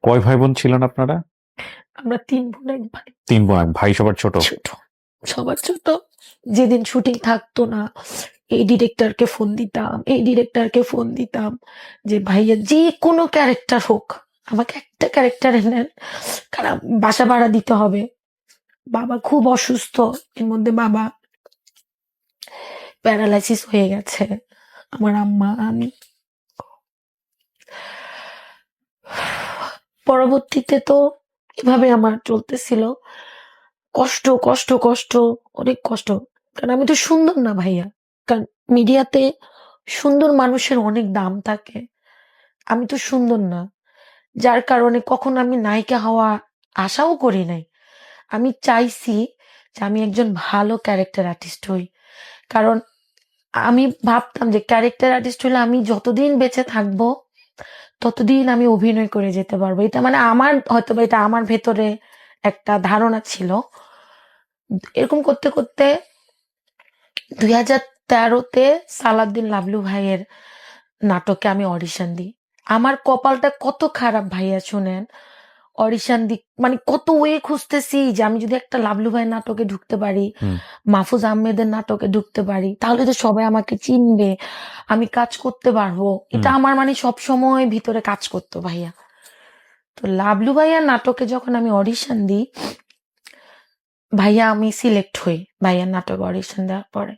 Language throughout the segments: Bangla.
কয় ভাই বোন ছিলেন আপনারা? আমরা ৩ বোন ১ ভাই। ৩ বোন, ভাই সবার ছোট? ছোট। সবার ছোট। যেদিন শুটিং থাকতো না, এই ডিরেক্টরকে ফোন দিতাম, এই ডিরেক্টরকে ফোন দিতাম যে, "ভাইয়া যেকোনো ক্যারেক্টার হোক, আমাকে একটা ক্যারেক্টারে নেন। কারণ বাসা ভাড়া দিতে হবে।" বাবা খুব অসুস্থ। এর মধ্যে বাবা প্যারালাইসিস হয়ে গেছে। আমার আম্মা, আমি। পরবর্তীতে তো এভাবে আমার চলতেছিল। কষ্ট, কষ্ট, কষ্ট, অনেক কষ্ট। কারণ আমি তো সুন্দর না ভাইয়া। কারণ মিডিয়াতে সুন্দর মানুষের অনেক দাম থাকে। আমি তো সুন্দর না। যার কারণে কখনো আমি নায়িকা হওয়া আশাও করি নাই। আমি চাইছি যে আমি একজন ভালো ক্যারেক্টার আর্টিস্ট হই। কারণ আমি ভাবতাম যে ক্যারেক্টার আর্টিস্ট হলে আমি যতদিন বেঁচে থাকবো, ততদিন আমি অভিনয় করে যেতে পারবো। এটা মানে আমার হয়তোবা এটা আমার ভেতরে একটা ধারণা ছিল। এরকম করতে, করতে ২০১৩ তে সালাউদ্দিন লাবলু ভাইয়ের নাটকে আমি অডিশন দিই। আমার কপালটা কত খারাপ ভাইয়া শুনেন। অডিশন মানে কত ওয়ে খুঁজতেছি যে আমি যদি একটা লাবলু ভাইয়ের নাটকে ঢুকতে পারি, মাহফুজ আহমেদের নাটকে ঢুকতে পারি, তাহলে তো সবাই আমাকে চিনবে, আমি কাজ করতে পারবো। এটা আমার মানে সবসময় ভিতরে কাজ করতো ভাইয়া। তো লাবলু ভাইয়ার নাটকে যখন আমি অডিশন দিই, ভাইয়া আমি সিলেক্ট হই ভাইয়ার নাটকে অডিশন দেওয়ার পরে।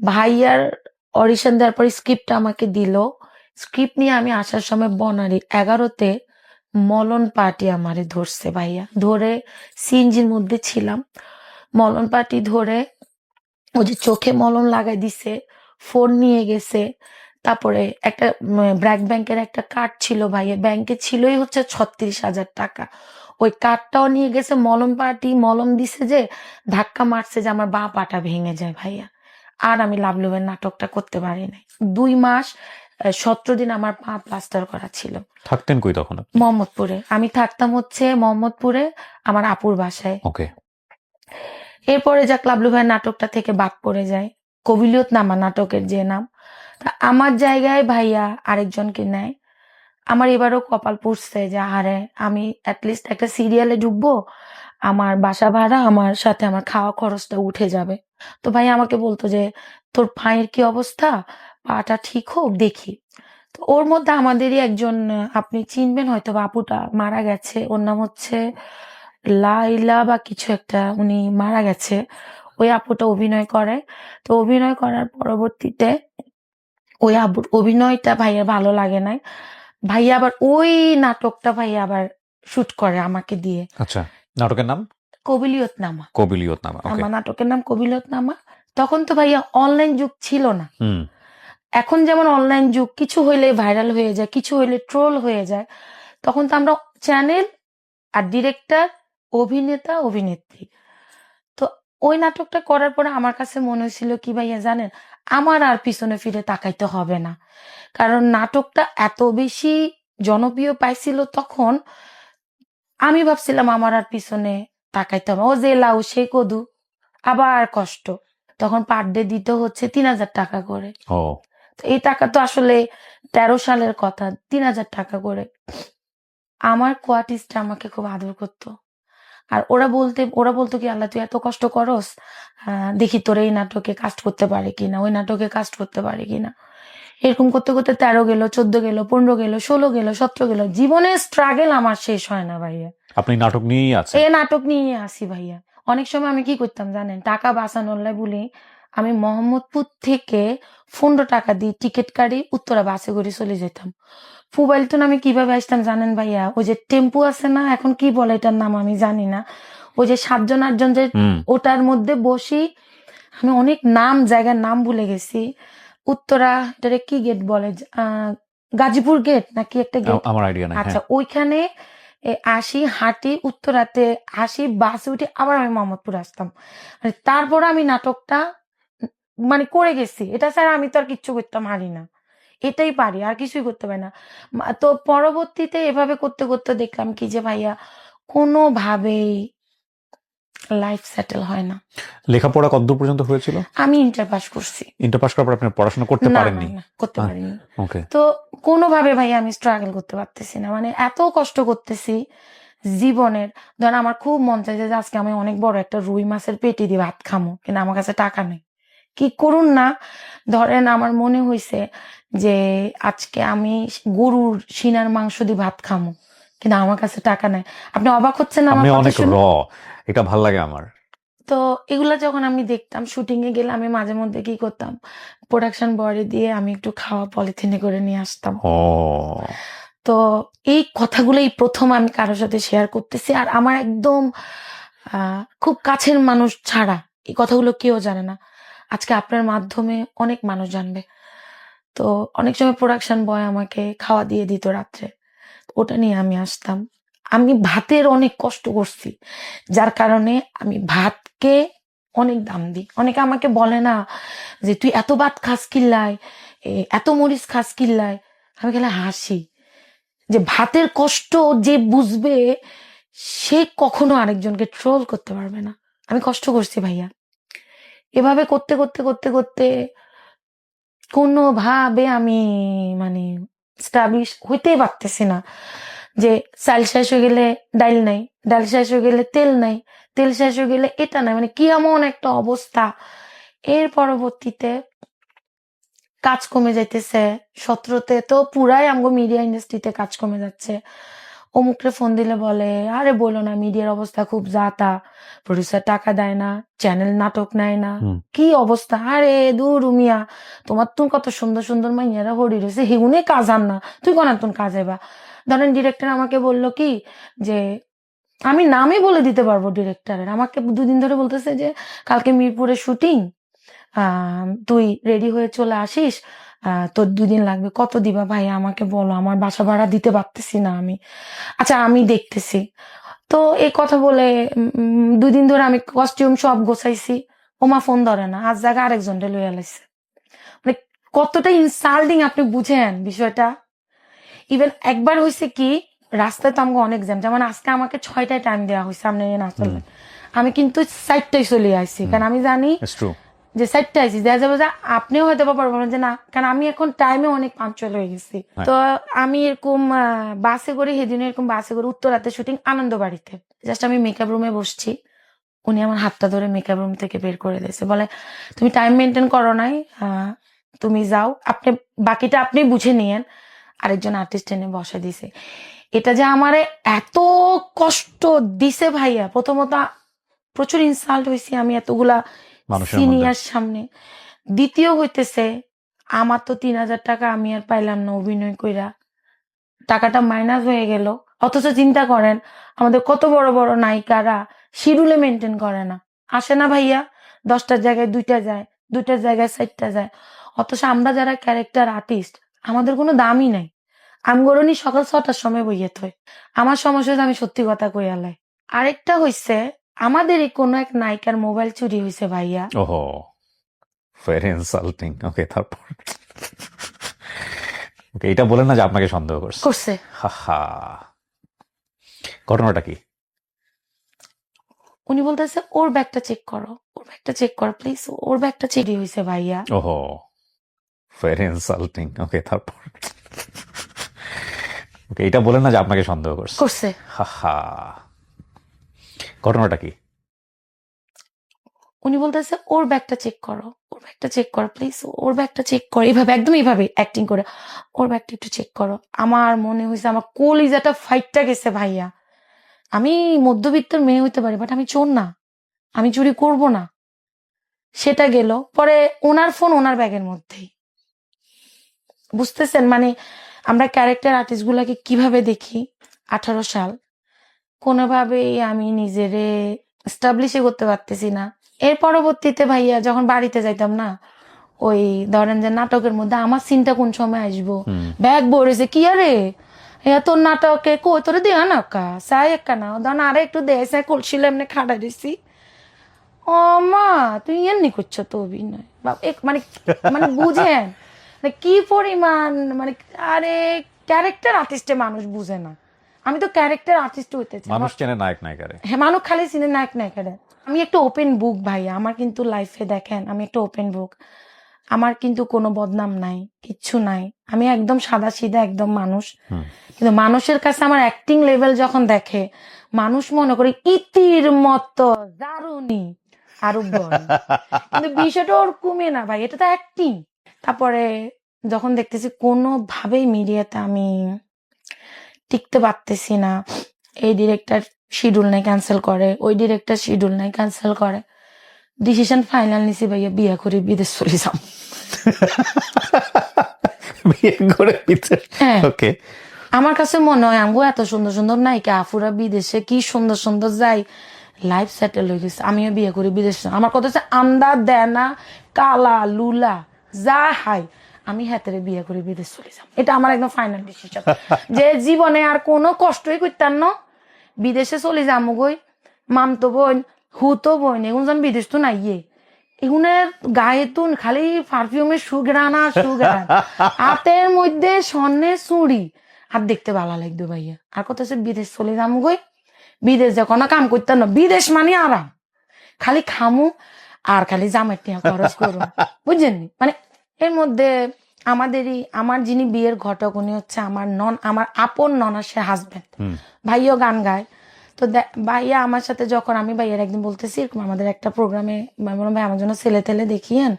ভাইয়ার অডিশন দেওয়ার পরে স্ক্রিপ্ট আমাকে দিল। স্ক্রিপ্ট নিয়ে আমি আসার সময় বনানী 11 তে মলন পার্টি আমারে ধরছে ভাইয়া। ধরে সিএনজির মধ্যে ছিলাম। মলন পার্টি ধরে ও যে চোখে মলম লাগাই দিছে, ফোন নিয়ে গেছে। তারপরে একটা ব্র্যাক ব্যাংকের একটা কার্ড ছিল ভাইয়া। ব্যাংকে ছিলই হচ্ছে ৩৬,০০০ টাকা। ওই কার্ডটাও নিয়ে গেছে। মলম পার্টি মলম দিছে যে ধাক্কা মারছে যে আমার বাঁ পাটা ভেঙে যায় ভাইয়া। আর আমি লাবলু ভাইয়ের নাটকটা করতে পারি নাই। ২ মাস ১৭ দিন আমার পা প্লাস্টার করা ছিল। থাকতেন কই তখন আপনি? মোহাম্মদপুরে। আমি থাকতাম হচ্ছে মোহাম্মদপুরে আমার আপুর বাসায়। ওকে। এরপরে যাক লাবলু ভাইয়ের নাটকটা থেকে বাদ পড়ে যায়। কবিলিয়ত নামা নাটকের যে নাম। তা আমার জায়গায় ভাইয়া আরেকজনকে নেয়। আমার এবারও কপাল পুড়ছে যে আহারে আমি এটলিস্ট একটা সিরিয়ালে ঢুকবো। আমার বাসা ভাড়া, আমার সাথে আমার খাওয়া খরচটা উঠে যাবে। তো ভাই আমাকে বলতো যে, "তোর পায়ের কি অবস্থা? পাটা ঠিক হোক দেখি।" তো ওর মধ্যে আমাদেরই একজন আপনি চিনবেন হয়তোবা আপুটা মারা গেছে। ওর নাম হচ্ছে লাইলা বা কিছু একটা। উনি মারা গেছে। ওই আপুটা অভিনয় করে। তো অভিনয় করার পরবর্তীতে ওই আপুর অভিনয়টা ভাইয়ার ভালো লাগে নাই। ভাইয়া আবার ওই নাটকটা ভাইয়া আবার শুট করে আমাকে দিয়ে। আচ্ছা, নাটকের নাম? কবিলিয়তনামা। কবিলিয়তনামা। ওকে। আমার নাটকের নাম কবিলিয়তনামা। তখন তো ভাইয়া অনলাইন যুগ ছিল না। হুম। এখন যেমন অনলাইন যুগ, কিছু হইলেই ভাইরাল হয়ে যায়, কিছু হইলে ট্রোল হয়ে যায়। তখন তো আমরা চ্যানেল আর ডিরেক্টর, অভিনেতা, অভিনেত্রী। তো ওই নাটকটা করার পরে আমার কাছে মনে হয়েছিল কি ভাইয়া জানেন, আমার আর পিছনে ফিরে তাকাইতে হবে না। কারণ নাটকটা এত বেশি জনপ্রিয় পাইছিল তখন, আমি ভাবছিলাম আমার আর পিছনে তাকাইতে হবে না। ও যে লাউ সে কদু, আবার কষ্ট। তখন পার ডে দিতে হচ্ছে ৩,০০০ টাকা করে। ও। তো এই টাকা তো আসলে ১৩ সালের কথা, ৩,০০০ টাকা করে। আমার কোয়ার্টিস্টরা আমাকে খুব আদর করতো। আর ওরা বলতো কি, "আল্লাহ তুই এত কষ্ট করস, দেখি তোর এই নাটকে কাস্ট করতে পারে কিনা, ওই নাটকে কাস্ট করতে পারে কিনা।" এরকম করতে, করতে ১৩ গেল, ১৪ গেল, ১৫ গেল, ১৬ গেল, ১৭ গেল। জীবনের স্ট্রাগল আমার শেষ হয় না ভাইয়া। আপনি নাটক নিয়েই আছেন? নাটক নিয়ে আসি ভাইয়া। অনেক সময় আমি কি করতাম জানেন? টাকা বাঁচানোর লাই বলি, আমি মোহাম্মদপুর থেকে ১৫ টাকা দিয়ে টিকিট কাটি, উত্তরা বাসে করে চলে যেতাম। পুবাইলতুন আমি কিভাবে আসতাম জানেন ভাইয়া? ওই যে টেম্পু আছে না? এখন কি বলে এটার নাম আমি জানি না। ওই যে ৭ জন ৮ জন যে ওটার মধ্যে বসি। আমি অনেক জায়গার নাম ভুলে গেছি। উত্তরা এটারে কি গেট বলে? গাজীপুর গেট নাকি একটা গেট? আমার আইডিয়া নাই। আচ্ছা, ওইখানে আসি, হাঁটি, উত্তরাতে আসি, বাসে উঠে আবার আমি মোহাম্মদপুর আসতাম। মানে তারপর আমি নাটকটা মানে করে গেছি। এটা ছাড়া আমি তো আর কিচ্ছু করতে পারি না। এটাই পারি, আর কিছুই করতে পারি না। তো পরবর্তীতে এভাবে করতে, করতে দেখলাম কি যে ভাইয়া কোনোভাবেই লাইফ সেটেল হয় না। লেখাপড়া কতদূর পর্যন্ত হয়েছিল? আমি ইন্টার পাস করছি। ইন্টার পাস করার পর আপনি পড়াশোনা করতে না না পারেননি? না, করতে আহ, পারিনি। ওকে। তো কোনোভাবে ভাই আমি স্ট্রাগল করতে পারতেছি না, মানে এত কষ্ট করতেছি জীবনের। ধরেন আমার খুব মন চাইছে যে আজকে আমি অনেক বড় একটা রুই মাছের পেটি দিয়ে ভাত খামো, কিন্তু আমার কাছে টাকা নেই। কি করুন না, ধরেন আমার মনে হয়েছে যে আজকে আমি গরুর সিনার মাংস দিয়ে ভাত খামো, কিন্তু আমার কাছে টাকা নেই। আপনি অবাক হচ্ছেন না আমার আপনি কথা অনেক শুনে? এটা ভাল লাগে আমার। তো এগুলা যখন আমি দেখতাম, শুটিং এ গেলে আমি মাঝে মধ্যে কি করতাম, প্রোডাকশন বডি দিয়ে আমি একটু খাওয়া পলিথিনে করে নিয়ে আসতাম। ও তো এই কথাগুলোই প্রথম আমি কারোর সাথে শেয়ার করতেছি, আর আমার একদম খুব কাছের মানুষ ছাড়া এই কথাগুলো কেউ জানে না। আজকে আপনার মাধ্যমে অনেক মানুষ জানবে। তো অনেক সময় প্রোডাকশন বয় আমাকে খাওয়া দিয়ে দিত রাত্রে, ওটা নিয়ে আমি আসতাম। আমি ভাতের অনেক কষ্ট করছি, যার কারণে আমি ভাতকে অনেক দাম দিই। অনেকে আমাকে বলে না যে তুই এত ভাত খাস কিল্লায়, এত মরিচ খাস কিল্লায়। আমি খেলে হাসি যে ভাতের কষ্ট যে বুঝবে সে কখনো আরেকজনকে ট্রোল করতে পারবে না। আমি কষ্ট করছি ভাইয়া। এভাবে করতে করতে করতে করতে কোনোভাবে আমি মানে স্টাবলিশ হইতেই পারতেছি না যে চাল শেষ হয়ে গেলে ডাল নাই, ডাল শেষ হয়ে গেলে তেল নাই, তেল শেষ হয়ে গেলে এটা নাই, মানে কি এমন একটা অবস্থা। এর পরবর্তীতে কাজ কমে যাইতেছে। 17তে তো পুরাই আমগো মিডিয়া ইন্ডাস্ট্রিতে কাজ কমে যাচ্ছে। অমুকরে ফোন দিলে বলে আরে বলো না, মিডিয়ার অবস্থা খুব যাতা, প্রডিউসার টাকা দেয় না, চ্যানেল নাটক নেয় না, কি অবস্থা। আরে দূর মিয়া, তোমার তুন কত সুন্দর সুন্দর মাইয়ারা হরি রয়েছে, হেগুনে কাজ আন না, তুই কোন তুন কাজ এবা। ধরেন ডিরেক্টর আমাকে বললো কি যে আমি নামই বলে দিতে পারবো ডিরেক্টরের, আমাকে 2 দিন ধরে বলতেছে যে কালকে মিরপুরে শুটিং, তুই রেডি হয়ে চলে আসিস, তোর 2 দিন লাগবে। কত দিবা ভাই আমাকে বলো, আমার বাসা ভাড়া দিতে পারতেছি না আমি। আচ্ছা আমি দেখতেছি। তো এই কথা বলে 2 দিন ধরে আমি কস্টিউম সব গোছাইছি, ওমা ফোন ধরে না, আজ জায়গা আরেকজনটা লইয়া লাইছে। মানে কতটা ইনসাল্টিং আপনি বুঝেন বিষয়টা। ইভেন একবার হয়েছে কি, রাস্তায় তো আমাকে অনেক জ্যাম, যেমন আজকে আমাকে 6টায় টাইম দেওয়া হয়েছে সামনে না চললে, আমি কিন্তু 4টায় চলে আসছি, কারণ আমি জানি যে 4টায় আসছি, দেখা যাবে যে আপনিও হয়তো পারবেন যে না, কারণ আমি এখন টাইমে অনেক পাঞ্চুয়াল হয়ে গেছি। তো আমি এরকম বাসে করে, সেদিন এরকম বাসে করে উত্তরাতে শুটিং আনন্দবাড়িতে, জাস্ট আমি মেকআপ রুমে বসছি, উনি আমার হাতটা ধরে মেকআপ রুম থেকে বের করে দিয়েছে, বলে তুমি টাইম মেনটেন করো নাই, তুমি যাও, আপনি বাকিটা আপনি বুঝে নিয়েন। আরেকজন আর্টিস্ট এনে বসে দিছে। এটা যে আমারে এত কষ্ট দিছে ভাইয়া, প্রথমত প্রচুর ইনসাল্ট হয়েছি আমি এতগুলা সিনিয়র সামনে। দ্বিতীয় হইতেছে আমার তো 3,000 টাকা আমি আর পাইলাম না অভিনয় কইরা, টাকাটা মাইনাস হয়ে গেল। অথচ চিন্তা করেন আমাদের কত বড় বড় নায়িকারা শিডিউলে মেনটেন করে না, আসে না ভাইয়া, 10টার জায়গায় 2টা যায়, 2টার জায়গায় 4টা যায়। অথচ আমরা যারা ক্যারেক্টার আর্টিস্ট আমাদের কোনো দামই নাই। আমগরনি সকাল 6টার সময় বইয়ে থই। আমার সমস্যা হচ্ছে আমি সত্যি কথা কইয়ালাই। আরেকটা হইছে আমাদেরই কোন এক নায়িকার মোবাইল চুরি হয়েছে ভাইয়া। ওহো, ভেরি ইনসাল্টিং। ওকে, তারপর ওকে, এটা বলেন না যে আপনাকে সন্দেহ করছে। হাহা, ঘটনাটা কি? উনি বলতেছে ওর ব্যাগটা চেক করো, ওর ব্যাগটা চেক করো প্লিজ, ওর ব্যাগটা চুরি হয়েছে ভাইয়া। ওহো, ভেরি ইনসাল্টিং। ওকে, তারপর ওকে, এটা বলেন না যে আপনাকে সন্দেহ করছে। হাহা, ঘটনাটা কি? উনি বলতেছে ওর ব্যাগটা চেক করো, ওর ব্যাগটা চেক করো প্লিজ, ওর ব্যাগটা চেক করো, এইভাবে একদম এইভাবে অ্যাক্টিং করে ওর ব্যাগটা একটু চেক করো। আমার মনে হয়েছে আমার কলিজাটা ফাইটটা গেছে ভাইয়া। আমি মধ্যবিত্তের মেয়ে হইতে পারি, বাট আমি চোর না, আমি চুরি করব না। সেটা গেল, পরে ওনার ফোন ওনার ব্যাগের মধ্যেই। বুঝতেছেন মানে আমরা ক্যারেক্টার আর্টিস্ট গুলাকে কিভাবে দেখি। 18 সাল কোনোভাবেই আমি নিজেরে এস্টাবলিশই করতে পারতেছি না। এর পরবর্তীতে ভাইয়া যখন বাড়িতে যাইতাম না, ওই ধরেন যে নাটকের মধ্যে আমার সিনটা কোন সময় আসবো, ব্যাগ বলেছে কি আরে তোর নাটকে কই তোরে দেয়া না কা সাই একটা না ধর আরে একটু দেয় কলছিল এমনি খাটা দিছি। ও মা তুই এমনি করছো তো অভিনয় মানে মানে বুঝেন মানে কি পরিমাণ মানে, আরে ক্যারেক্টার আর্টিস্টে মানুষ বুঝে না। আমি তো ক্যারেক্টার আর্টিস্ট হইতে চাই। মানুষ চেনে নায়ক নায়িকারে। হ্যাঁ, মানুষ খালি সিনে নায়ক নায়িকারে। আমি একটা ওপেন বুক ভাইয়া, আমার কিন্তু লাইফে দেখেন আমি একটা ওপেন বুক, আমার কিন্তু কোনো বদনাম নাই, কিচ্ছু নাই, আমি একদম সাদা সিধা একদম মানুষ। হুম। কিন্তু মানুষের কাছে আমার অ্যাক্টিং লেভেল যখন দেখে, মানুষ মনে করে ইতির মতো দারুণী আরো বড়, কিন্তু বিষয়টা ওরকমই না ভাই, এটা তো অ্যাক্টিং। তারপরে যখন দেখতেছি কোনোভাবেই মিডিয়াতে আমি টিকতে পারতেছি না, এই ডিরেক্টর শিডিউল নাই ক্যান্সেল করে, ওই ডিরেক্টর শিডিউল নাই ক্যান্সেল করে, ডিসিশন ফাইনাল নিছি ভাইয়া বিয়ে করে বিদেশ চলে যাম। বিয়ে করে বিদেশ, হ্যাঁ, ওকে। আমার কাছে মনে হয় আমগো এত সুন্দর সুন্দর নায়িকা আফুরা বিদেশে কি সুন্দর সুন্দর যাই, লাইফ সেটেল হয়ে গেছে, আমিও বিয়ে করি বিদেশ। আমার কথা হচ্ছে আন্দা দেনা কালা লুলা যা হাই, আমি হাতেরে বিয়ে করে বিদেশ চলে যাম, এটা আমার একদম ফাইনাল ডিসিশন। যে জীবনে আর কোনো কষ্টই করতাম না, বিদেশে চলে যাবো গই, মামতো বোন হুতো বোন এগুন যেন বিদেশ তো নাইয়ে, এগুনের গায়ে তুন খালি পারফিউমের সুগ্রান আর সুগ্রান, হাতের মধ্যে স্বর্ণের চুড়ি, আর দেখতে ভালো লাগতো ভাইয়া। আর কথা হচ্ছে বিদেশ চলে যাবো গই, বিদেশ যে কোনো কাম করতাম না, বিদেশ মানে আরাম, খালি খামু আর খালি জামাই টিয়া খরচ করুন, বুঝছেন? মানে এর মধ্যে আমার যিনি বিয়ের ঘটক উনি হচ্ছে আমার আপন ননাসের হাজবেন্ড, ভাইও গান গায়। তো ভাইয়া আমার সাথে যখন আমি ভাইয়ার একদিন বলতেছি এরকম আমাদের একটা প্রোগ্রামে, ভাই আমার জন্য ছেলে তেলে দেখিয়েন,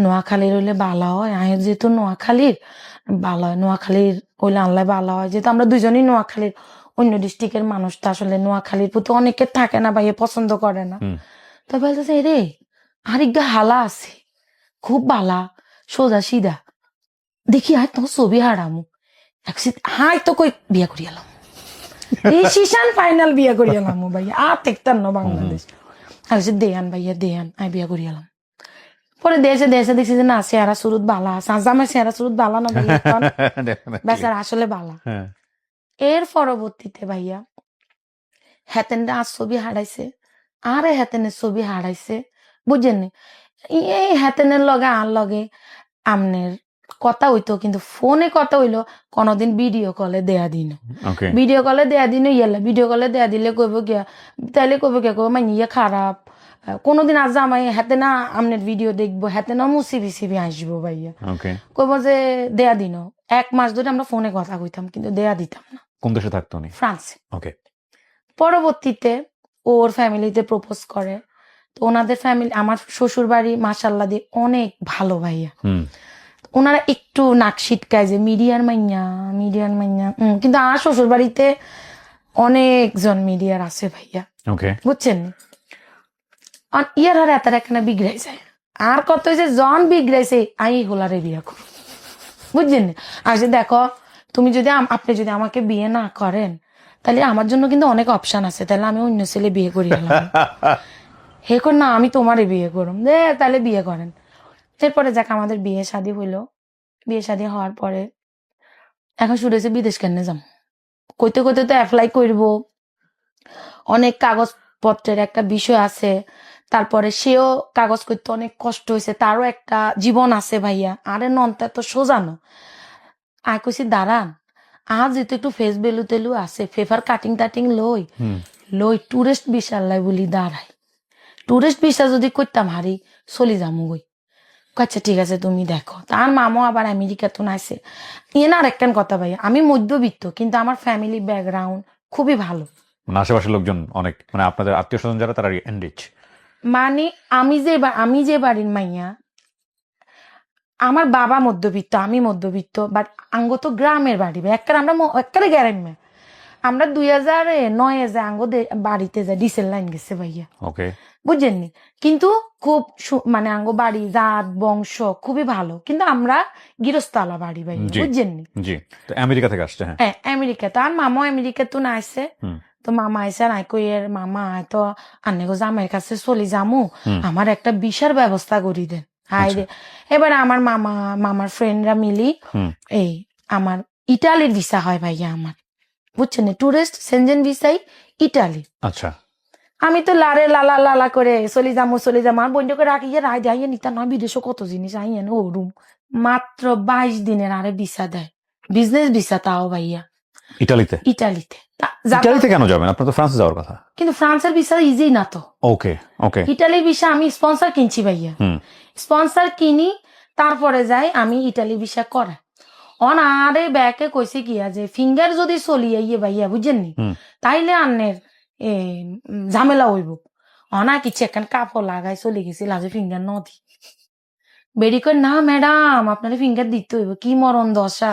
নোয়াখালীর হইলে বালা হয়, আমি যেহেতু নোয়াখালীর বালা হয়, নোয়াখালীর হইলে আনলে বালা হয়, যেহেতু আমরা দুজনই নোয়াখালীর, অন্য ডিস্ট্রিক্টের মানুষ তো আসলে নোয়াখালীর প্রতি অনেকের থাকে না, ভাইয়া পছন্দ করে না। তো বলতেছে রে আরেকটা হালা আছে খুব বালা সোজা সিধা, দেখি আয় তোমার ছবি হারামু, হাই তো কই বিয়া করি এলাম, ডিসিশন ফাইনাল বিয়া করি এলাম ভাইয়া, আর দেখতাম না বাংলাদেশ। আর দেয়ান ভাইয়া দেয়ান আই বিয়া করি এলাম। পরে দেশে দেখছি যে না চেহারা সুরুত বালা আছে, আমার চেহারা সুরুত বালা না ভাইয়া, বেচারা আসলে বালা। এর পরবর্তীতে ভাইয়া হেতেনরা আর ছবি হারাইছে, আরে হেতেনের ছবি হারাইছে, বুঝছেন? এই হেতেনের লগে আর লগে আমনের কথা হইতো, কিন্তু ফোনে কথা হইলো কোনদিন ভিডিও কলে দেয়া দিন, ভিডিও কলে দেয়া দিন ইয়েলা, ভিডিও কলে দেয়া দিলে কইব গিয়া, তাইলে কইব গিয়া কইব মানে ইয়ে খারাপ, কোনোদিন আজ আমায় হাতে না আমনের ভিডিও দেখবো, হাতে না মুসিবি সিবি আসবো ভাইয়া, কইব যে দেয়া দিন। 1 মাস ধরে আমরা ফোনে কথা কইতাম কিন্তু দেয়া দিতাম না। কোন দেশে থাকতো উনি? ফ্রান্সে। ওকে। পরবর্তীতে ওর ফ্যামিলিতে প্রপোজ করে, তো ওনাদের ফ্যামিলি, আমার শ্বশুর বাড়ি মাশাল্লাহ দিয়ে অনেক ভালো ভাইয়া, ওনারা একটু নাক সিটকায় যে মিডিয়ার মাইয়া কিন্তু আমার শ্বশুর বাড়িতে অনেকজন মিডিয়ার আছে ভাইয়া, বুঝছেন? ইয়ার আর এত একখানা বিগড়াই যায়, আর কত হয়েছে জন বিগড়াইছে আই হোলারে বিয়া করো, বুঝছেন? আর যে দেখো তুমি যদি আপনি যদি আমাকে বিয়ে না করেন তাহলে আমার জন্য কিন্তু অনেক অপশন আছে, তাহলে আমি অন্য ছেলে বিয়ে করি হে কর না আমি তোমারে বিয়ে করুম, তাহলে বিয়ে করেন। এরপরে যাক আমাদের বিয়ে শাদী হইলো, বিয়ে শাদী হওয়ার পরে এখন শুরু হয়েছে বিদেশ কেন যাম, কইতে কইতে তো অ্যাপ্লাই করব, অনেক কাগজপত্রের একটা বিষয় আছে, তারপরে সেও কাগজ করতে অনেক কষ্ট হয়েছে, তারও একটা জীবন আছে ভাইয়া, আরে ননটা তো সোজানো। আয় কইছি দাঁড়ান আজ যেহেতু একটু ফেস ভ্যালু টেলু আছে, ফেভার কাটিং টাটিং লই টুরিস্ট ভিসা লাই বলি দাঁড়াই, টুরিস্ট ভিসা যদি করতাম হারি চলি যামু গই। আচ্ছা ঠিক আছে তুমি দেখো, তার মামা আবার আমেরিকা তো নাইছে। ইয়ে না আরেকটান কথা ভাই, আমি মধ্যবিত্ত কিন্তু আমার ফ্যামিলি ব্যাকগ্রাউন্ড খুবই ভালো, আশেপাশের লোকজন অনেক, মানে আপনাদের আত্মীয় স্বজন যারা তারা এনরিচ, মানে আমি যে বাড়ির মাইয়া, আমার বাবা মধ্যবিত্ত আমি মধ্যবিত্ত, বাট আঙ্গ তো গ্রামের বাড়ি, আমরা একেবারে গ্রামে, আমরা 2009 যে আঙ্গ বাড়িতে যাই ডিসেল লাইন গেছে ভাইয়া, বুঝছেননি? কিন্তু খুব মানে আঙ্গ বাড়ি জাত বংশ খুবই ভালো, কিন্তু আমরা গৃহস্থালা বাড়ি ভাইয়া, বুঝছেননি? আমেরিকা থেকে আসছে। হ্যাঁ আমেরিকা, তার মামা আমেরিকা তো না আসছে, তো মামা আইসে নাই কইয়ের মামা তো আন্নে গো জামাইয়ের কাছে চলে যামু, আমার একটা বিশার ব্যবস্থা করি দেন। হাই রে, এবারে আমার মামার ফ্রেন্ডরা মিলি এই আমার ইটালির ভিসা হয় ভাইয়া আমার, বুঝছেন? টুরিস্ট সেনজেন ভিসাই ইটালি। আচ্ছা, আমি তো লারে লালা লালা করে চলে যাবো আর বন্ধুকে রাখিয়ে রায় দেয় নিতা নয়, বিদেশে কত জিনিস আইয়েন ও রুম, মাত্র 22 দিনের আরে ভিসা দেয়, বিজনেস ভিসা তাও ভাইয়া। ইটালিতে? ইটালিতে। ইটালিতে কেন যাবেন? আপনার তো ফ্রান্সে যাওয়ার কথা। কিন্তু ফ্রান্সের ভিসা ইজি না তো। ওকে ওকে। ইটালির ভিসা আমি স্পন্সর কিনছি ভাইয়া, স্পন্সর কিনি তারপরে যাই আমি ইটালি ভিসা করা। আরে ব্যাকে কইছে গিয়া যে ফিঙ্গার যদি চলিয়ে ইয়ে ভাইয়া বুঝছেননি, তাইলে আন্নের ঝামেলা হইব। অনা কিছু একখান কাপড় লাগাই চলে গেছি, লাজে ফিঙ্গার নদী বেরি কই না ম্যাডাম আপনার ফিঙ্গার দিতে হইব, কি মরণ দশা।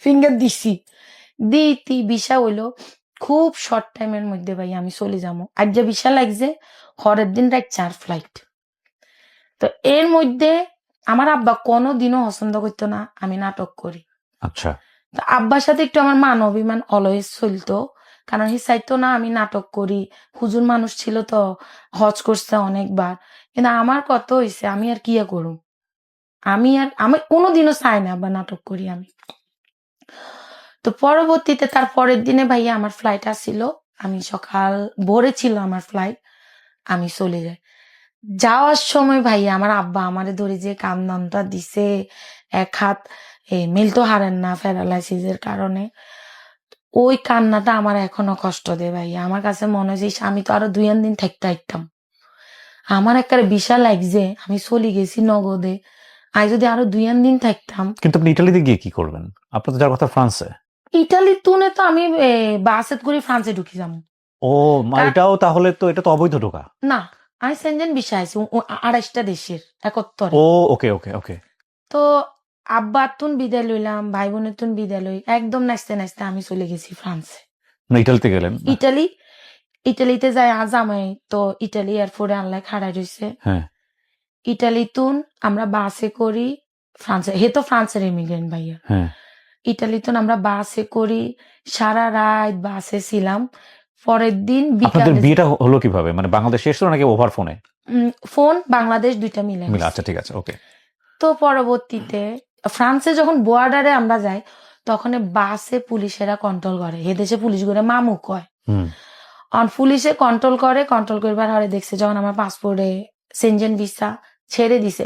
ফিঙ্গার দিছি, দিতি ভিসা হইলো খুব শর্ট টাইমের মধ্যে ভাই আমি চলে যাবো। আর যে ভিসা লাগছে হরের দিন রাত 4 ফ্লাইট। তো এর মধ্যে আমার আব্বা কোনোদিনও পছন্দ করতো না আমি নাটক করি। আচ্ছা। তো আব্বার সাথে একটু আমার মান অভিমান অলওয়েজ চলতো, কারণ হি চাইতো না আমি নাটক করি। হুজুর মানুষ ছিল তো, হজ করছে অনেকবার। কিন্তু আমার কত হয়েছে আমি আর কি করুম, আমি কোনোদিনও চাই না আবার নাটক করি আমি। তো পরবর্তীতে তার পরের দিনে ভাইয়া আমার ফ্লাইট আসছিল, আমি সকাল ভোরে ছিল আমার ফ্লাইট, আমি চলে যাই। যাওয়ার সময় ভাইয়া আমার আব্বা আমারে ধরে যে কান্দানটা দিছে, এক হাত মিল তো হারেন না প্যারালাইসিসের কারণে, ওই কান্নাটা আমার এখনো কষ্ট দেয় ভাইয়া। আমার কাছে মনে হয় যে আমি তো আরো 2 দিন থাকতে আইতাম, আমার একটা বিশাল লাগছে আমি চলে গেছি নগদে, আমি যদি আরো 2 দিন থাকতাম। কিন্তু আপনি ইটালিতে গিয়ে কি করবেন? আপনার তো যাওয়ার কথা ফ্রান্সে। ইটালি তুনে তো আমি বাসে করে ফ্রান্সে ঢুকি যাবো। ও এটাও তাহলে তো এটা তো অবৈধ ঢোকা না, আমি সেনজেন বিষয় আছি 28টা দেশের 71। ও ওকে ওকে ওকে। তো আব্বার তুন বিদায় লইলাম, ভাই বোনের তুন বিদায় লই, একদম নাচতে নাচতে আমি চলে গেছি ফ্রান্সে। না ইটালিতে গেলেন? ইটালিতে যাই আজ আমি তো ইটালি এয়ারপোর্টে আনলাই খাড়াই রয়েছে। হ্যাঁ। ইটালি তুন আমরা বাসে করি ফ্রান্সে, হে তো ফ্রান্সের ইমিগ্রেন্ট ভাইয়া। হ্যাঁ। ইটালি তুন আমরা বাসে করি, সারা রাত বাসে ছিলাম। পরের দিন আপনাদের বিকালে বিয়েটা হলো কিভাবে? মানে বাংলাদেশে এসেছিল নাকি ওভার ফোনে? ফোন বাংলাদেশ দুইটা মিলে। আচ্ছা ঠিক আছে ওকে। তো পরবর্তীতে ফ্রান্সে যখন বর্ডারে আমরা যাই তখন বাসে পুলিশেরা কন্ট্রোল করে, এ দেশে পুলিশ করে মামু কয়। পুলিশে কন্ট্রোল করবার হরে দেখছে যখন আমার পাসপোর্টে সেনজেন ভিসা ছেড়ে দিছে,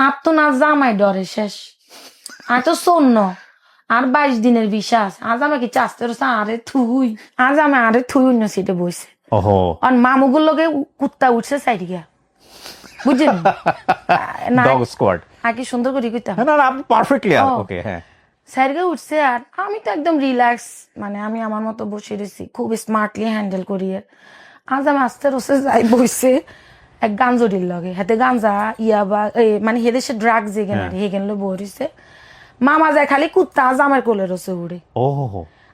আর তো না জামাই ডরে শেষ, আর তো শূন্য আর 22 দিনের ভিসা আছে। আজ আমাকে চাষতে আরে থুই, আজ আমি আরে থুই অন্য সিটে বসে। আর মামুগুর লোকে কুত্তা উঠছে সাইড গিয়া, বুঝছেন না? ডগ স্কোয়াড কি সুন্দর করে কইতাম না না আপনি পারফেক্টলি ওকে। হ্যাঁ সাইডে উঠছে আর আমি তো একদম রিল্যাক্স, মানে আমি আমার মতো বসে রয়েছি, খুব স্মার্টলি হ্যান্ডেল করি। আজ আমি আস্তে রসে যাই বসে এক গাঞ্জরির লগে, হাতে গাঞ্জা ইয়াবা মানে হেদেশে ড্রাগ যেখানে হেগেন বসে মামা যায় খালি কুত্তা আজ আমার কোলে রসে উড়ে। ও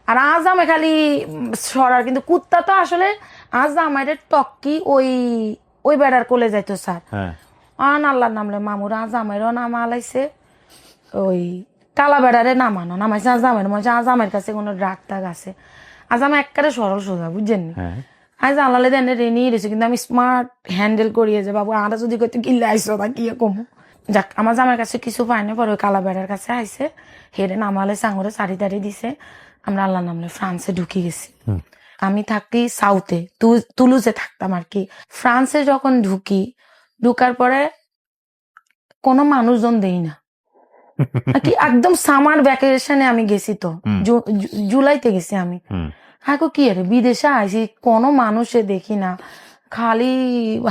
আর আজ আমি খালি সরার, কিন্তু কুত্তা তো আসলে আজ আমার টক্কি ওই বেড়ার কোলে যাইতো স্যার। আল্লাহর নামলে মামুর আজ আমারও নাম আলাইছে, ওই কালা বেড়ারে নামাইছে আজ আমার মনে আজ আমার কাছে কোনো ড্রাগ টাগ আছে। আজ আমি একবারে সরল সোজা, বুঝছেন? আজ আল্লাহ দেন রেনি রয়েছে, কিন্তু আমি স্মার্ট হ্যান্ডেল করিয়ে যে বাবু আরা যদি কইতে কিল্লে আইসো বা কি কমু। যাক আমার জামার কাছে কিছু পাইনি, পরে ওই কালা বেড়ার কাছে আইসে, হেরে নামালে সাঙ্গরে সারি তারি দিছে, আমরা আল্লাহ নামলে ফ্রান্সে ঢুকে গেছি। আমি থাকি সাউথে, তুলুজে থাকতাম আর কি। ফ্রান্সে যখন ঢুকার পরে কোনো মানুষজন দেই না কি, একদম সামার ভ্যাকেশনে আমি গেছি তো, জুলাইতে গেছি আমি। হ্যাঁ কি আরে বিদেশে আইসি কোনো মানুষে দেখি না, খালি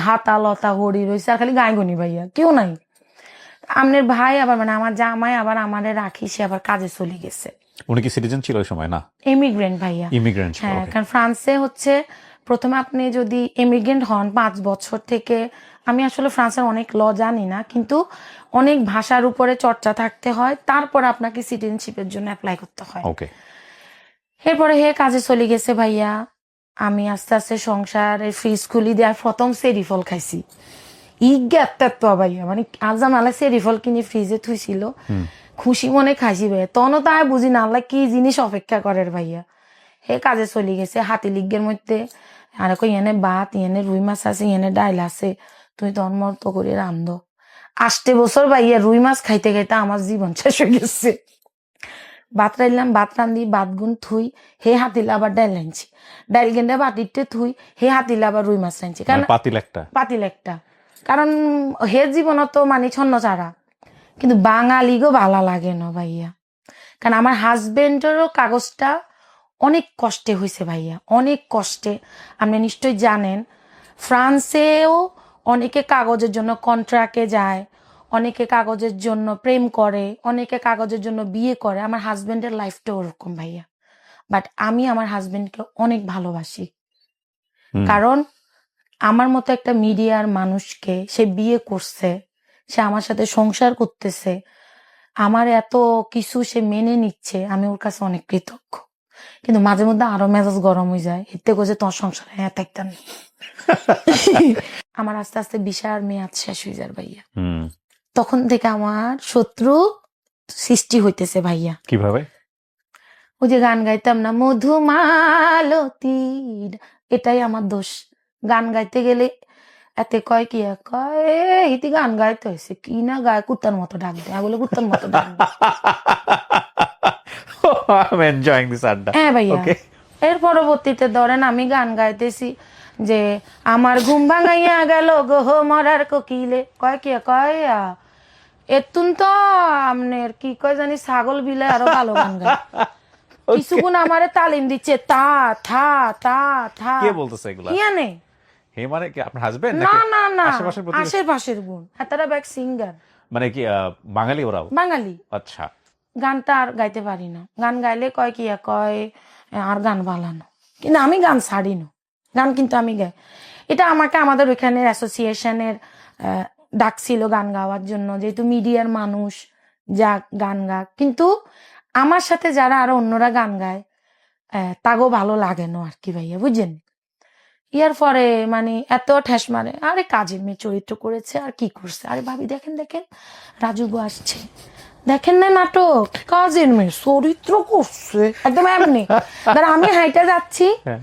হাতা লতা হরি রয়েছে আর খালি গায়গনি ভাইয়া কেউ নাই। আমনের ভাই আবার মানে আমার জামাই আবার আমারে রাখি, সে আবার কাজে চলে গেছে। উনি কি সিটিজেন ছিল ওই সময়? না ইমিগ্রেন্ট ভাইয়া। ইমিগ্রেন্ট। হ্যাঁ, কারণ ফ্রান্সে হচ্ছে প্রথমে আপনি যদি ইমিগ্রেন্ট হন 5 বছর থেকে, আমি আসলে ফ্রান্সের অনেক ল জানি না, কিন্তু অনেক ভাষার উপরে চর্চা থাকতে হয়, তারপর আপনাকে সিটিজেনশিপের জন্য অ্যাপ্লাই করতে হয়। ওকে। এরপরে হে কাজে চলে গেছে ভাইয়া, আমি আস্তে আস্তে সংসারের ফ্রিজ খুলি দিয়ে প্রথম সেরিফল খাইছি। ভাইয়া মানে আজাম আল্লাহ সেরিফল কিনে ফ্রিজে থুইছিল, খুশি মনে খাইছি ভাইয়া। তখন তাই বুঝি না আল্লাহ কি জিনিস অপেক্ষা করে ভাইয়া। হে কাজে চলে গেছে হাতি লিগের মধ্যে, আর ইয়েনে ভাত, ইয়েনে রুই মাছ আছে, ইয়েনে ডাইল আছে, তুই তখন মতো করে রান্ধ। 8 বছর ভাইয়া রুই মাছ খাইতে খাইতে আমার জীবন শেষ হয়ে গেছে। ভাত রাইলাম, ভাত রান্ধি, ভাত গুন থুই, হে হাতিলে আবার ডাইল আনছি, ডাইল গেন্ডা বাটিতে থুই, হে হাতিলে আবার রুই মাছ আনছি, কারণ পাতিল একটা, কারণ হে জীবন তো মানে ছন্ন চারা। কিন্তু বাঙালি গো ভালো লাগে না ভাইয়া, কারণ আমার হাজবেন্ডেরও কাগজটা অনেক কষ্টে হয়েছে ভাইয়া, অনেক কষ্টে। আপনি নিশ্চয়ই জানেন ফ্রান্সেও অনেকে কাগজের জন্য কন্ট্রাক্টে যায়, অনেকে কাগজের জন্য প্রেম করে, অনেকে কাগজের জন্য বিয়ে করে। আমার হাজবেন্ডের লাইফটা ওরকম ভাইয়া। বাট আমি আমার হাজবেন্ডকে অনেক ভালোবাসি, হুম। কারণ আমার মতো একটা মিডিয়ার মানুষকে সে বিয়ে করছে, সে আমার সাথে সংসার করতেছে, আমার এত কিছু সে মেনে নিচ্ছে, আমি ওর কাছে অনেক কৃতজ্ঞ। কিন্তু মাঝে মধ্যে আরো মেজাজ গরম হয়ে যায়, এতে করে তোর সংসারে হ্যাঁ থাকতাম না। আমার আস্তে আস্তে বিশার মেয়াদ শেষ হয়ে যায় ভাইয়া। হুম। তখন থেকে আমার শত্রু সৃষ্টি হইতেছে ভাইয়া। কিভাবে? ওই যে গান গাইতাম না, মধুমালতীর, এটাই আমার দোষ। গান গাইতে গেলে এতে কয় কি কয়, ইতি গান গাইতে হয়েছে কি না গায়, কুত্তার মতো ডাক দেয়। আমি বলে কুত্তার মতো ডাক দেয়। I'm enjoying this আড্ডা। হ্যাঁ ভাইয়া। Okay. এর পরবর্তীতে ধরেন আমি গান গাইতেছি যে আমার ঘুম ভাঙাইয়া গেল গহ মরার কোকিলে, কয় কি কয় এতুন তো আমনের কি কয় জানি ছাগল বিলে আরো ভালো গান গায়। কিছুক্ষণ আমারে তালিম দিচ্ছে, তা থা তা থা। কে বলতেছে এগুলা? কি জানে? হে মানে কি আপনার হাজবেন্ড না নাকি না না, আশেপাশের প্রতিবেশী? আশেপাশের গুণ। এতারা ব্যাক সিঙ্গার, মানে কি বাঙালি ওরাও? বাঙালি। আচ্ছা। গানটা আর গাইতে পারি না। গান গাইলে কয় কি কয় আর গান বালানো, কিন্তু আমি গান ছাড়ি না। গান কিন্তু আমি গাই। এটা আমাকে আমাদের ওইখানের অ্যাসোসিয়েশনের ডাকছিল গান গাওয়ার জন্য, যেহেতু মিডিয়ার মানুষ যা গান গা। কিন্তু আমার সাথে যারা আরো অন্যরা গান গায় তাগো ভালো লাগে না আর কি ভাইয়া, বুঝছেন? ইয়ার পরে মানে এত ঠেস মারে, আরে কাজের মেয়ে চরিত্র করেছে আর কি করছে। আরে ভাবি দেখেন দেখেন রাজুবু আসছে, দেখেন না নাটক, কাজের মেয়ে চরিত্র করছে একদম এমনি। ধর আমি হাইটা যাচ্ছি, হ্যাঁ।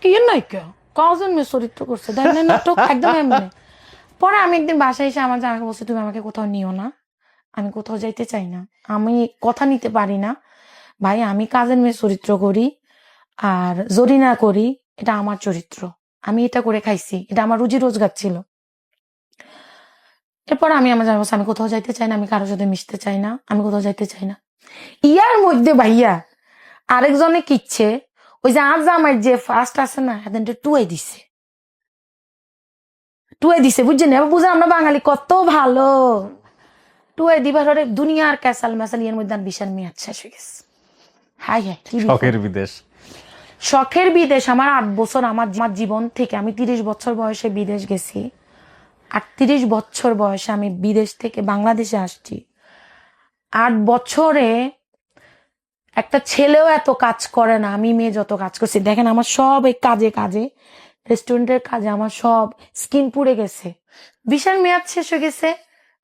কি নাই কে কাজের মেয়ে চরিত্র করছে, দেখেন না নাটক একদম এমনি। পরে আমি একদিন বাসায় এসে আমার জামাকে বলছি, তুমি আমাকে কোথাও নিও না, আমি কোথাও যাইতে চাই না, আমি কথা নিতে পারি না ভাই। আমি কাজের মেয়ে চরিত্র করি আর জরিনা করি, এটা আমার চরিত্র, আমি এটা করে খাইছি, এটা আমার রুজি রোজগার ছিল। এরপর আমি আমার জামাই বলছি, আমি কোথাও যাইতে চাই না, আমি কারোর সাথে মিশতে চাই না, আমি কোথাও যাইতে চাই না। ইয়ার মধ্যে ভাইয়া আরেকজনে কিচ্ছে, ওই যে আজ আমার যে ফার্স্ট আছে না, এদেরটা টুয়ে দিছে, টুয়ে দিছে, বুঝছেন? এবার বুঝেন আমরা বাঙালি কত ভালো। টুয়ে দিবার হরে দুনিয়ার ক্যাসাল ম্যাসাল, এর মধ্যে বিশাল মেয়াদ শেষ হয়ে গেছে। হাই হাই, কি বিপদ। শখের বিদেশ। শখের বিদেশ আমার 8 বছর আমার জীবন থেকে, আমি 30 বছর বয়সে বিদেশ গেছি। 38 বছর বয়সে আমি বিদেশ থেকে বাংলাদেশে আসছি। 8 বছরে একটা ছেলেও এত কাজ করে না আমি মেয়ে যত কাজ করছি। দেখেন আমার সব এই কাজে কাজে, রেস্টুরেন্টের কাজে আমার সব স্কিন পুড়ে গেছে, বিশাল মেয়াদ শেষ হয়ে গেছে।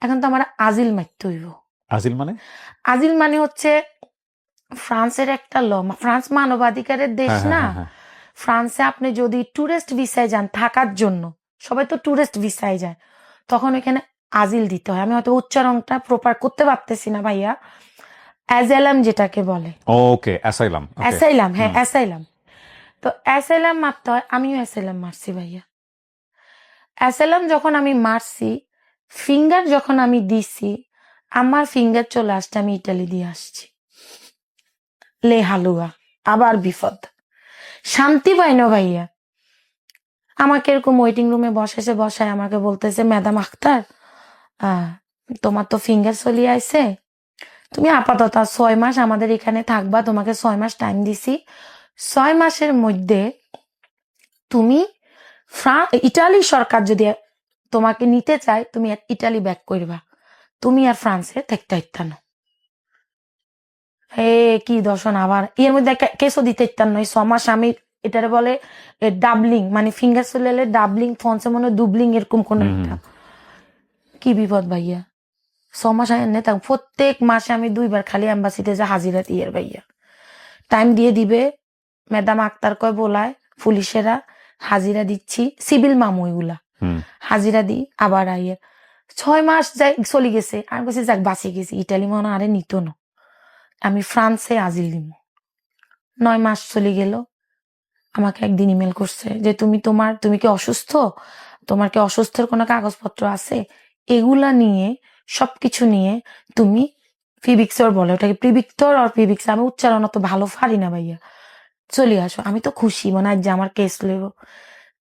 এখন তো আমার আজিল মারতে হইব। আজিল মানে? আজিল মানে হচ্ছে ফ্রান্সের একটা ল, ফ্রান্স মানবাধিকারের দেশ হ্যাঁ, না। হ্যাঁ, হ্যাঁ। ফ্রান্সে আপনি যদি ট্যুরিস্ট ভিসায় যান থাকার জন্য, সবাই তো ট্যুরিস্ট ভিসায় যায়, তখন ওইখানে আজিল দিতে হয়। আমি হয়তো উচ্চারণটা প্রপার করতে পারতেছি না ভাইয়া, অ্যাজাইলাম যেটাকে বলে। ওকে, অ্যাসাইলাম। অ্যাসাইলাম, হ্যাঁ অ্যাসাইলাম। তো অ্যাসাইলাম মারতে হয়, আমিও অ্যাসাইলাম মারছি ভাইয়া। অ্যাসাইলাম যখন আমি মারছি, ফিঙ্গার যখন আমি দিছি, আমার ফিঙ্গার চলে আসছে আমি ইটালি দিয়ে আসছি। লে হালুয়া, আবার বিপদ, শান্তি পাই না ভাইয়া। আমাকে এরকম ওয়েটিং রুমে বসায় আমাকে বলতেছে, ম্যাডাম আখতার তোমার তো ফিঙ্গার চলিয়ে আইছে, তুমি আপাতত 6 মাস আমাদের এখানে থাকবা, তোমাকে 6 মাস টাইম দিছি। 6 মাসের মধ্যে তুমি ইটালি সরকার যদি তোমাকে নিতে চায়, তুমি ইটালি ব্যাক করবা, তুমি আর ফ্রান্সে থাকতে ইত্যান। কি দর্শন, আবার এর মধ্যে কেসও দিতে ইত্যান নয়। 6 মাস আমি এটারে বলে ডাবলিং, মানে ফিঙ্গার চলে ডাবলিং, ফোনসে মনে দুবলিং, এরকম কোন একটা। কি বিপদ ভাইয়া। 6 মাস এনে থাক, প্রত্যেক মাসে আমি 2 বার খালি এম্বাসিতে যা হাজিরা দিয়ে ভাইয়া, টাইম দিয়ে দিবে। ম্যাডাম আক্তার কয় বোলায় পুলিশেরা, হাজিরা দিচ্ছি, সিভিল মামু এগুলা, হাজিরা দিই আবার আইয়ের। 6 মাস যাই চলে গেছে, আমি বলছি যাক বাঁচি গেছি, ইটালি মনে আরে নিত না, আমি ফ্রান্সে আজিল দিব। 9 মাস চলে গেল, আমাকে একদিন ইমেল করছে যে তুমি কি অসুস্থ, তোমার কি অসুস্থের কোনো কাগজপত্র আছে, এগুলা নিয়ে সবকিছু নিয়ে তুমি ফিবিক্সর বলে, ওটাকে প্রিভিক্টর আর প্রিভিক্স, আমি উচ্চারণ অত ভালো পারি না ভাইয়া। চলে আসো, আমি তো খুশি, মানে আজ যে আমার কেস লইব।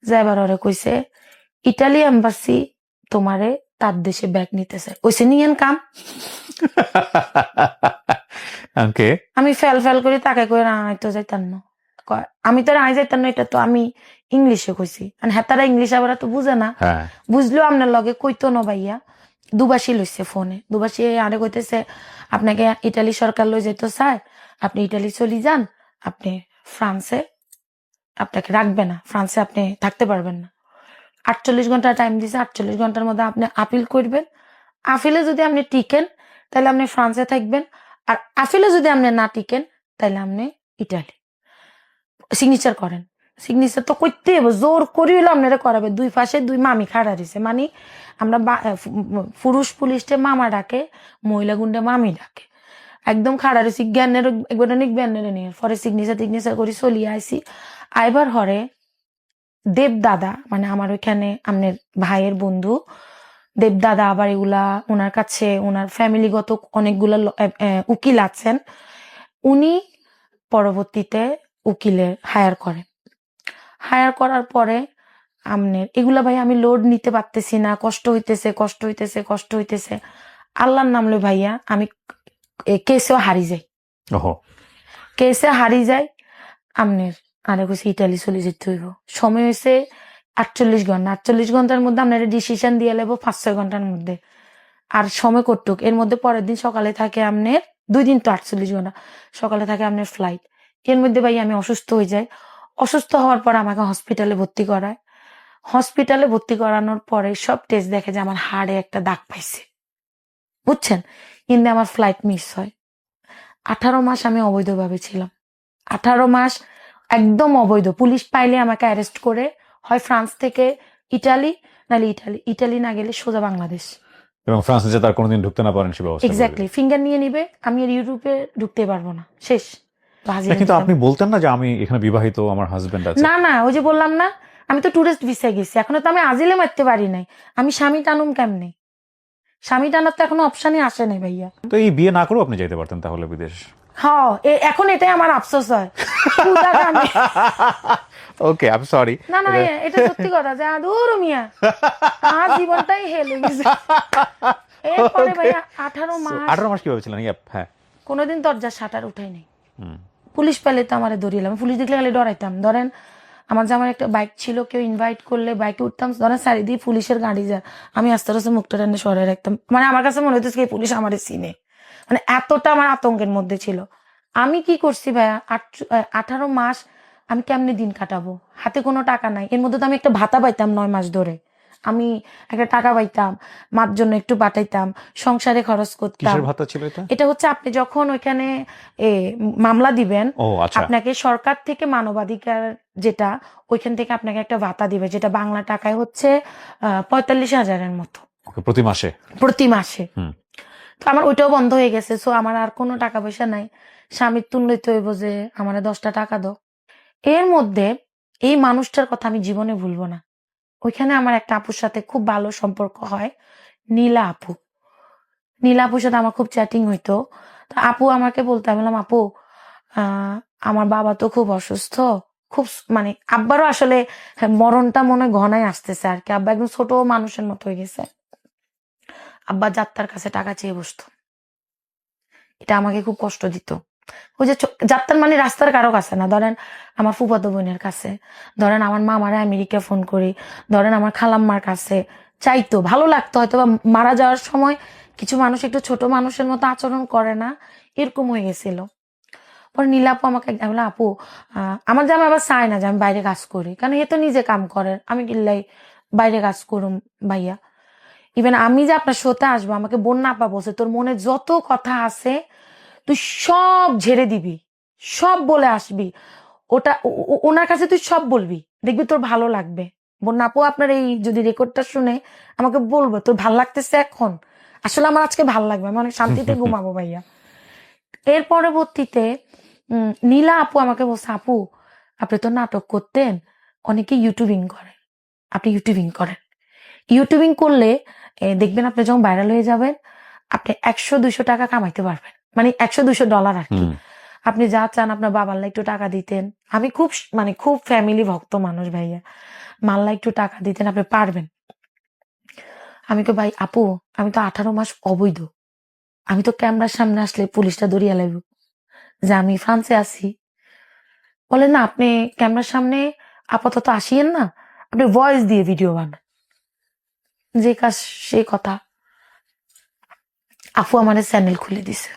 যাইবার ওরে কইছে ইটালি এম্বাসি তোমারে তার দেশে ব্যাগ নিতেছে, কইছে নিয়েন কাম। ওকে। আমি ফেল ফেল করে তাকে কই না তো যাইতাম না। আমি তো আই যাইতাম না, এটা তো আমি ইংলিশে কইছি, হেতারা ইংলিশ আবার তো বুঝে না, হ্যাঁ বুঝলেও আপনার লগে কইতো না ভাইয়া। দুবাসী লইছে ফোনে, দুবাসী আরে কইতেছে আপনাকে ইটালি সরকার লই যেতে চায়, আপনি ইটালি চলে যান, আপনি ফ্রান্সে আপনাকে রাখবে না, ফ্রান্সে আপনি থাকতে পারবেন না। 48 ঘন্টা টাইম দিছে, 48 ঘন্টার মধ্যে আপনি আপিল করবেন, আপিলে যদি আপনি টিকেন তাহলে আপনি ফ্রান্সে থাকবেন, আর আপিলে যদি আপনি না টিকেন তাহলে আপনি ইটালি সিগনেচার করেন। সিগনেচার তো করতে হবে, জোর করি হলো আপনারা করাবে। দুই পাশে দুই মামি খাড়া দিছে, মানে আমরা পুরুষ পুলিশে মামা ডাকে, মহিলা গুন্ডে মামি ডাকে, একদম খাড়া রয়েছি জ্ঞানের একবার জ্ঞানের নিয়ে পরে সিগনেচার টিগনেচার করে চলিয়ে আইসি। আইবার হরে দেবদাদা, মানে আমার ওইখানে আপনার ভাইয়ের বন্ধু দেবদাদা, আবার এগুলা ওনার কাছে ওনার ফ্যামিলিগত অনেকগুলা উকিল আছেন, উনি পরবর্তীতে উকিলের হায়ার করেন। হায়ার করার পরে আমনের এগুলা ভাই আমি লোড নিতে পারতেছি না, কষ্ট হইতেছে কষ্ট হইতেছে কষ্ট হইতেছে। আল্লাহর নাম লই ভাইয়া আমি কেসেও হারি যাই, ওহো কেসে হারি যাই। আমনের আরে কইছে ইটালি চলে যেতে হইব, সময় হয়েছে 48 ঘন্টা, 48 ঘন্টার মধ্যে আপনার ডিসিশন দিয়ে লেবো 5-6 ঘন্টার মধ্যে, আর সময় কটুক। এর মধ্যে পরের দিন সকালে থাকে আপনার 2 দিন তো 48 ঘন্টা, সকালে থাকে আপনার ফ্লাইট। এর মধ্যে ভাই আমি অসুস্থ হয়ে যাই, অসুস্থ হওয়ার পর আমাকে হসপিটালে ভর্তি করায়। হসপিটালে ভর্তি করানোর পরে সব টেস্ট দেখে যে আমার হাড়ে একটা দাগ পাইছে, বুঝছেন, কিন্তু আমার ফ্লাইট মিস হয়। 18 মাস আমি অবৈধভাবে ছিলাম, 18 মাস একদম অবৈধ। পুলিশ পাইলে আমাকে অ্যারেস্ট করে হয় ফ্রান্স থেকে ইটালি, নাহলে ইটালি না গেলে সোজা বাংলাদেশ। এবং ফ্রান্সে যে তার কোনোদিন ঢুকতে না পারেন সে ব্যবস্থা করে এক্স্যাক্টলি, ফিঙ্গার নিয়ে নিবে, আমি আর ইউরোপে ঢুকতে পারবো না, শেষ। তো দিবে। হাজিরা কিন্তু দিতাম। আপনি বলতেন না যে আমি এখানে বিবাহিত, আমার হাজবেন্ড আছে। না না, ওই যে বললাম না, আমি তো টুরিস্ট ভিসায় গেছি, এখনো তো আমি আজিলে মারতে পারি নাই, আমি স্বামী টানুম কেমনে? স্বামী টানার তো এখনো অপশনই আসে নাই ভাইয়া। তো এই বিয়ে না করেও আপনি যেতে পারতেন তাহলে বিদেশ। হ্যাঁ, এখন এটাই আমার আফসোস হয়। পূজাকে আমি- ওকে আই এম সরি। না না, এটা সত্যি কথা যে দূর মিয়া, আমার জীবনটাই হেল হয়ে গেছে। এরপরে ভাইয়া 18 মাস 18 মাস কিভাবে ছিলেন? হ্যাঁ কোনোদিন দরজার শাটার উঠাই নাই। হুম। পুলিশ পেলে তো আমার ধরিলাম, পুলিশ দেখলে খালি ডরাইতাম। ধরেন আমার যে আমার একটা বাইক ছিল, কেউ ইনভাইট করলে বাইকে উঠতাম, ধরেন চারিদিকে পুলিশের গাড়ি যায়, আমি আস্তে আস্তে মুখটা টানে সরে রাখতাম, মানে আমার কাছে মনে হইতেছে কি পুলিশ আমার চিনে, মানে এতটা আমার আতঙ্কের মধ্যে ছিল। আমি কি করছি ভাইয়া 18 মাস আমি কেমনে দিন কাটাবো, হাতে কোনো টাকা নাই। এর মধ্যে তো আমি একটা ভাতা পাইতাম 9 মাস ধরে, আমি একটা টাকা পাইতাম, মার জন্য একটু পাঠাইতাম, সংসারে খরচ করতাম। কিসের ভাতা ছিল এটা? এটা হচ্ছে আপনি যখন ওইখানে মামলা দিবেন, ও আচ্ছা। আপনাকে সরকার থেকে মানবাধিকার যেটা, ওইখান থেকে আপনাকে একটা ভাতা দিবে, যেটা বাংলা টাকায় হচ্ছে 45,000-এর মতো ওকে, প্রতি মাসে? প্রতি মাসে। হুম। তো আমার ওইটাও বন্ধ হয়ে গেছে, সো আমার আর কোনো টাকা পয়সা নাই। স্বামীর তুললেই তো হইব যে আমার 10টা টাকা দাও। এর মধ্যে এই মানুষটার কথা আমি জীবনে ভুলবো না। ওইখানে আমার একটা আপুর সাথে খুব ভালো সম্পর্ক হয়, নীলা আপু। নীলা আপুর সাথে আমার খুব চ্যাটিং হইতো। তো আপু আমাকে বলতে, আমি বললাম আপু আমার বাবা তো খুব অসুস্থ, খুব মানে আব্বারও আসলে মরণটা মনে হয় ঘনায় আসতেছে আর কি, আব্বা একদম ছোট মানুষের মতো হয়ে গেছে। আব্বা যাত্রার কাছে টাকা চেয়ে বসতো, এটা আমাকে খুব কষ্ট দিত। ওই যে যাত্রার মানে রাস্তার কারো কাছে না, ধরেন আমার ফুফাতো বোনের কাছে, ধরেন আমার মামারা আমেরিকা ফোন করি, ধরেন আমার খালাম্মার কাছে চাইতো, ভালো লাগতো। হয়তো বা মারা যাওয়ার সময় কিছু মানুষ একটু ছোট মানুষের মতো আচরণ করে না, এরকম হয়ে গেছিল। পরে নীলাপু আমাকে বললো আপু আমার জামা আবার চায় না যে আমি বাইরে কাজ করি, কারণ এ তো নিজে কাম করে, আমি কিল্লাই বাইরে কাজ করুম ভাইয়া। ইভেন আমি যে আপনার শোতে আসবো, আমাকে বন্যা আপা বলছে তোর মনে যত কথা আছে তুই সব ঝেড়ে দিবি, সব বলে আসবি, ওটা ওনার কাছে তুই সব বলবি, দেখবি তোর ভালো লাগবে। বন্যা আপু আপনার এই যদি রেকর্ডটা শুনে আমাকে বলবো তোর ভাল লাগতেছে এখন, আসলে আমার আজকে ভাল লাগবে, আমি অনেক শান্তিতে ঘুমাবো ভাইয়া। এর পরবর্তীতে নীলা আপু আমাকে বলছে আপু আপনি তো নাটক করতেন, অনেকে ইউটিউবিং করে, আপনি ইউটিউবিং করেন, ইউটিউবিং করলে দেখবেন আপনি যখন ভাইরাল হয়ে যাবেন আপনি 100-200 টাকা কামাইতে পারবেন, মানে $100-200 আর কি। হুম আপনি যা চান আপনার বাবাল্লা একটু টাকা দিতেন, আমি খুব মানে খুব ফ্যামিলি ভক্ত মানুষ ভাইয়া, মাল্লা একটু টাকা দিতেন, আপনি পারবেন। আমি তো ভাই আপু, আমি তো 18 মাস অবৈধ, আমি তো ক্যামেরার সামনে আসলে পুলিশটা ধরিয়া লাগবে যে আমি ফ্রান্সে আছি। বলে না, আপনি ক্যামেরার সামনে আপাতত আসিয়েন না, আপনি ভয়েস দিয়ে ভিডিও বানান। যে কাজ সেই কথা। আপু আমার চ্যানেল খুলে দিছে,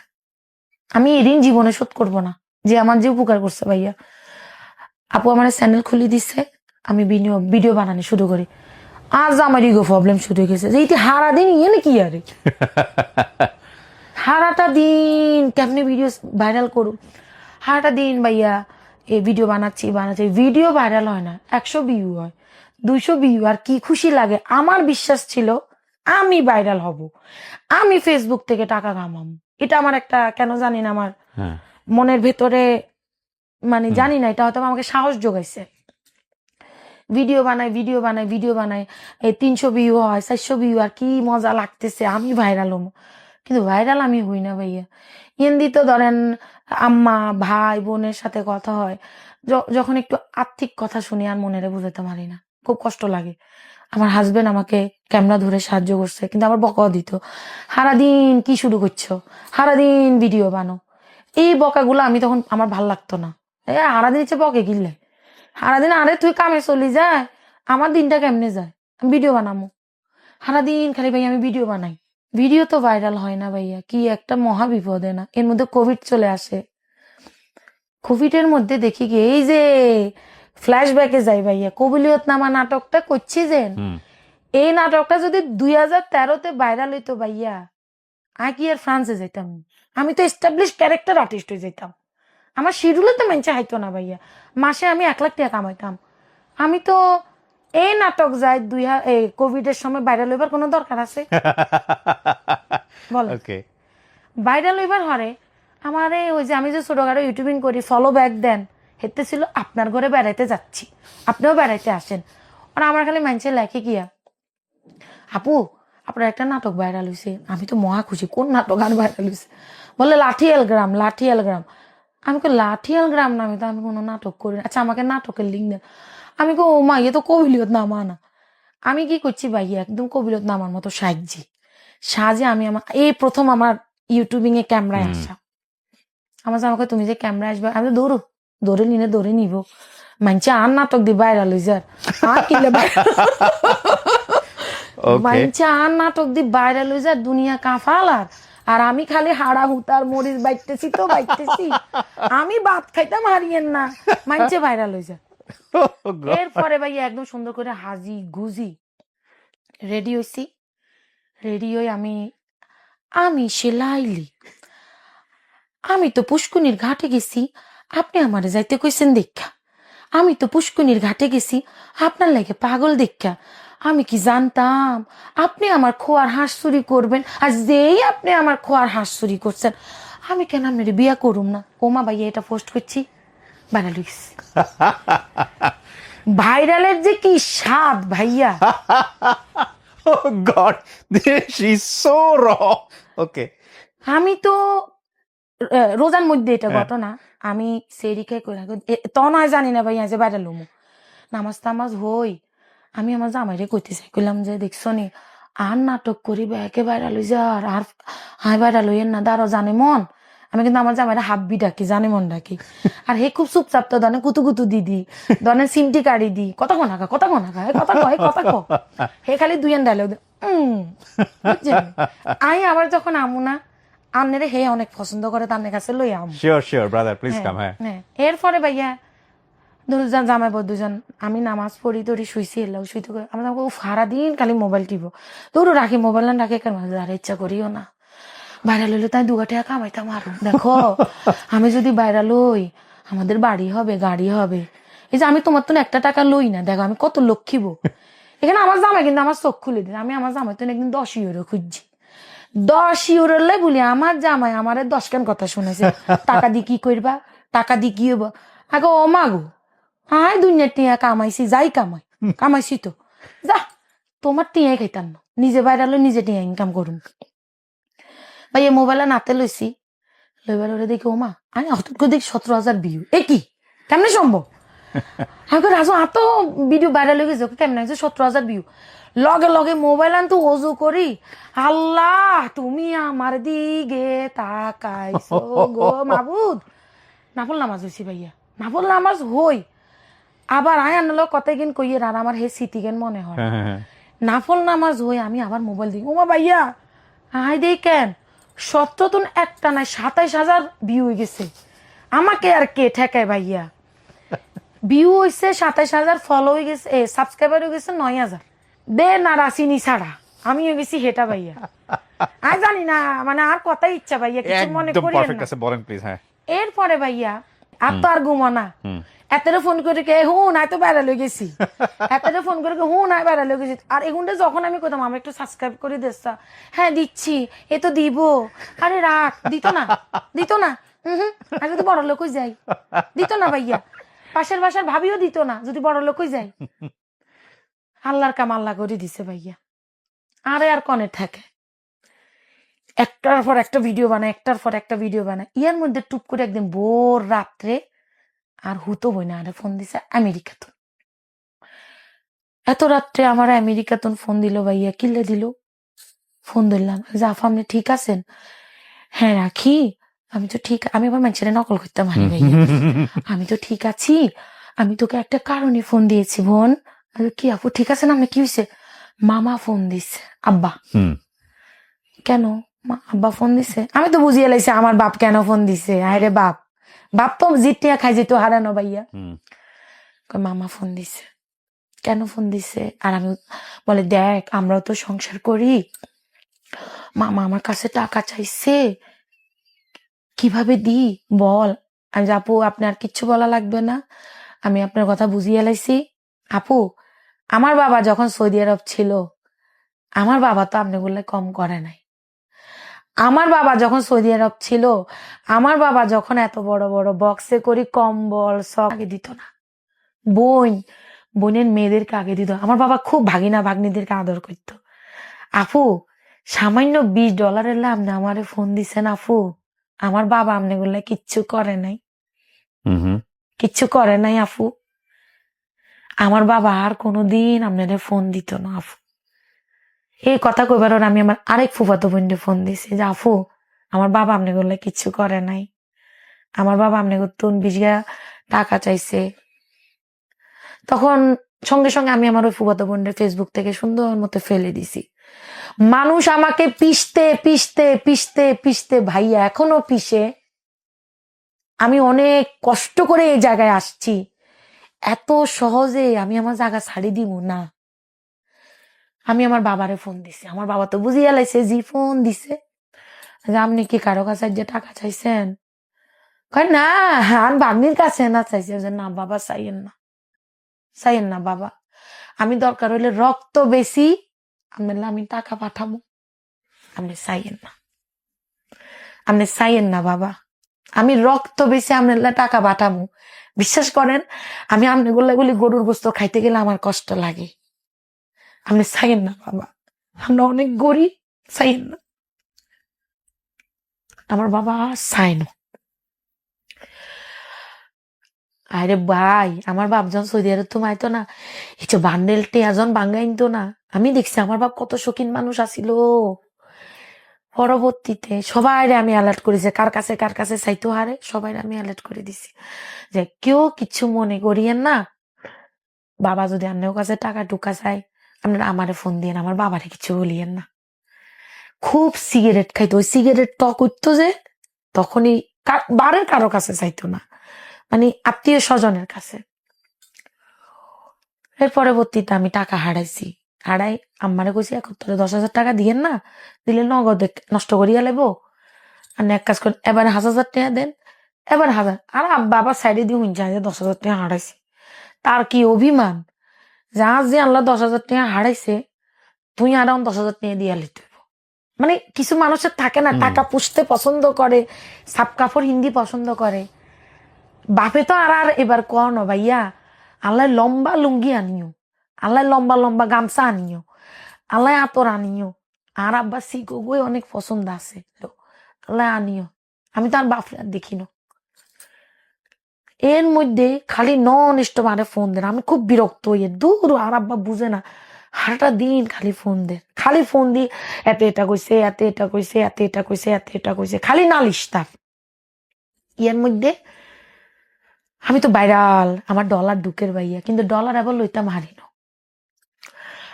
আমি এই ঋণ জীবনে শোধ করবো না, যে আমার যে উপকার করছে ভাইয়া। আপু আমার চ্যানেল খুলে দিছে, আমি ভিডিও বানানো শুরু করি। আজ আমার ইগো প্রবলেম শুরু হয়ে গেছে যে এইটি হারা দিন ইয়ে নাকি আরে সারাটা দিন কেমনে ভিডিও ভাইরাল করুন। সারাটা দিন ভাইয়া এই ভিডিও বানাচ্ছি, ভিডিও ভাইরাল হয় না, 100 ভিউ হয়, 200 ভিউ, আর কি খুশি লাগে। আমার বিশ্বাস ছিল আমি ভাইরাল হব, আমি ফেসবুক থেকে টাকা কামাবো। এটা আমার একটা কেন জানি না, আমার হ্যাঁ মনের ভেতরে মানে হুম জানি না, এটা হয়তো আমাকে সাহস যোগাইছে। ভিডিও বানাই, এই 300 ভিউ হয়, 400 ভিউ, আর কি মজা লাগতেছে আমি ভাইরাল হবো। কিন্তু ভাইরাল আমি হই না ভাইয়া। হিন্দি তো ধরেন আম্মা ভাই বোনের সাথে কথা হয়, যখন একটু আর্থিক কথা শুনি আর মনেরে বুঝাতে পারি না, খুব কষ্ট লাগে। আমার হাজবেন্ড আমাকে ক্যামেরা ধরে সাহায্য করছে, কিন্তু আমার বকাও দিত, সারাদিন কি শুরু করছো, সারাদিন ভিডিও বানো। এই বকাগুলো আমি তখন আমার ভাল লাগতো না। সারাদিন ইচ্ছে বকে গিললে, সারাদিন আরে তুই কামে চলি যায়, আমার দিনটা কেমনে যায়, আমি ভিডিও বানাবো। সারাদিন খালি ভাই আমি ভিডিও বানাই, ভিডিও তো ভাইরাল হয় না ভাইয়া, কি একটা মহা বিপদে না। এর মধ্যে কোভিড চলে আসে, কোভিডের মধ্যে দেখি কি এই যে ফ্ল্যাশব্যাকে যাই ভাইয়া, কবিলিয়ত নামা নাটকটা করছি যে, হুম এই নাটকটা যদি 2013-তে ভাইরাল হইতো ভাইয়া, আমি কি আর ফ্রান্সে যাইতাম? আমি তো এস্টাবলিশ ক্যারেক্টার আর্টিস্ট হয়ে যেতাম, আমার শিডিউলে তো মানছে হাইতো না ভাইয়া। মাসে আমি 1 লাখ টাকা কামাইতাম। আমি তো এই নাটক যাই কোভিড এর সময় ভাইরাল হইবার কোনো দরকার আছে বল? ওকে ভাইরাল হইবার হরে আমারে ওই যে আমি যে ছোটখাটো ইউটিউবিং করি, ফলো ব্যাক দেন, হেতে ছিল আপনার ঘরে বেড়াইতে যাচ্ছি, আপনিও বেড়াইতে আসেন। আর আমার খালি মানছে লেখে গিয়া, আপু আপনার একটা নাটক ভাইরাল হয়েছে। আমি তো মহা খুশি, কোন নাটক আর ভাইরাল হয়েছে? বলে লাঠিয়াল গ্রাম, লাঠিয়াল গ্রাম। আমি কো লাঠিয়াল গ্রাম নামে তো আমি কোনো নাটক করি না, আচ্ছা আমাকে নাটকের লিঙ্ক দেন। আমি কো ও মা, ইয়ে তো কবিলিয়ত নামা না। আমি কি করছি ভাইয়া, একদম কবিলিয়ত নামার মতো সাজে আমি আমার এই প্রথম আমার ইউটিউবিং এ ক্যামেরায় হুম আসা। আমার আমাকে তুমি যে ক্যামেরা আসবে, আমি তো ধরে নিব। মানছে আর নাটক দি ভাইরাল হয়ে যার, আর কিলে ওকে মানছে আর নাটক দি ভাইরাল হয়ে যার, দুনিয়া কাঁফাল। আর আমি খালি হাড়া হুতার মরিচ বাইতেছি তো বাইতেছি, আমি ভাত খাইতাম হারিয়েন না, মানছে ভাইরাল হয়ে যায়। এরপরে ভাইয়া একদম সুন্দর করে হাজি গুজি রেডি হইছি, রেডি হই আমি আমি সেলাইলি, আমি তো পুষ্কুনির ঘাটে গেছি, আপনি আমারে যাইতে কইছেন দেখা। আমি তো পুষ্কুনির ঘাটে গেছি আপনার লাগে পাগল দেখা। আমি কি জানতাম আপনি আমার খোয়ার হাঁস চুরি করবেন, আর যেই আপনি আমার খোয়ার হাঁস চুরি করছেন, আমি কেন আপনার বিয়া করুম না। ওমা ভাইয়া এটা পোস্ট করছি, ভাইরাল হইছে। ভাইরালের যে কি স্বাদ ভাইয়া, Oh God, this is so raw. Okay. আমি তো রোজার মধ্যে এটা হ্যাঁ। ঘটনা, আমি সেরি খাই করে তো নয় জানি না ভাইয়া যে বাইরে লুমু নামাজ টামাজ হই। আমি আমার জামাইরে কইতে চাই, কইলাম যে দেখছো নি আর নাটক করি একে ভাইরাল হই যা, আর হাই ভাইরাল হইয়েন না, দাঁড়ো জানে মন। আমি কিন্তু আমার জামাইরে হাব্বি ডাকি, জানে মন ডাকি। আর হে খুব চুপচাপ তো, ধরেন কুতু দিদি, ধরেন সিমটি কাড়ি দি, কথা কোনাকা কথা ক, হে খালি দুইয়ান ডায়লগ বুঝছেন। আমি আবার যখন আমু না, আন্নেরে হে অনেক পছন্দ করে, তার কাছে লই আম। Sure, brother. Please come. হ্যাঁ। হ্যাঁ, এরপরে ভাইয়া দুজন জামাই বউ দুজন, আমি নামাজ পড়ি তড়ি শুইছি, এলাও শুইতে করে আমরা সারাদিন খালি মোবাইল টিপো, তোরও রাখি মোবাইল না রাখে কেন, আর ইচ্ছা করিও না। ভাইরাল হইলে তাই 2 টাকা কামাইতাম আরো। দেখো আমি যদি ভাইরাল হই, আমাদের বাড়ি হবে, গাড়ি হবে। এই যে আমি তোমার তো 1 টাকা লই না, দেখো আমি কত লক্ষ্মীব। এখানে আমার জামাই কিন্তু আমার চোখ খুলে দিন, আমি আমার জামাই তো একদিন 10 ইউরো খুঁজছি, 10 ইউরো লাই বলি আমার জামাই আমার 10 কেন কথা শুনেছে, টাকা দিয়ে কি করবা, টাকা দিয়ে কি হবো। আগে ও মাগো, আয় দুনিয়ার টিয়া কামাইছি, যাই কামাইছি তো যা, তোমার টিয়াই খাইতাম না, নিজে বাইরে নিজে টিয়া ইনকাম করুন। ভাইয়া মোবাইলে নাতে লইছি, লইবার ওরে দেখি ওমা আমি হঠাৎ করে দেখি 17,000 ভিউ। এ কি কেমনে সম্ভব? আমি কই রাজু এত ভিডিও ভাইরাল হয়ে গেছে, কেমনে 17,000 ভিউ? লগে লগে মোবাইল আনতো ওযু করি, আল্লাহ তুমি আমার দিকে তাকাইছো গো মাবুদ। নাফল নামাজ হইছি ভাইয়া, নাফল নামাজ হই আবার আয় আনলো কত কিন কইয়ে আর আমার হে স্মৃতিকেন মনে হয়। নাফল নামাজ হই আমি আবার মোবাইল দিই, ওমা ভাইয়া আয় দেই কেন 17 তুন একটা নাই 27,000 ভিউ হয়ে গেছে। আমাকে আর কে ঠেকায় ভাইয়া? ভিউ হইছে 27,000, ফলো হয়ে গেছে সাবস্ক্রাইবার হয়ে গেছে 9,000। দে না রাসিনি ছাড়া আমি হয়ে গেছি হেটা ভাইয়া। আমি জানি না মানে আর কথাই ইচ্ছা ভাইয়া, কিছু মনে একদম করি পারফেক্ট না। আছে, বলেন প্লিজ। হ্যাঁ, এরপরে ভাইয়া আর তো আর ঘুমো না, এতটা ফোন করে কে হুন আয় তো বেড়া লই গেছি, এতটা ফোন করে হুন আয় বেড়া লই গেছি। আর এগুনটা যখন আমি কইতাম আমার একটু সাবস্ক্রাইব করে দিচ্ছা, হ্যাঁ দিচ্ছি এ তো দিব, আরে রাখ দিত না দিত না, আমি তো বড় লোকই যাই, দিত না ভাইয়া। পাশের বাসার ভাবিও দিত না যদি বড় লোকই যাই। আল্লাহর কাম আল্লাহ করে দিছে ভাইয়া। আরে আর কনে থাকে একটার পর একটা ভিডিও বানায়, একটার পর একটা ভিডিও বানায়। ইয়ার মধ্যে টুপ করে একদিন ভোর রাত্রে আর হুতো বই না আরে ফোন দিছে আমেরিকাতন। এত রাত্রে আমার আমেরিকাতন ফোন দিল ভাইয়া, কিলে দিল। ফোন ধরলাম, জাফা আপনি ঠিক আছেন? হ্যাঁ রাখি, আমি তো ঠিক, আমি আবার মানুষের নকল করতে মানি ভাইয়া, আমি তো ঠিক আছি, আমি তোকে একটা কারণে ফোন দিয়েছি বোন। কি আপু ঠিক আছেন? আপনি কি হয়েছে? মামা ফোন দিছে, আব্বা। কেন আব্বা ফোন দিছে? আমি তো বুঝিয়ে লাইছি আমার বাপ কেন ফোন দিছে। আরে বাপ, বাপ তো জিতিয়া খাই যেত হারানো ভাইয়া। মামা ফোন দিছে, কেন ফোন দিছে? আর আমি বলে দেখ আমরাও তো সংসার করি, মামা আমার কাছে টাকা চাইছে, কিভাবে দি বল। আমি আপু আপনার কিচ্ছু বলা লাগবে না, আমি আপনার কথা বুঝিয়ে লাইছি। আপু আমার বাবা যখন সৌদি আরব ছিল, আমার বাবা তো আপনি বললে কম করে নাই। আমার বাবা যখন সৌদি আরব ছিল, আমার বাবা যখন এত বড় বড় বক্সে করি কম্বল সব আগে দিত না, বোনের মেয়েদেরকে আগে দিত। আমার বাবা খুব ভাগিনা ভাগ্নিদেরকে আদর করতো। আপু সামান্য $20 আপনি আমারে ফোন দিছেন আপু, আমার বাবা আপনি বললে কিচ্ছু করে নাই, কিচ্ছু করে নাই আপু। আমার বাবা আর কোনোদিন আপনাদের ফোন দিত না আপু। এই কথা কইবার আমি আমার আরেক ফুফাতো বোনকে ফোন দিছি যে আপু আমার বাবা আপনি বললে কিচ্ছু করে নাই, আমার বাবা আপনি করতুন 20 টাকা চাইছে। তখন সঙ্গে সঙ্গে আমি আমার ওই ফুফাতো বোনের ফেসবুক থেকে সুন্দর মতো ফেলে দিছি। মানুষ আমাকে পিষতে পিষতে পিষতে পিষতে ভাইয়া এখনো পিষে। আমি অনেক কষ্ট করে এই জায়গায় আসছি, এত সহজে আমি আমার জায়গা ছাড়ি দিব না। আমি আমার বাবারে ফোন দিছি, আমার বাবা তো বুঝিয়ে লাইছে, জি ফোন দিছে যে আপনি কি কারো কাছে যে টাকা চাইছেন? কয় না আমি বাগনির কাছে না চাইছি। না বাবা চাইয়েন না, চাইয়েন না বাবা, আমি দরকার হইলে রক্ত বেশি আমি টাকা পাঠাবো, আপনি চাইয়েন না, আপনি চাইয়েন না বাবা, আমি রক্ত বেশি আপনার টাকা পাঠাবো। বিশ্বাস করেন আমি আপনি গুলি গরুর গোস্ত খাইতে গেলে আমার কষ্ট লাগে। আপনি চাইয়েন না বাবা, আমরা অনেক গরিব, চাইয়েন না। আমার বাবা চাই না। আরে ভাই আমার বাপ যখন সৌদি আরব তো মাইতো না, এই যে বান্ডেল টেয়াজন বাঙ্গাইতো না। আমি দেখছি আমার বাপ কত শৌখিন মানুষ আসিল। পরবর্তীতে সবাই আমি অ্যালার্ট করেছি, কার কাছে চাইতো হারে সবাই আমি অ্যালার্ট করে দিছি যে কেউ কিছু মনে করিয়েন না, বাবা যদি আপনার কাছে টাকা টুকা চাই আপনারা আমারে ফোন দিয়ে আমার বাবারে কিছু বলিয়েন না। খুব সিগারেট খাইতো, ওই সিগারেট টক উঠতো যে তখনই বারের কারো কাছে চাইতো না, মানে আত্মীয় স্বজনের কাছে। এর পরবর্তীতে আমি টাকা হারাই আমারে কইছি এখন তোরে 10,000 টাকা দিয়েন না, দিলে নগদ নষ্ট করিয়া লেবো, আর এক কাজ করেন এবার 1,000 টাকা দেন, এবার 1,000। আর বাবা সাইডে দিয়ে হুঁচা যে 10,000 টাকা হারাইছি, তার কি অভিমান যা যে আল্লাহ 10,000 টাকা হারাইছে, তুই আর 10,000 টাকা দিয়ে লিতে। মানে কিছু মানুষের থাকে না টাকা পুষতে পছন্দ করে, সাপ কাপড় হিন্দি পছন্দ করে। বাপে তো আর এবার কর না ভাইয়া, আল্লাহ লম্বা লুঙ্গি আনিও, আল্লাহ লম্বা লম্বা গামছা আনিও, আল্লাহ আতর আনিও। আর আব্বা সিগোগুই অনেক পছন্দ আছে, আল্লাহ আনিও, আমি তো আর বাপ আর দেখি না। এর মধ্যে খালি নন স্টপ আরে ফোন দেন, আমি খুব বিরক্ত হইয়ে দূর, আর আব্বা বুঝে না, সারাটা দিন খালি ফোন দেন, খালি ফোন দিয়ে এত এটা কইছে, এত এটা কইছে, এত এটা কইছে, এত এটা কইছে, খালি নালিশ তার। এর মধ্যে আমি তো ভাইরাল, আমার ডলার ঢুকের ভাইয়া, কিন্তু ডলার আবার লইতাম হারি না।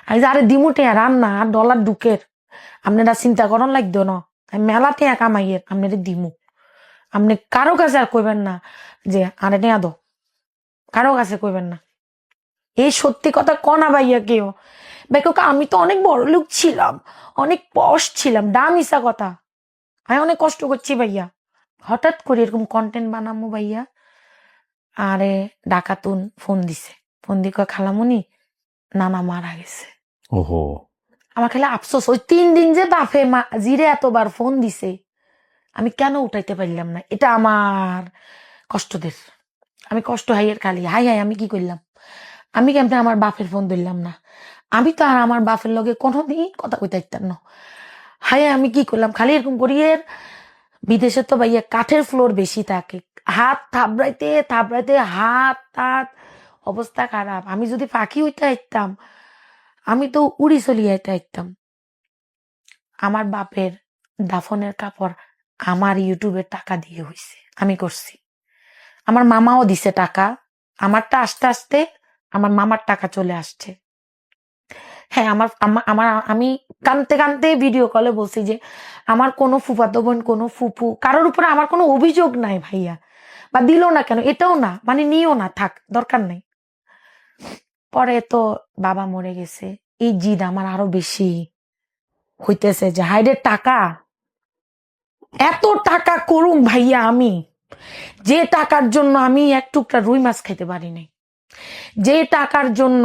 আমি যে আরে দিমুটে রান্না আর ডলার ঢুকের, আপনারা চিন্তা করার লাগতো না, আমি মেলাতে কামাইয়ের আপনাদের দিমু। আপনি কারো কাছে আর কইবেন না যে আরে নেয়া দো, কারো কাছে কইবেন না। এই সত্যি কথা কনা ভাইয়া কেউ ভাই কাকা, আমি তো অনেক বড় লোক ছিলাম, অনেক পশ ছিলাম, দামিসা কথা, আমি অনেক কষ্ট করছি ভাইয়া। হঠাৎ করে এরকম কন্টেন্ট বানামো ভাইয়া, আরে ডাকাতুন ফোন দিছে, ফোন দিয়ে কয় খালামুনি নানা মারা গেছে। ওহো, আমার খালি আফসোস, ওই 3 দিন যে বাপে জিরে এতবার ফোন দিছে, আমি কেন উঠাইতে পারলাম না, এটা আমার কষ্টদের। আমি কষ্ট হাইয়ের খালি হাই হাই, আমি কি করলাম, আমি কেমন আমার বাপের ফোন ধরলাম না, আমি তো আর আমার বাপের লগে কোনোদিন কথা কইতে পারতাম না। হাই আমি কি করলাম, খালি এরকম করিয়ে। বিদেশে তো ভাইয়া কাঠের ফ্লোর বেশি থাকে, হাত থাবড়াইতে থাবড়াইতে হাত টাত অবস্থা খারাপ। আমি যদি পাখি হইতে আইতাম, আমি তো উড়ি চলিয়ে আইতে আইতাম। আমার বাপের দাফনের কাপড় আমার ইউটিউবের টাকা দিয়ে হইছে, আমি করছি। আমার মামাও দিছে টাকা, আমারটা আস্তে আস্তে আমার মামার টাকা চলে আসছে। হ্যাঁ, আমার আমার আমি কানতে কানতে ভিডিও কলে বলছি যে আমার কোনো ফুফাতো বোন, কোনো ফুফু, কারোর উপরে আমার কোনো অভিযোগ নাই ভাইয়া, বা দিল না কেন এটাও না, মানে নিও না, থাক, দরকার নেই। পরে তো বাবা মরে গেছে, এই জিদ আমার আরো বেশি হইতেছে যে হাইডের টাকা, এত টাকা করুম ভাইয়া আমি, যে টাকার জন্য আমি এক টুকরা রুই মাছ খাইতে পারি নাই, যে টাকার জন্য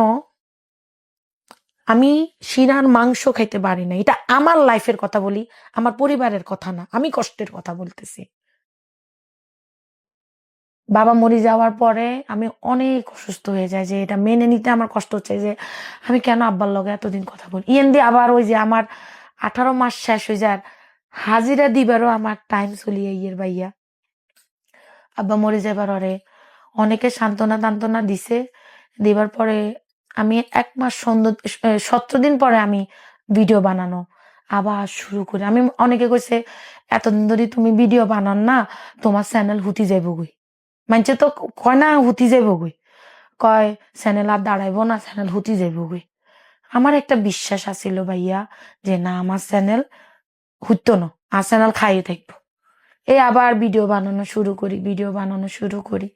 আমি শিরার মাংস খাইতে পারি না। এটা আমার লাইফের কথা বলি, আমার পরিবারের কথা না, আমি কষ্টের কথা বলতেছি। বাবা মরে যাওয়ার পরে আমি অনেক অসুস্থ হয়ে যায়, যে এটা মেনে নিতে আমার কষ্ট হচ্ছে যে আমি কেন আব্বার লগে এতদিন কথা বলি। ইয়েন দিয়ে আবার ওই যে আমার 18 মাস শেষ হয়ে যায়, হাজিরা দিবারও আমার টাইম চলিয়ে ইয়ের ভাইয়া। আব্বা মরে যাবার পরে অনেকে সান্ত্বনা টান্তনা দিছে, দিবার পরে আমি 1 মাস 17 দিন পরে আমি ভিডিও বানানো আবার শুরু করি। আমি অনেকে কইছে এতদিন ধরে তুমি ভিডিও বানান না, তোমার চ্যানেল হুতি যাইব গই। মানছে তো কয় না হুতি যাইব গই, কয় চ্যানেল আর দাঁড়াইবো না, চ্যানেল হুতি যাইব গই। আমার একটা বিশ্বাস আছিল ভাইয়া যে না, আমার চ্যানেল হুতো না, আর চ্যানেল খাইয়ে থাকবো। এই আবার ভিডিও বানানো শুরু করি, ভিডিও বানানো শুরু করি।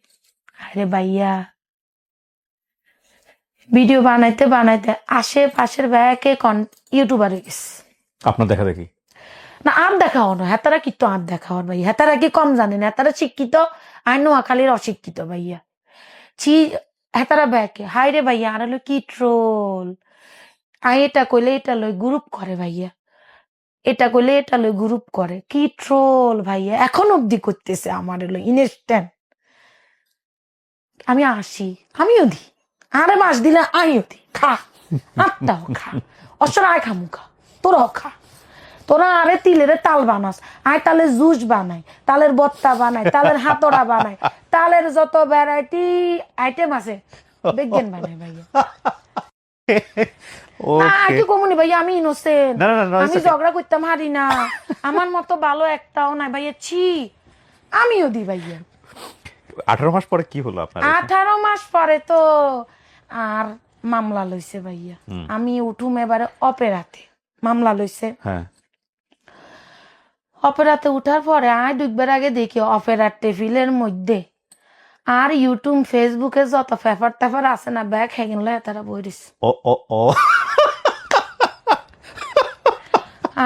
আরে ভাইয়া ভিডিও বানাইতে বানাইতে আশেপাশের ব্যাকে ইউটিউবার হয়ে গেছে। আপনার দেখা দেখি না আর দেখা হনো, হেতারা কি তো আর দেখা হন ভাই, হেতারা কি কম জানেন, হেতারা শিক্ষিত, আর নোয়াখালীর অশিক্ষিত ভাইয়া। ছি, হেতারা ব্যাকে হাই রে ভাইয়া, আর হলো কি ট্রোল, আই এটা কইলে এটা লই গ্রুপ করে ভাইয়া, এটা কইলে এটা লই গ্রুপ করে, কি ট্রোল ভাইয়া, এখন অব্দি করতেছে আমার এলো ইনস্ট্যান্ট। আমি আসি, আমিও দি, আরে মাস দিলে আমিও দি, খা আত্মাও খা, অসর আয় খামু খা, তোরাও খা। তোরা আরে তিলের তাল বানাস, আয় তালের জুস বানাই, তালের বত্তা বানাই, তালের হাতড়া বানাই, তালের যত ভ্যারাইটি আইটেম আছে দেখবেন বানাই ভাইয়া। ওকে, কি কমুনি ভাইয়া, আমি ইনোসেন্ট, না না না, আমি ঝগড়া করতাম হারি না, আমার মতো ভালো একটাও নাই ভাইয়া, ছি। আমিও দি ভাইয়া। 18 মাস পরে কি হলো আপনার? 18 মাস পরে তো আর মামলা লইছে ভাইয়া, আমি উঠুম এবারে অপেরাতে মামলা লইছে। হ্যাঁ, অপেরাতে উঠার পরে আয় ঢুকবার আগে দেখি অপেরার টেবিলের মধ্যে আর ইউটিউব ফেসবুকে যত পেপার টেপার আছে না, ব্যাগ হ্যাগিন লয় তারা বইরিস। ও ও ও,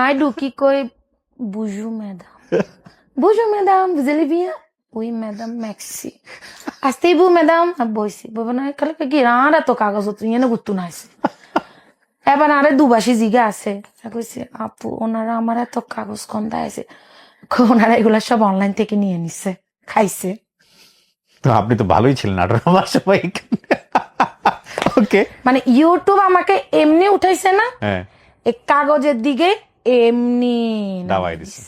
আয় ঢুকি কই বুঝু ম্যাডাম বুঝলি বিয়া, ওই ম্যাডাম ম্যাক্সি আসতেই বু ম্যাডাম বইছি, বইব না খালি কি আর এত কাগজ তুই এনে গুত্তু না আছে। এবার আরে দুবাসী জিগা আছে, কইছে আপু ওনারা আমার এত কাগজ কম আছে, ওনারা এগুলা সব অনলাইন থেকে নিয়ে নিছে, খাইছে। তো আপনি তো ভালোই ছিলেন 18 মাস ভাই। ওকে, মানে ইউটিউব আমাকে এমনি উঠাইছে না, হ্যাঁ, এই কাগজের দিকে এমনি দাবাই দিছে। নামাই দিছে।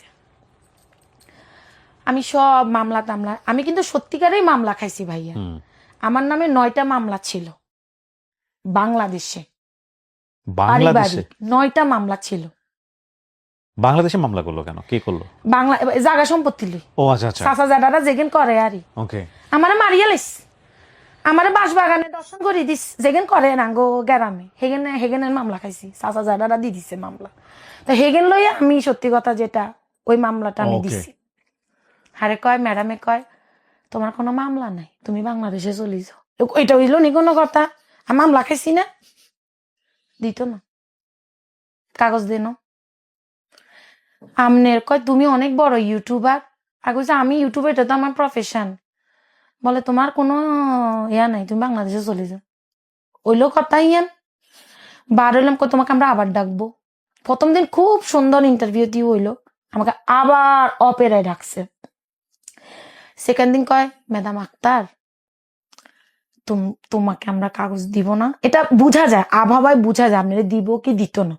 আমি সব মামলা টামলা, আমি কিন্তু সত্যিকারেই মামলা খাইছি ভাইয়া। আমার নামে 9টা মামলা ছিল বাংলাদেশে, বাংলাদেশে? পারিবারিক 9টা মামলা ছিল। বাংলাদেশে মামলা করলো কেন? কে করলো? বাংলা জায়গা সম্পত্তি লই ও আচ্ছা আচ্ছা, চাচা জাডারা যেগেন করে আরি ওকে। আমারে মারিয়া লাইস, আমারে বাঁশবাগানে দর্শন করে দিস যেগেন করে নাঙ্গো গ্রামে, হেগেনের মামলা খাইছি, চাচা জাডারা দি দিছে মামলা। তো হেগেন লইয়া আমি সত্যি কথা যেটা ওই মামলাটা আমি Okay. দিছি। আরে কয় ম্যাডামে কয় তোমার কোনো মামলা নাই, তুমি বাংলাদেশে চলে যাও। এটা হইল নি কোনো কথা? আমি মামলা খাইছি না, দিত না কাগজ দেন। আমনের কয় তুমি অনেক বড় ইউটিউবার। আগে আমি ইউটিউবে, এটা তো আমার প্রফেশন। বলে তোমার কোনো ইয়া নাই, তুমি বাংলাদেশে চলে যাও। ওইলো কথা ইয়ান বার হইলাম, তোমাকে আমরা আবার ডাকবো। প্রথম দিন খুব সুন্দর ইন্টারভিউ দিয়ে হইলো, আমাকে আবার অপেরায় ডাকছে। সেকেন্ড দিন কয় ম্যাডাম আক্তার তোমাকে আমরা কাগজ দিব না। এটা বুঝা যায়, আবহাওয়ায় বুঝা যায় আপনারা দিব কি দিত না।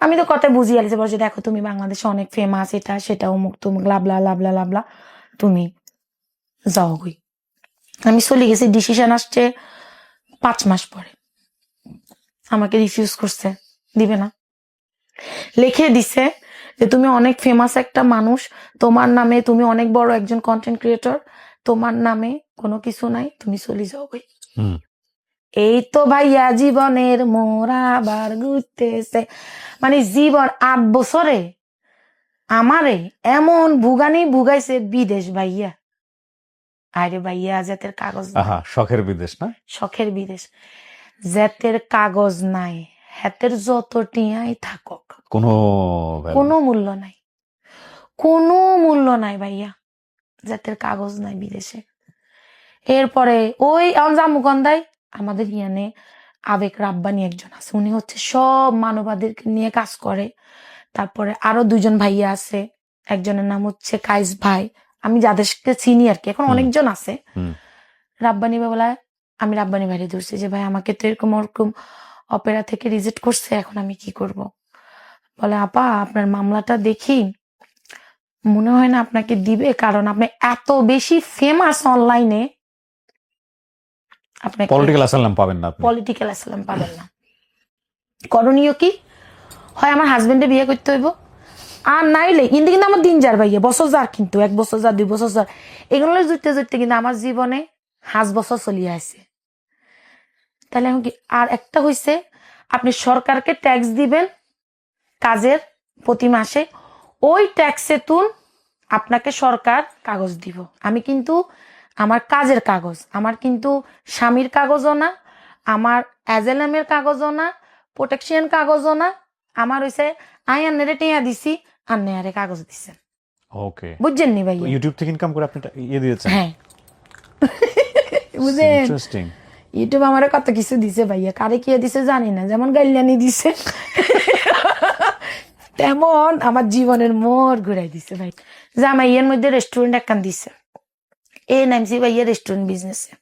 আমি তো কথা বুঝিয়ে আলিছে, বলছে দেখো তুমি বাংলাদেশে অনেক ফেমাস, এটা সেটা অমুক তুমুক লাবলা লাবলা লাবলা, তুমি যাও গই। আমি চলে গেছি, ডিসিশন আসছে 5 মাস পরে। আমাকে রিফিউজ করছে, দিবে না। লিখে দিছে যে তুমি অনেক ফেমাস একটা মানুষ, তোমার নামে, তুমি অনেক বড় একজন কন্টেন্ট ক্রিয়েটর, তোমার নামে কোনো কিছু নাই, তুমি চলে যাও গই। এই তো ভাইয়া জীবনের মোরা আবার ঘুরতেছে। মানে জীবন 8 বছরে আমারে এমন ভুগানি ভুগাইছে বিদেশ ভাইয়া। আরে ভাইয়া জাতের কাগজ নাই। শখের বিদেশ না? শখের বিদেশ, জাতের কাগজ নাই, হাতের যত টিয়াই থাকক কোনো মূল্য নাই, কোনো মূল্য নাই ভাইয়া, জাতের কাগজ নাই বিদেশে। এরপরে ওই জামুকন্দায় আমাদের ইয়ানে আবেগ রাব্বানি একজন আছে, উনি হচ্ছে সব মানবাধিকার নিয়ে কাজ করে। তারপরে আরো 2জন ভাইয়া আছে, একজনের নাম হচ্ছে কাইস ভাই, আমি যাদেরকে চিনি আর কি, এখন অনেকজন আছে। রাব্বানি বলা, আমি রাব্বানি ভাইরে ধরছি যে ভাই আমাকে তো এরকম ওরকম অপেরা থেকে রিজেক্ট করছে, এখন আমি কি করব? বলে আপা আপনার মামলাটা দেখি মনে হয় না আপনাকে দিবে, কারণ আপনি এত বেশি ফেমাস অনলাইনে, আপনাকে পলিটিক্যাল অ্যাসাইলাম পাবেন না, পলিটিক্যাল অ্যাসাইলাম পাবেন না। করণীয় কি? হয় আমার হাজবেন্ডে বিয়ে করতে হইব, আর নাইলে কিন্তু কিন্তু আমার দিন যার ভাইয়া, বছর যার, কিন্তু 1 বছর যার, 2 বছর যার, এগুলো জুড়তে জুড়তে কিন্তু আমার জীবনে 5 বছর চলিয়ে আছে। তাহলে এখন কি? আর একটা হইছে, আপনি সরকারকে ট্যাক্স দিবেন কাজের প্রতি মাসে, ওই ট্যাক্সে তুন আপনাকে সরকার কাগজ দিব। আমি কিন্তু আমার কাজের কাগজ, আমার কিন্তু স্বামীর কাগজও না, আমার অ্যাজেলামের কাগজও না, প্রোটেকশন কাগজও না, আমার হইছে আই আন্নারে টেয়া দিছি, আন্নারে কাগজ দিচ্ছেন। ওকে, বুঝছেন নি ভাই? ইউটিউব থেকে ইনকাম করে আপনি ইয়ে দিয়েছেন? হ্যাঁ বুঝেন, ইন্টারেস্টিং। ইউটিউব আমার কত কিছু দিছে ভাইয়া, কারে কি দিছে জানি না, যেমন গাইলানি দিছে তেমন আমার জীবনের মোড় ঘুরাই দিছে ভাই। জামাইয়ের মধ্যে রেস্টুরেন্ট একখান দিছে, এ নামছি ভাইয়া রেস্টুরেন্ট বিজনেসে।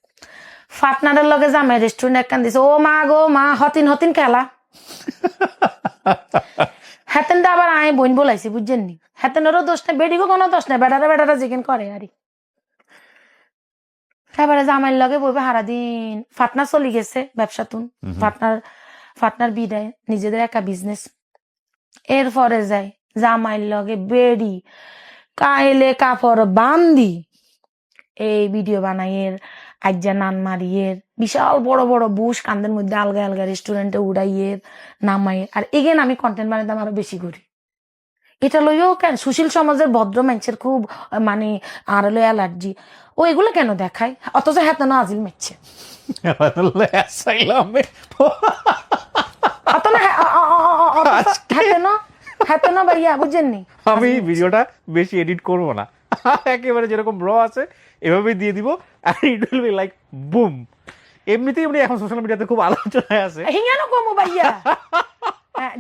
ফাটনারের লগে জামাই রেস্টুরেন্ট একখান দিছে, ও মা গো মা, হতিন হতিন খেলা হেতেনটা আবার আয় বোন বলাইছি, বুঝছেন নি? হেতেনেরও দোষ নাই, বেডিগো কোনো দোষ নাই, বেটারা বেটারা যেখান করে আরে। এবারে জামাইয়ের লগে বইবে সারাদিন, ফাটনা চলি গেছে ব্যবসা তুন, ফাটনার বিদায়, নিজেদের একা বিজনেস। এরপরে যায় জামাইয়ের লগে বেড়ি কাইলে কাপড় বান্দি এই ভিডিও বানাইয়ের, আজ্জা নান মারিয়ের, বিশাল বড় বড় বুশ কান্দের মধ্যে আলগা আলগা রেস্টুরেন্টে উড়াইয়ের নামাইয়ের। আর এগেন আমি কন্টেন্ট বানাইতাম আরো বেশি করি। এটা লইও কেন সুশীল সমাজের ভদ্র মানুষের খুব মানে আর হলো অ্যালার্জি, ও এগুলো কেন দেখায়, অথচ হ্যাঁ না আজিল মেচ্ছে হাতে না ভাইয়া, বুঝছেন নি? আমি ভিডিওটা বেশি এডিট করব না, একেবারে যেরকম র আছে এভাবে দিয়ে দিব, আর it will be like boom. এমনিতেই উনি এখন সোশ্যাল মিডিয়াতে খুব আলোচনায় আছে। হিঙ্গানো কমো ভাইয়া,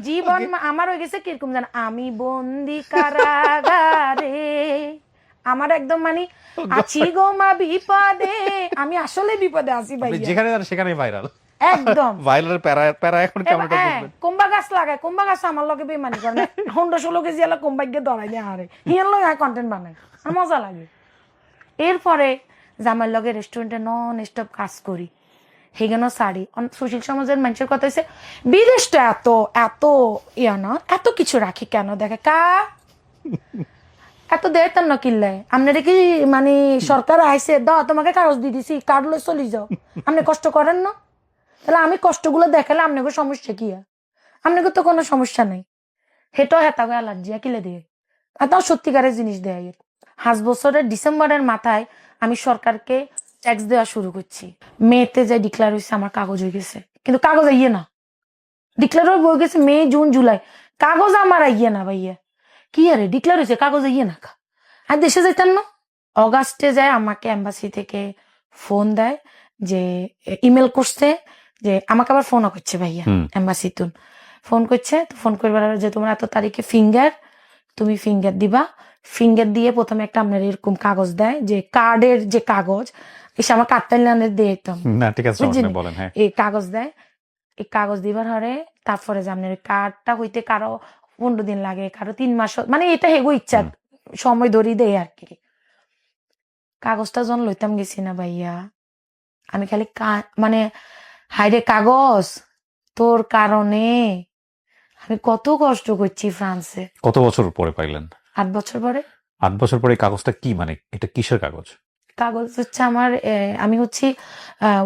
জীবন আমার হয়ে গেছে কিরকম জান, আমি বন্দি কারাগারে, আমার একদম মানে আছি গো মা বিপদে, আমি আসলে বিপদে আছি ভাইয়া, যেখানে সেখানে ভাইরাল। একদম ভাইরাল প্যারা প্যারা এখন কেমন এটা বুঝবেন? কুম্বা গাছ লাগায়, কুম্বা গাছ আমার লগে বেমানি করে 16 কেজি এলা কুম্বাইকে ধরাই দিয়ে হারে হিয়ার লগে কন্টেন্ট বানায়, আর মজা লাগে। এরপরে জামাইয়ের লগে রেস্টুরেন্টে নন স্টপ কাজ করি, সেখানেও শাড়ি। সুশীল সমাজের মানুষের কথা হচ্ছে বিদেশটা এত এত ইয়া না, এত কিছু রাখি কেন, দেখে কা এত দেয় তার না কিনলে আপনারা কি মানে সরকার আইসে দাও তোমাকে কাগজ দিয়ে দিছি, কার্ড লই চলে যাও, আপনি কষ্ট করেন না? তাহলে আমি কষ্টগুলো দেখালে আপনাকে সমস্যা কি? আপনাকে তো কোনো সমস্যা নেই। হেঁটো হেতাগো অ্যালার্জি কিলে দিয়ে তাও সত্যিকারের জিনিস দেয়। 5 বছরের ডিসেম্বরের মাথায় আমি সরকারকে ট্যাক্স দেওয়া শুরু করছি। মেতে যে ডিক্লেয়ার হয়েছে আমার কাগজ হয়ে গেছে, কিন্তু কাগজ আইয়ে না। ডিক্লেয়ার হয়ে বই গেছে মে জুন জুলাই, কাগজ আমার আইয়ে না ভাইয়া। কি আরে ডিক্লেয়ার হয়েছে কাগজ আইয়ে না, আর দেশে যাইতাম না। অগাস্টে যায় আমাকে এম্বাসি থেকে ফোন দেয়, যে ইমেল করছে, যে আমাকে আবার ফোনও করছে ভাইয়া এম্বাসি তুন ফোন করছে। তো ফোন করবার যে তোমার এত তারিখে ফিঙ্গার, তুমি ফিঙ্গার দিবা। ফিঙ্গার দিয়ে প্রথমে একটা আপনার এরকম কাগজ দেয়, যে কার্ডের যে কাগজ, এসে আমার কার্ডটা দিয়ে দিতাম না ঠিক আছে, আপনি বলেন। হ্যাঁ, এই কাগজ দেয়। এই কাগজ দিবার হরে তারপরে যে আপনার কার্ডটা হইতে কারো 15 দিন লাগে, কারো 3 মাস, মানে এটা হেগো ইচ্ছা সময় ধরি দেয় আর কি। কাগজটা যখন লইতাম গেছি না ভাইয়া, আমি খালি মানে হাইরে কাগজ তোর কারণে আমি কত কষ্ট করছি ফ্রান্সে। কত বছর পরে পাইলেন? 8 বছর পরে। 8 বছর পরে এই কাগজটা কি, মানে এটা কিসের কাগজ? কাগজ হচ্ছে আমার আমি হচ্ছি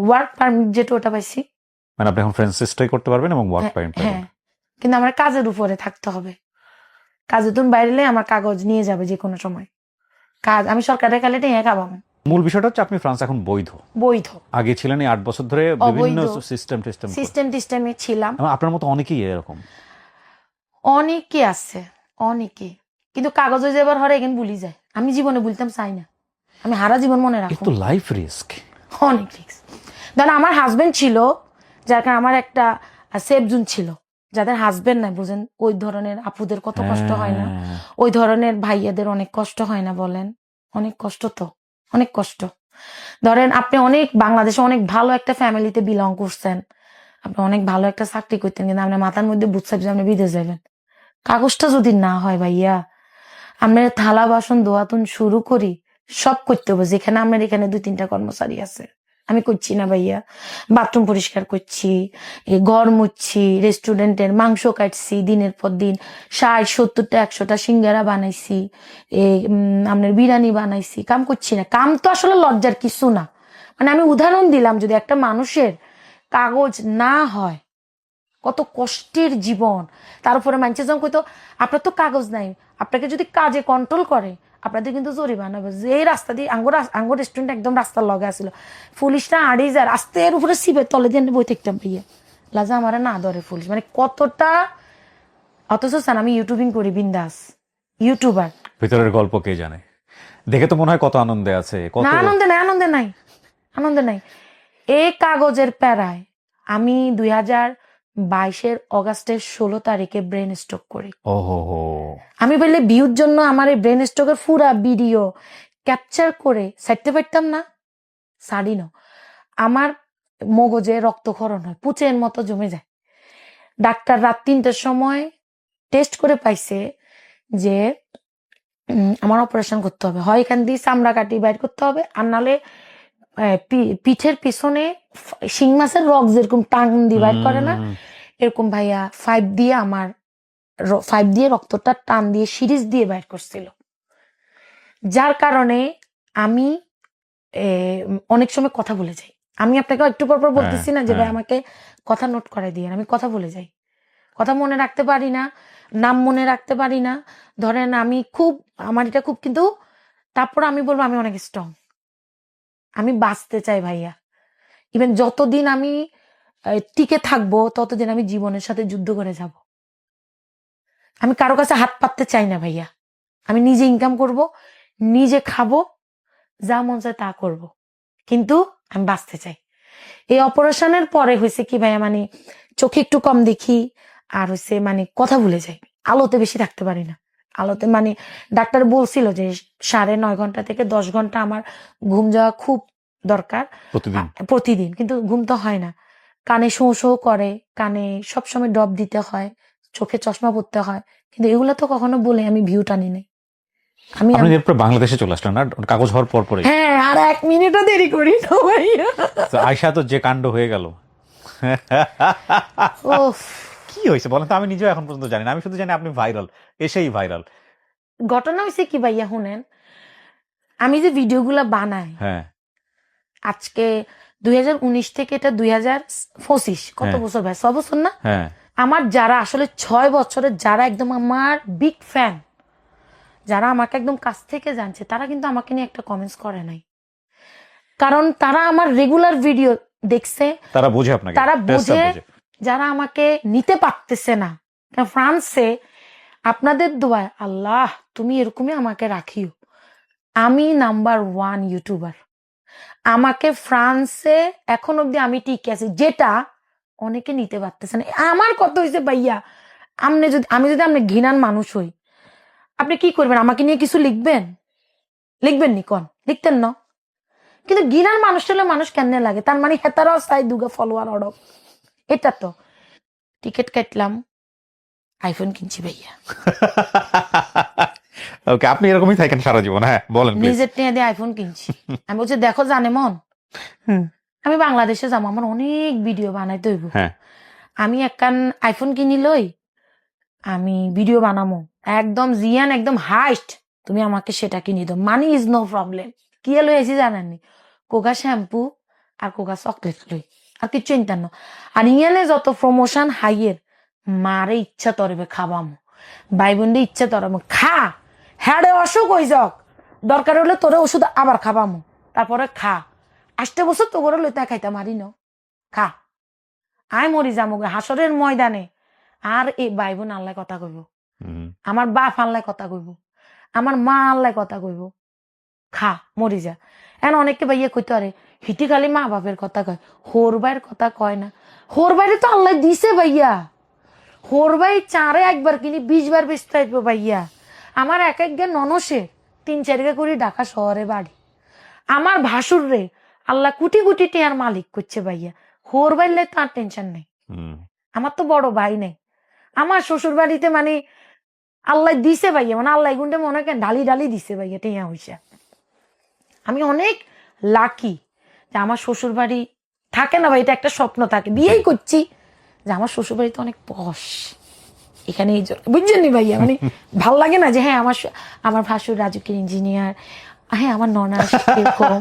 ওয়ার্ক পারমিট, যেটা ওটা পাইছি। মানে আপনি এখন ফ্রেন্স স্টে করতে পারবেন এবং ওয়ার্ক পারমিট পাবেন। হ্যাঁ, কিন্তু আমার কাজের উপরে থাকতে হবে। কাজে তুমি বাইরে আমার কাগজ নিয়ে যাবে যে কোনো সময়। কাজ আমি সরকারের কালে নিয়ে খাবাম। মূল বিষয়টা হচ্ছে আপনি ফ্রান্স এখন বৈধ। বৈধ। আগে ছিলেন এই 8 বছর ধরে বিভিন্ন সিস্টেমে ছিলাম। আপনার মতো অনেকেই এরকম। অনেকে আছে, অনেকে, কিন্তু কাগজ হয়ে যাবার হরে এখানে ভুলি যায়। আমি জীবনে ভুলতাম চাই না, আমি হারা জীবন মনে রাখবো। একটু লাইফ রিস্ক, অনেক রিস্ক। ধরেন আমার হাজবেন্ড ছিল, যার কারণে আমার একটা সেফ জোন ছিল। যাদের হাজবেন্ড নাই, বুঝেন ওই ধরনের আপুদের কত কষ্ট হয় না, ওই ধরনের ভাইয়াদের অনেক কষ্ট হয় না বলেন? অনেক কষ্ট তো, অনেক কষ্ট। ধরেন আপনি অনেক বাংলাদেশে অনেক ভালো একটা ফ্যামিলিতে বিলং করছেন, আপনি অনেক ভালো একটা চাকরি করতেন, কিন্তু আপনার মাথার মধ্যে বুঝছেন যে আপনি বিদেশ যাবেন। কাগজটা যদি না হয় ভাইয়া, আমরা থালা বাসন ধোয়াতুন শুরু করি সব করতে হবে। যেখানে আমার এখানে 2-3টা কর্মচারী আছে, আমি করছি না ভাইয়া। বাথরুম পরিষ্কার করছি, ঘর মুছছি, রেস্টুরেন্টের মাংস কাটছি দিনের পর দিন, 60, 70টা 100টা সিঙ্গারা বানাইছি, আপনার বিরিয়ানি বানাইছি। কাম করছি না, কাম তো আসলে লজ্জার কিছু না। মানে আমি উদাহরণ দিলাম, যদি একটা মানুষের কাগজ না হয় কত কষ্টের জীবন। তার উপরে মানুষের যখন কইতো আপনার তো কাগজ নাই, আপনাকে যদি কাজে কন্ট্রোল করে আপনাদের কিন্তু জরিমানা হবে। যে এই রাস্তা দিয়ে আঙ্গুর রেস্টুরেন্ট একদম রাস্তার লগে আসছিল, পুলিশরা আড়ি যায় রাস্তার উপরে সিপের তলে দিয়ে বই থাকতাম ভাইয়া, লাজা আমার না ধরে পুলিশ। মানে কতটা, অথচ স্যার আমি ইউটিউবিং করি, বিন্দাস ইউটিউবার। ভিতরের গল্প কে জানে। দেখে তো মনে হয় কত আনন্দে আছে। না আনন্দে নাই, আনন্দে নাই, আনন্দে নাই। এই কাগজের প্যারায় আমি 2022 অগাস্টের 16 তারিখে ব্রেন স্ট্রোক করি। আমি বললে ভিউর জন্য আমার এই ব্রেন স্ট্রোকের পুরা ভিডিও ক্যাপচার করে ছাড়তে পারতাম না, সারি না। আমার মগজে রক্তক্ষরণ হয়, পুচের মতো জমে যায়। ডাক্তার রাত 3টার সময় টেস্ট করে পাইছে যে আমার অপারেশন করতে হবে, হয় এখান দিয়ে চামড়া কাটি বাইর করতে হবে, আর নাহলে পিঠের পিছনে শিং মাছের রক যেরকম টাং দিয়ে বাইর করে না, এরকম ভাইয়া 5 দিয়ে রক্তটা টান দিয়ে সিরিজ দিয়ে বাইর করছিল। যার কারণে আমি অনেক সময় কথা ভুলে যাই। আমি আপনাকে একটু পর বলতেছি না যে ভাই আমাকে কথা নোট করে দিয়ে, আমি কথা ভুলে যাই, কথা মনে রাখতে পারি না, নাম মনে রাখতে পারি না। ধরেন আমি খুব, আমার এটা খুব, কিন্তু তারপর আমি বলবো আমি অনেক স্ট্রং, আমি বাঁচতে চাই ভাইয়া। ইভেন যতদিন আমি টিকে থাকবো ততদিন আমি জীবনের সাথে যুদ্ধ করে যাব। আমি কারো কাছে হাত পাততে চাই না ভাইয়া। আমি নিজে ইনকাম করব, নিজে খাবো, যা মন চায় তা করব, কিন্তু আমি বাঁচতে চাই। এই অপারেশনের পরে হয়েছে কি ভাইয়া, মানে চোখে একটু কম দেখি, আর হচ্ছে মানে কথা ভুলে যাই, আলোতে বেশি থাকতে পারি না। আলোতে মানে ডাক্তার বলছিল যে 9.5 ঘন্টা থেকে 10 ঘন্টা আমার ঘুম যাওয়া খুব দরকার প্রতিদিন, কিন্তু ঘুম তো হয় না। কানে শো শো করে, কানে সবসময় ড্রপ দিতে হয়, চোখে চশমা পরতে হয়, কিন্তু এগুলো তো কখনো বলে আমি ভিউ টানি নাই। আমি আপনি এরপর বাংলাদেশে চলে আসলেন না কাগজ হওয়ার পর পরে? হ্যাঁ, আর 1 মিনিটও দেরি করি না ভাইয়া। তো আয়শা তো যে কাণ্ড হয়ে গেল। ওফ, কি হয়েছে বলেন তো? আমি নিজেও এখন পর্যন্ত জানি না, আমি শুধু জানি আপনি ভাইরাল, এসেই ভাইরাল। ঘটনা হয়েছে কি ভাইয়া শুনেন, আমি যে ভিডিওগুলা বানাই হ্যাঁ আজকে 2019 থেকে এটা 2025, কত হ্যাঁ। বছর ভাই? 6 বছর না? হ্যাঁ আমার যারা আসলে 6 বছরের যারা একদম আমার বিগ ফ্যান, যারা আমাকে একদম কাছ থেকে জানছে, তারা কিন্তু আমাকে নিয়ে একটা কমেন্টস করে নাই, কারণ তারা আমার রেগুলার ভিডিও দেখছে, তারা বোঝে আপনাকে, তারা টেস্টটা বোঝে। বোঝে। যারা আমাকে নিতে পারতেছে না, কারণ ফ্রান্সে আপনাদের দোয়ায় আল্লাহ তুমি এরকমই আমাকে রাখিও, আমি নাম্বার 1 ইউটিউবার। আমাকে ফ্রান্সে এখন অব্দি আমি টিকে আছি, যেটা অনেকে নিতে পারতেছে না। আমার কত হয়েছে ভাইয়া, আমি যদি আপনি ঘৃণার মানুষ হই, আপনি কি করবেন? আমাকে নিয়ে কিছু লিখবেন? লিখবেন নি কোন? লিখতেন না। কিন্তু ঘৃণার মানুষ হলে মানুষ কেন লাগে? তার মানে হেতারাও চাই দুগা ফলোয়ার অডক। এটা তো টিকিট কাটলাম, আইফোন কিনছি ভাইয়া, ওকে, আপনি এরকমই থাকেন সারা জীবন। হ্যাঁ বলেন please। নিজের টেনে দিয়ে আইফোন কিনছি। আমি বলছি দেখো জানে মন, আমি বাংলাদেশে যাবো, আমার অনেক ভিডিও বানাইতে হইব, হ্যাঁ আমি একখান আইফোন কিনি লই, আমি ভিডিও বানামো একদম জিয়ান, একদম হাইস্ট, তুমি আমাকে সেটা কিনে দাও, মানি ইজ নো প্রবলেম। কি লই এসি জানেননি? কোকা শ্যাম্পু আর কোকা চকলেট লই, আর কিছু চিন্তা না। আর ইয়ানে যত প্রমোশন হাইয়ের, মারে ইচ্ছা তরবে খাবামো, ভাই বোনদের ইচ্ছা তরবে খা, হ্যাডে অসুখ হয়ে যাক, দরকার হলে তোরে ওষুধ আবার খাবামো, তারপরে খা, 8 বছর তো করে লইতে খাইতে মারি ন, খা, আয় মরি যামো হাসরের ময়দানে। আর এই ভাই বোন আল্লাহ কথা কইব, আমার বাপ আল্লাহ কথা কইব, আমার মা আল্লাহ কথা কইব, খা মরি যা। এখন অনেককে ভাইয়া কইতে পারে হিটি খালি মা বাপের কথা কয়, হোর ভাইয়ের কথা কয় না। হোর বাইরে তো আল্লাহ দিছে ভাইয়া, হোর ভাই 4 একবার কিনি 20 বার বেচতে আসবো ভাইয়া। আমার এক গে ননসে 3-4 গে করে ঢাকা শহরে বাড়ি। আমার ভাসুর রে আল্লাহ কোটি কোটি টিয়ার মালিক করছে ভাইয়া, হোর বাইলে তো আর টেনশন নেই। আমার তো বড় ভাই নেই, আমার শ্বশুর বাড়িতে মানে আল্লাহ দিছে ভাইয়া, মানে আল্লাহ গুন্ডে মনে করেন ঢালি ঢালি দিছে ভাইয়া টিয়া হইসা। আমি অনেক লাকি যে আমার শ্বশুর বাড়ি থাকে না ভাই, এটা একটা স্বপ্ন থাকে, বিয়েই করছি যে আমার শ্বশুর বাড়িতে অনেক পশ, এখানে এই জন্য বুঝছেন নি ভাইয়া, মানে ভাল লাগে না যে হ্যাঁ আমার ভাসুর রাজুকের ইঞ্জিনিয়ার, হ্যাঁ আমার ননার এরকম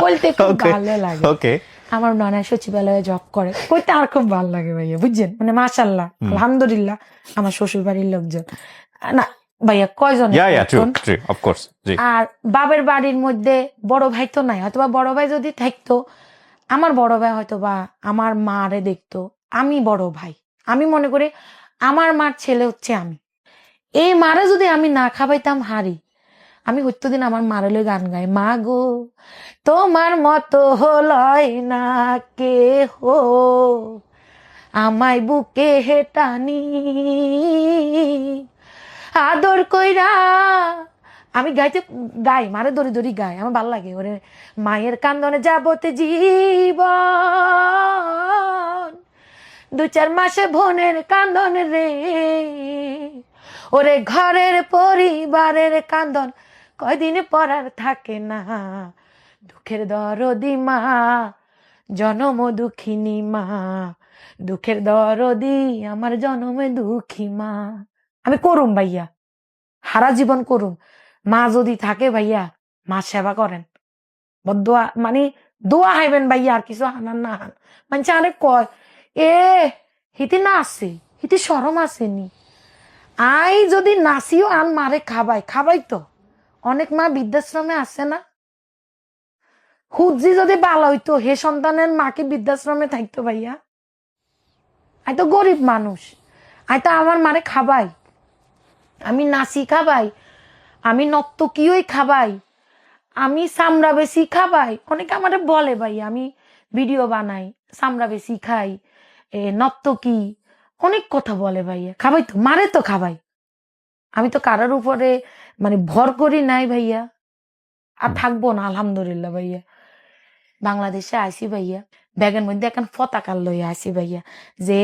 বলতে খুব ভালো লাগে। ওকে, আমার ননা সচিবালয়ে জব করে, কইতে আর খুব ভালো লাগে ভাইয়া, বুঝছেন? মানে মাশাআল্লাহ আলহামদুলিল্লাহ আমার শ্বশুর বাড়ির লোকজন না ভাইয়া কয়জন, আর বাবের বাড়ির মধ্যে বড় ভাই তো নাই, হয়তোবা বড় ভাই যদি থাকতো, আমার বড় ভাই হয়তোবা আমার মারে দেখতো, আমি বড় ভাই, আমি মনে করি আমার মার ছেলে হচ্ছে আমি, এই মারে যদি আমি না খাবাইতাম হারি, আমি হইতো দিন আমার মারলে গান গাই, মা গো তোমার মতো হলয় না কে হো, আমায় বুকে হেটানি আদর কইরা, আমি গাই মারে দড়ি দড়ি গাই, আমার ভাল লাগে। ওরে মায়ের কান্দনে যাবতে জীবন, 2-4 মাসে বোনের কান্দন রে, ওরে ঘরের পরিবারের কান্দন কয়দিন পর আর থাকে না, দুঃখের দরদি মা জনম দুঃখিনী মা, দুঃখের দরদি আমার জনমে দুঃখী মা। আমি করুম ভাইয়া, হারা জীবন করুম, মা যদি থাকে ভাইয়া মা সেবা করেন, বদুয়া মানে দোয়া হাইবেন ভাইয়া, আর কিছু হানান না হান। মানে আরে কয় এ হিতি না আসে, হিতি সরম আসেনি, আই যদি নাসিও আন মারে খাবাই তো, অনেক মা বৃদ্ধাশ্রমে আসে না, হুজি যদি ভালো হইতো হে সন্তানের মাকে বৃদ্ধাশ্রমে থাকতো ভাইয়া। আই তো গরিব মানুষ, আই তো আমার মারে খাবাই, আমি নাসি খাবাই, আমি নর্তকীয়ই খাবাই, আমি চামড়া বেশি খাবাই। অনেকে আমারে বলে ভাই আমি ভিডিও বানাই, চামড়া বেশি খাই, নর্তকী, অনেক কথা বলে ভাইয়া, খাবাই তো মারে তো খাবাই, আমি তো কারোর উপরে মানে ভর করি নাই ভাইয়া, আর থাকবো না আলহামদুলিল্লাহ ভাইয়া। বাংলাদেশে আইসি ভাইয়া, ব্যাগের মধ্যে একখান পতাকা লইয়া আসি ভাইয়া, যে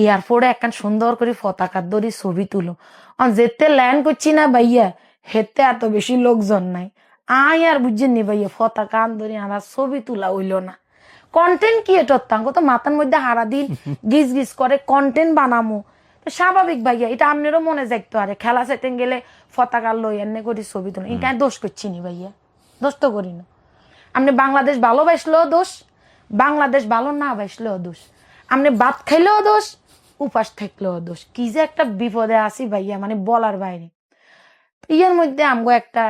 এয়ারপোর্টে একখান সুন্দর করে পতাকার দড়ি ছবি তুলো। যেতে ল্যান্ড করছি না ভাইয়া, হেতে এত বেশি লোকজন নাই। আর বুঝছেন নি ভাইয়া, পতাকা আন্দরি আর ছবি তোলা হইলো না। কন্টেন্ট ক্রিয়েটর তাঙ্গ তো মাথার মধ্যে হারা দিন গিজ গিজ করে কন্টেন্ট বানামো, তো স্বাভাবিক ভাইয়া, এটা আপনারও মনে যাইতো। আরে খেলা সেটেন গেলে পতাকা লই এনে করে ছবি তুলো, এটা দোষ করছি নি ভাইয়া, দোষ তো করি না। আপনি বাংলাদেশ ভালোবাসলেও দোষ, বাংলাদেশ ভালো না বাসলেও দোষ, আপনি ভাত খাইলেও দোষ, উপাস থাকলেও দোষ। কি যে একটা বিপদে আছি ভাইয়া, মানে বলার বাইরে। ইয়ার মধ্যে আমগো একটা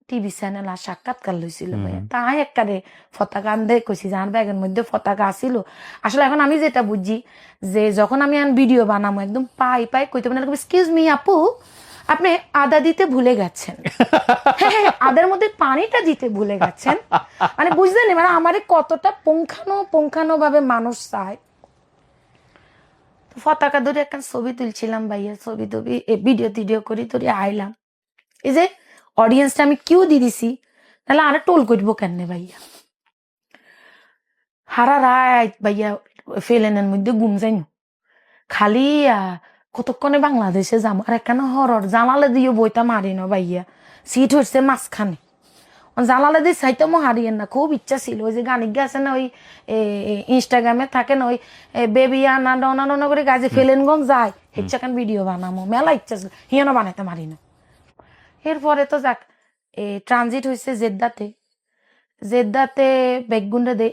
টিভি চ্যানেল আর সাক্ষাৎকার লইছিল ভাইয়া, তাই একবারে পতাকা আনতে কইছি যে আমার ব্যাগের মধ্যে পতাকা আসিল। আসলে এখন আমি যেটা বুঝি, যে যখন আমি ভিডিও বানাবো একদম পাই পাই কইতে মানে এক্সকিউজ মি আপু, আপনি আদা দিতে ভুলে গেছেন। হ্যাঁ, আদার মধ্যে পানিটা দিতে ভুলে গেছেন। মানে বুঝলেন, মানে আমারে কতটা পুঙ্খানো ভাবে মানুষ চায়। পতাকা ধরে একটা ছবি তুলছিলাম ভাইয়া, ছবি টবি ভিডিও টিডিও করি তোরে আইলাম। এই যে অডিয়েন্সটা আমি কিউ দিয়ে দিছি, তাহলে আরে টোল করবো কেন ভাইয়া। হারা রাত ভাইয়া ফেলেনের মধ্যে ঘুম যাই খালি কতক্ষণে বাংলাদেশে যাম। আর একখানে হরর জানালে দিয়ে বইটা মারি না ভাইয়া, সিট হচ্ছে মাঝখানে। জানালে দিয়ে সাইতেও হারিয়েন না, খুব ইচ্ছা ছিল। ওই যে গানিক গেছে না, ওই ইনস্টাগ্রামে থাকে না, ওই বেবি আনা ডনা করে গাছে ফেলেনগঞ্জ যায়, হেচ্ছাখান ভিডিও বানামো, মেলা ইচ্ছা ছিল, হিয়ানো বানাইতে মারি না। এরপরে তো যাক ট্রানজিট হয়েছে জেদ্দাতে। জেদ্দাতে বেগুনটা দে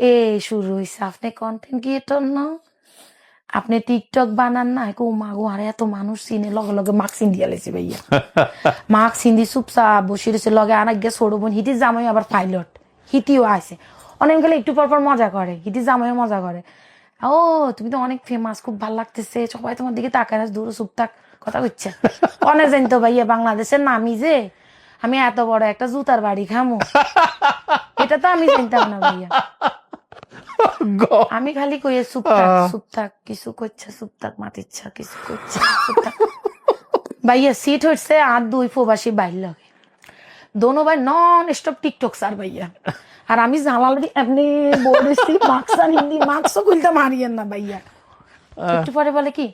শুরু হয়েছে, আপনি কন্টেন্ট ক্রিয়েটর না, আপনি টিকটক বানান না। মাগো আরে এত মানুষ চিনে, লগে লগে মাস্ক চিন্দিয়া লেছি ভাইয়া। মাস্ক চিন্দি চুপচাপ বসে রয়েছে, লগে আনাক গে ছোট বোন হিটি জামাই আবার পাইলট, হিটিও আছে। অনেক গেলে একটু পর পর মজা করে, হিটি জামাইও মজা করে। ও তুমি তো অনেক ফেমাস, খুব ভালো লাগতেছে, সবাই তোমার দিকে তাকায়, দূরে চুপ থাক, কথা কইছে। অনেক জানতো ভাইয়া বাংলাদেশের নামি যে আমি এত বড় একটা জুতার বাড়ি খামো, এটা তো আমি চিন্তা না ভাইয়া। আমি খালি কই চুপ থাক, কিছু করছে চুপ থাক, মাতিচ্ছা কিছু করছে চুপ থাক। ভাইয়া সিট হচ্ছে আর দুই প্রবাসী বাইর লাগে, দোনো ভাই নন স্টপ টিকটক স্যার ভাইয়া। আর আমি জানালি এমনি বলেছি মাস্ক আর হিন্দি, মাস্কও খুলতে মারিয়েন না ভাইয়া। একটু পরে বলে কি,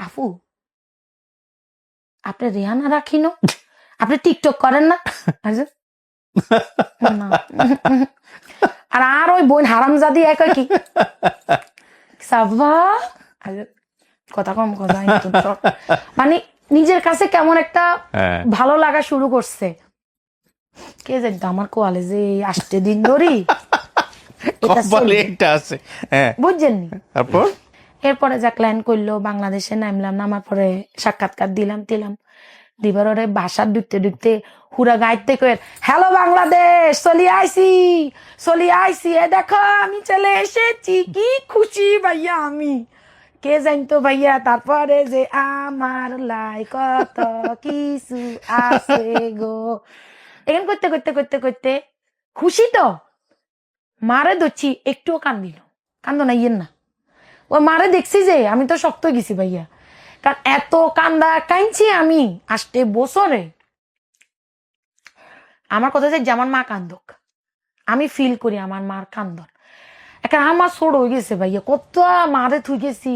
আপু আপনি রেহানা রাখিনো, আপনি টিকটক করেন না? আর ওই বোন হারামজাদি এক কি সাবা, কথা কম কথা, মানে নিজের কাছে কেমন একটা ভালো লাগা শুরু করছে। কে জানতো আমার কোয়ালে যে আসতে দিন ধরি বুঝছেন নি। এরপরে যা ক্ল্যান করলো, বাংলাদেশে নামলাম, নামার পরে সাক্ষাৎকার দিলাম দিবার ওরে বাসার ঢুকতে হুরা গাইতে কয়ে হ্যালো বাংলাদেশ, চলি আইসি এ দেখো আমি চলে এসেছি, কি খুশি ভাইয়া আমি। কে জানতো ভাইয়া তারপরে যে আমার লাই কত কিছু আছে গো, এখান করতে খুশি তো মারে ধরছি, একটুও কান্দো না ইয়েন না। ও মারে দেখছি যে আমি তো শক্ত গেছি ভাইয়া, কারণ এত কাঁদছি আমি আসতে বছরে। আমার কথা যে আমার মা কান্দক, আমি ফিল করি আমার মার কান্দন। একটা আমার ছোট হয়ে গেছে ভাইয়া, কত মারে থুই গেছি,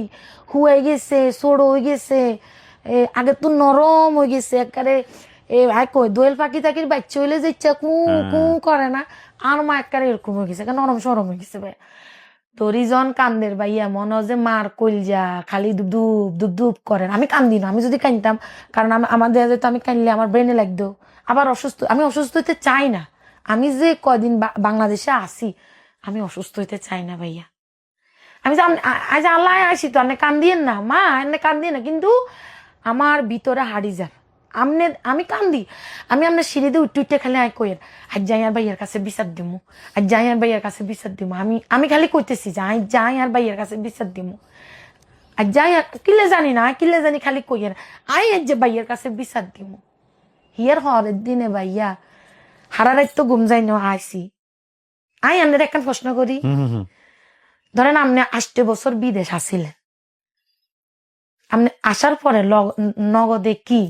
হুয়ে গেছে, ছোট হয়ে গেছে, আগে তো নরম হয়ে গেছে একেবারে। দোয়েল পাখি টাকির বাচ্চা হইলে যে ইচ্ছা কু কু করে না, আর মা একেবারে এরকম হয়ে গেছে, নরম সরম হয়ে গেছে ভাইয়া। তরিজন কান্দের ভাইয়া, মনে হয় যে মার কইলজা খালি দুপ করেন। আমি কান্দি না, আমি যদি কানতাম, কারণ আমার দেয়া যেত আমি কানলে আমার ব্রেনে লাগতো আবার অসুস্থ, আমি অসুস্থ হইতে চাই না। আমি যে কদিন বাংলাদেশে আসি, আমি অসুস্থ হইতে চাই না ভাইয়া। আমি আজ আল্লাহ আসি তো আপনি কান্দিয়েন না মা, এনে কান্দিয়ে না, কিন্তু আমার ভিতরে হারি যান আমি কান্দি। আমি আপনার সিঁড়ি দিয়ে উঠতে খালি কইেন আজ জাইয়ার ভাইয়ের কাছে বিচার দিমু, আজ জাইয়ার ভাইয়ের কাছে বিচার দিমু। আমি খালি কইতেছি যে আজ জাইয়ার ভাইয়ের কাছে বিচার দিমু, আজ জাইয়ার কিলে জানি না, কিলে জানি খালি কইেন আজ যে ভাইয়ের কাছে বিচার দিমু। হিয়ার হরের দিনে ভাইয়া হারা রাত তো ঘুম যাই না আইসি। আপনার একটা প্রশ্ন করি, ধরেন আপনি 8 বছর বিদেশ আসিলেন, আপনি আসার পরে নগদে কি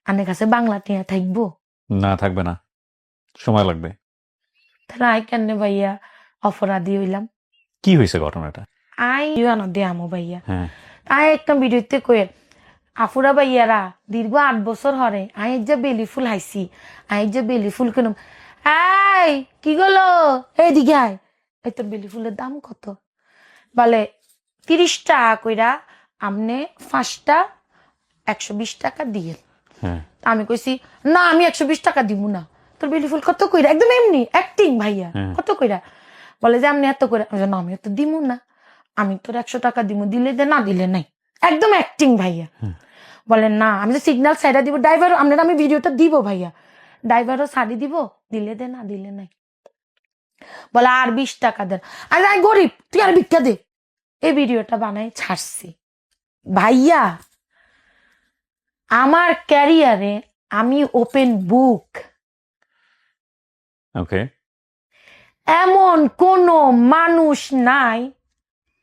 আপনার কাছে বাংলা টিয়া থাকবো? না, থাকবে না, সময় লাগবে। তাহলে কেন ভাইয়া অপরাধী হইলাম? কি হয়েছে ঘটনাটা? আই না দে আমো ভাইয়া হ্যাঁ আই একটা ভিডিওতে কয়ে আফুরা ভাইয়ারা দীর্ঘ 8 বছর হরে আই যে বেলি ফুল হাইছি আই যে বেলি ফুল কেন আই কি গেল এইদিকে আয় এই তোর বেলি ফুলের দাম কত বলে 30 টাকা কইরা আমনে 5টা 120 টাকা দিয়ে হ্যাঁ আমি কইছি না আমি 120 টাকা দিব না তোর বেলি ফুল কত কইরা একদম এমনি অ্যাক্টিং ভাইয়া কত কইরা বলে যে আমি এত করে না আমি তো দিব না আমি তোর 100 টাকা দিব দিলে দে না দিলে নাই একদম অ্যাক্টিং ভাইয়া বলেন না আমি তো সিগন্যাল সাইডা দিব ড্রাইভার আপনার আমি ভিডিওটা দিব ভাইয়া ড্রাইভারও শাড়ি দিব দিলে দে না দিলে নাই বলে আর 20 টাকা দেন আরে আমি গরিব তুই আর ভিক্ষা দে এই ভিডিওটা বানাই ছাড়ছি ভাইয়া আমার ক্যারিয়ারে আমি ওপেন বুক ওকে এমন কোন মানুষ নাই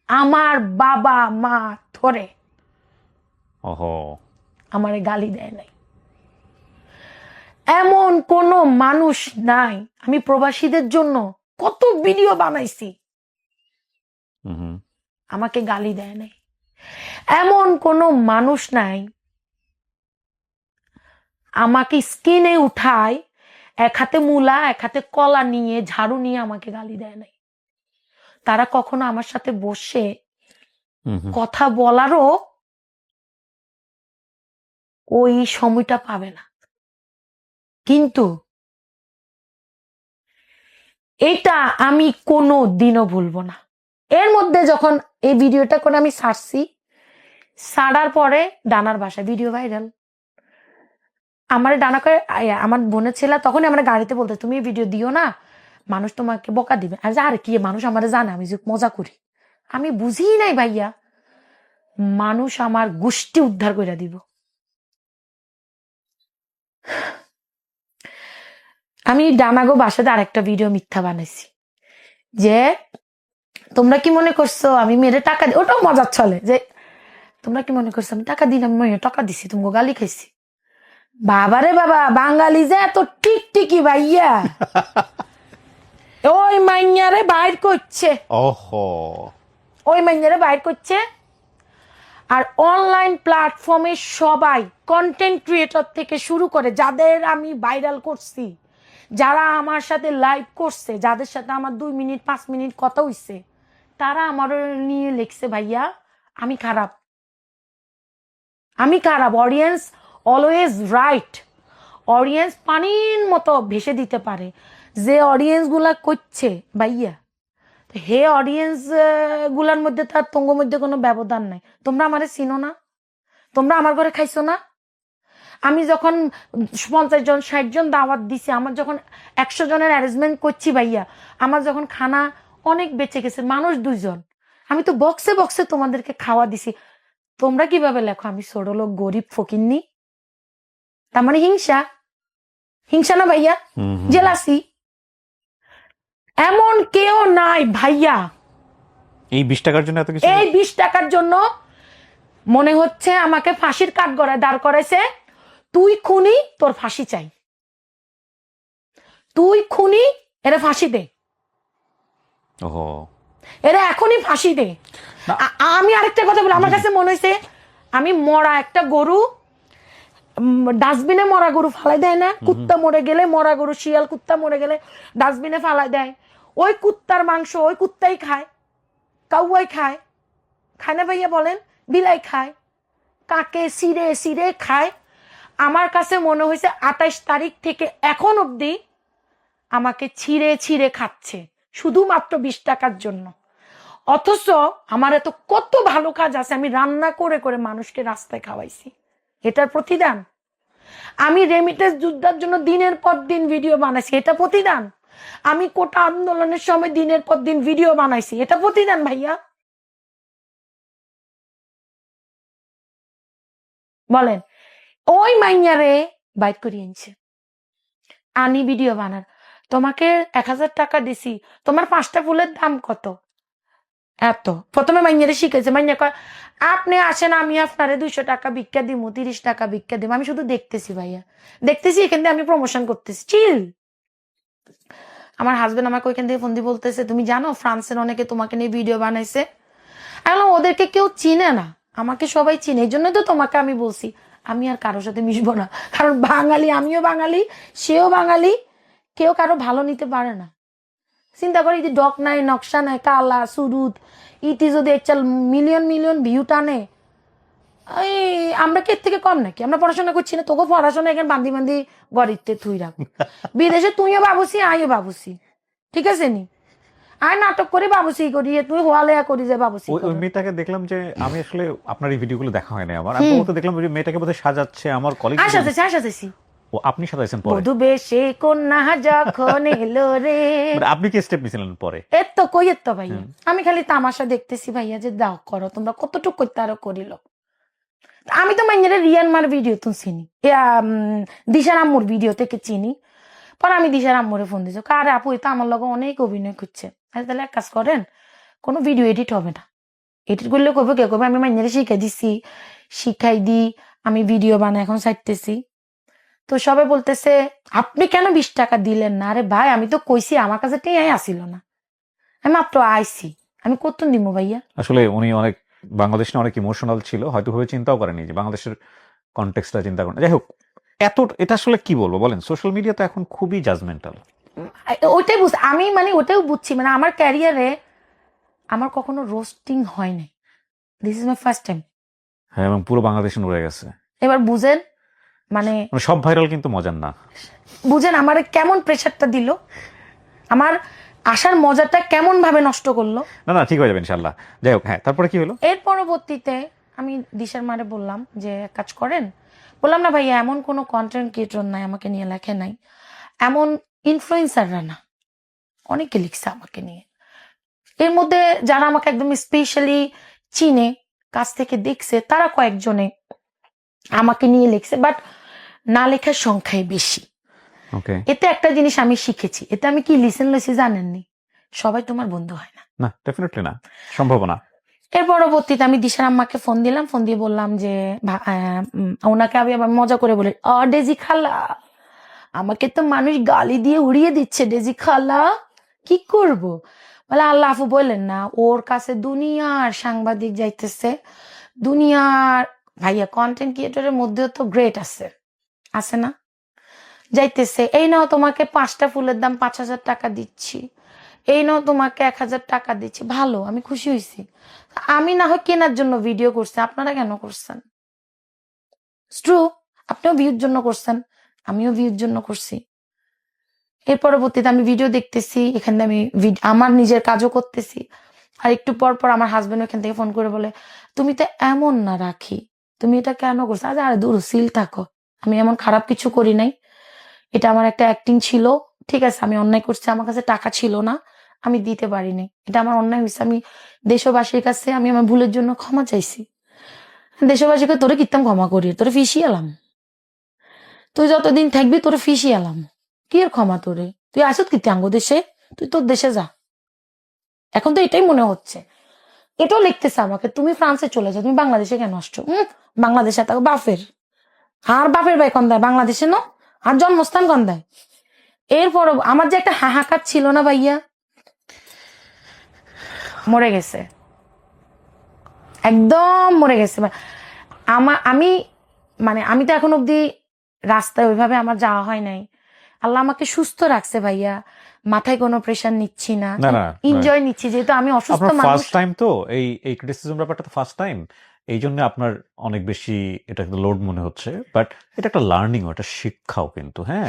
আমার বাবা মা ধরে ওহো আমারে গালি দেয় নাই এমন কোন মানুষ নাই আমি প্রবাসীদের জন্য কত ভিডিও বানাইছি হুম আমাকে গালি দেয় নাই এমন কোন মানুষ নাই আমাকে স্কিনে উঠায় এক হাতে মূলা এক হাতে কলা নিয়ে ঝাড়ু নিয়ে আমাকে গালি দেয় নাই তারা কখনো আমার সাথে বসে কথা বলারও ওই সময়টা পাবে না কিন্তু এটা আমি কোনো দিনও ভুলবো না এর মধ্যে যখন এই ভিডিওটা করে আমি ছাড়ার পরে ডানার বাসায় ভিডিও ভাইরাল আমার ডানা করে আমার বোনের ছেলে তখনই আমার গাড়িতে বলতে তুমি এই ভিডিও দিও না মানুষ তোমাকে বকা দিবে আর আর কি মানুষ আমার জানে আমি যে মজা করি আমি বুঝি নাই ভাইয়া মানুষ আমার গোষ্ঠী উদ্ধার করে দিব আমি ডানাগো বাসাতে আরেকটা ভিডিও মিথ্যা বানাইছি যে তোমরা কি মনে করছো আমি মেরে টাকা দিই ওটাও মজার চলে যে তোমরা কি মনে করছো আমি টাকা দিলাম আমি টাকা দিছি তুমি গালি খাইছি বাবারে বাবা বাঙালি যে এত টিকটিকি ভাইয়া ওই মাইয়ারে বাইর করছে ওহো ওই মাইয়ারে বাইর করছে আর অনলাইন প্ল্যাটফর্মে সবাই কন্টেন্ট ক্রিয়েটর থেকে শুরু করে যাদের আমি ভাইরাল করছি যারা আমার সাথে লাইভ করছে যাদের সাথে আমার 2 মিনিট 5 মিনিট কথা হইছে তারা আমার নিয়ে লিখছে ভাইয়া আমি খারাপ অডিয়েন্স অলওয়েজ রাইট অডিয়েন্স পানির মতো ভেসে দিতে পারে যে অডিয়েন্স গুলা করছে ভাইয়া হে অডিয়েন্স গুলার মধ্যে তার তঙ্গ মধ্যে কোনো ব্যবধান নাই তোমরা আমারে চিনো না তোমরা আমার ঘরে খাইছো না আমি যখন 50 জন 60 জন দাওয়াত দিছি আমার যখন 100 জনের অ্যারেঞ্জমেন্ট করছি ভাইয়া আমার যখন খানা অনেক বেঁচে গেছে মানুষ 2 জন আমি তো বক্সে বক্সে তোমাদেরকে খাওয়া দিছি তোমরা কিভাবে লেখো আমি ছোট লোক গরিব ফকিন্নি তার মানে হিংসা না ভাইয়া জেলাসি এমন কেউ নাই ভাইয়া এই 20 টাকার জন্য এত কিছু এই 20 টাকার জন্য মনে হচ্ছে আমাকে ফাঁসির কাঠগড়ায় দাঁড় করাইছে তুই খুনি তোর ফাঁসি চাই তুই খুনি এরা ফাঁসি দে ওহো এরা এখনই ফাঁসি দে আমি আরেকটা কথা বলি আমার কাছে মনে হয়েছে আমি মরা একটা গরু ডাস্টবিনে মরা গরু ফালাই দেয় না কুত্তা মরে গেলে মরা গরু শিয়াল কুত্তা মরে গেলে ডাস্টবিনে ফালাই দেয় ওই কুত্তার মাংস ওই কুত্তাই খায় কাউয়াই খায় খায় না ভাইয়া বলেন বিলাই খায় কাকে সিরে সিরে খায় আমার কাছে মনে হয়েছে 28 তারিখ থেকে এখন অব্দি আমাকে ছিঁড়ে ছিঁড়ে খাচ্ছে শুধুমাত্র 20 টাকার জন্য অথচ আমার এত কত ভালো কাজ আছে আমি রান্না করে করে মানুষকে রাস্তায় খাওয়াইছি এটার প্রতিদান আমি রেমিটেন্স যুদ্ধের জন্য দিনের পর দিন ভিডিও বানাইছি এটা প্রতিদান আমি কোটা আন্দোলনের সময় দিনের পর দিন ভিডিও বানাইছি এটা প্রতিদান ভাইয়া বলেন ওই মাইয়ারে বাইট করিয়ে আনছে আনি ভিডিও বানার তোমাকে 1000 টাকা দিছি তোমার 5টা ফুলের দাম কত এত প্রথমে মাইয়ারে শিখেছে মাইয়া কয় আপনি আসেন আমি আপনারে 200 টাকা ভিক্ষা দিব 30 টাকা ভিক্ষা দিব আমি শুধু দেখতেছি ভাইয়া দেখতেছি এখান থেকে আমি প্রমোশন করতেছি চিল আমার হাজবেন্ড আমাকে ওইখান থেকে ফোন দিয়ে বলতেছে তুমি জানো ফ্রান্সের অনেকে তোমাকে নিয়ে ভিডিও বানাইছে। আমি বললাম ওদেরকে কেউ চিনে না, আমাকে সবাই চিনে, এই জন্যই তো তোমাকে আমি বলছি আমি আর কারোর সাথে মিশবো না, কারণ বাঙালি, আমিও বাঙালি, সেও বাঙালি, কেউ কারো ভালো নিতে পারে না। চিন্তা করি যে ডক নাই, নকশা নাই, কালা সুরুত ইটি যদি একটা মিলিয়ন মিলিয়ন ভিউ টানে, এই আমরা কি এর থেকে কম নাকি? আমরা পড়াশোনা করছি না? তোকে পড়াশোনা এখানে বান্দি বান্দি গড়িতে থুই রাখ। বিদেশে তুইও বাবুসি, আইও বাবুসি, ঠিক আছে নি? আয় নাটক করে বাবুসি করি, তুই হোয়ালেয়া করি যে বাবুসি ওই ওই মেয়েটাকে দেখলাম যে আমি আসলে আপনার এই ভিডিওগুলো দেখা হয় না আমার, আমি তো দেখলাম ওই মেয়েটাকে বোধহয় সাজাচ্ছে আমার কলিগ। আসাতেছি ও আপনি সাজাইছেন পরে? বধু বেশে কন্যা যখন এলো রে। মানে আপনি কি স্টেপ নিছিলেন পরে? এর তো কই এর তো ভাইয়া, আমি খালি তামাশা দেখতেছি ভাইয়া যে দাও করো তোমরা কতটুকু করতে আরো করিল। আমি তো মাইনের রিয়ান মার ভিডিও তো চিনি, দিশার আম্মুর ভিডিও থেকে চিনি। পরে আমি দিশার আম্মুরে ফোন দিছি, কারে আপু এটা আমার লগে অনেক অভিনয় করছে। তাহলে এক কাজ করেন, কোনো ভিডিও এডিট হবে না, এডিট করলে কবে কে কবে, আমি মাইনের শিখাই দিছি, শিখাই দি আমি ভিডিও বানাই এখন ছাড়তেছি। তো সবাই বলতেছে আপনি কেন 20 টাকা দিলেন না? আরে ভাই আমি তো কইছি আমার কাছে টেয়াই আসিল না, আমি মাত্র আইছি, আমি কত দিব ভাইয়া? আসলে উনি অনেক বাংলাদেশ নিয়ে অনেক ইমোশনাল ছিল, হয়তো ভাবে চিন্তাও করেনি যে বাংলাদেশের কনটেক্সটটা চিন্তা করেন। যাই হোক, এটা আসলে কি বলবো বলেন, সোশ্যাল মিডিয়া তো এখন খুবই জাজমেন্টাল। ওইটাই বুঝ আমি মানে ওটাও বুঝছি, মানে আমার ক্যারিয়ারে আমার কখনো রোস্টিং হয় নাই, this is my first time. হ্যাঁ, এবং পুরো বাংলাদেশে নড়ে গেছে। এবার বুঝেন মানে সব ভাইরাল কিন্তু মজার না। বুঝেন আমার কেমন প্রেশারটা দিল, আমার আসার মজাটা কেমন ভাবে নষ্ট করলো। না ঠিক হয়ে যাবে ইনশাল্লাহ। যাই হোক, হ্যাঁ তারপরে কি হলো? এর পরবর্তীতে আমি দিশার মারে বললাম যে এক কাজ করেন, বললাম না ভাইয়া এমন কোনো কন্টেন্ট ক্রিয়েটর নাই আমাকে নিয়ে লেখে নাই, এমন ইনফ্লুয়েন্সাররা না, অনেকে লিখছে আমাকে নিয়ে। এর মধ্যে যারা আমাকে একদম স্পেশালি চিনে, কাছ থেকে দেখছে, তারা কয়েকজনে আমাকে নিয়ে লিখছে, বাট না লেখার সংখ্যাই বেশি। ওকে, এতে একটা জিনিস আমি শিখেছি, এতে আমি কি লিসেন লইছি জানেননি? সবাই তোমার বন্ধু হয় না। না ডেফিনেটলি না, সম্ভব না। এর পরবর্তীতে আমি দিশার আম্মাকে ফোন দিলাম, ফোন দিয়ে বললাম যে ওনাকে আমি আবার মজা করে বলি, ডেজি খালা আমাকে তো মানুষ গালি দিয়ে উড়িয়ে দিচ্ছে, ডেজি খালা কি করব? বলে আল্লাহ আফু বললেন না, ওর কাছে দুনিয়ার সাংবাদিক যাইতেছে, দুনিয়ার ভাইয়া কন্টেন্ট ক্রিয়েটরের মধ্যেও তো গ্রেট আছে, আছে না? যাইতেছে, এই নাও তোমাকে 5টা ফুলের দাম 5,000 টাকা দিচ্ছি, এই নাও তোমাকে 1,000 টাকা দিচ্ছি। ভালো, আমি খুশি হয়েছি। আমি না হয় কেনার জন্য ভিডিও করছি, আপনারা কেন করছেন? ট্রু, আপনিও ভিউর জন্য করছেন, আমিও ভিউর জন্য করছি। এর পরবর্তীতে আমি ভিডিও দেখতেছি, এখানে আমি আমার নিজের কাজও করতেছি, আর একটু পর পর আমার হাজবেন্ড ওখান থেকে ফোন করে বলে তুমি তো এমন না রাখি, তুমি এটা কেন করছো? আরে দূর সিল থাকো, আমি এমন খারাপ কিছু করি নাই, এটা আমার একটা অ্যাক্টিং ছিল, ঠিক আছে আমি অন্যায় করছি, আমার কাছে টাকা ছিল না, আমি দিতে পারিনি, এটা আমার অন্যায় হয়েছে, আমি দেশবাসীর কাছে আমি আমার ভুলের জন্য ক্ষমা চাইছি। দেশবাসীকে তোরে কিতাম ক্ষমা করি, তোরে ফিসিয়ে এলাম, তুই যতদিন থাকবি তোরে ফিসিয়ে এলাম, কি আর ক্ষমা তোরে? তুই আসত কি আঙ্গ দেশে, তুই তোর দেশে যা। এখন তো এটাই মনে হচ্ছে, এটাও লিখতেছে আমাকে, তুমি ফ্রান্সে চলে যাও, তুমি বাংলাদেশে কেন আসছো? বাংলাদেশে থাকো বাপের, আর বাপের ভাই কন দেয় বাংলাদেশে, ন আর জন্মস্থান কন দেয়। এরপর আমার যে একটা হাহাকার ছিল না ভাইয়া, মরে গেছে, একদম মরে গেছে। আমি তো এখন অব্দি রাস্তায় ওইভাবে আমার যাওয়া হয় নাই, আল্লাহ আমাকে সুস্থ রাখছে ভাইয়া, মাথায় কোনো প্রেশার নিচ্ছি না, এনজয় নিচ্ছি, যেহেতু আমি অসুস্থ মানুষ। ফার্স্ট টাইম তো এই ক্রিটিসিজম ব্যাপারটা তো ফার্স্ট টাইম, এই জন্য আপনার অনেক বেশি এটা লোড মনে হচ্ছে, বাট এটা একটা লার্নিং, এটা শিক্ষাও কিন্তু। হ্যাঁ,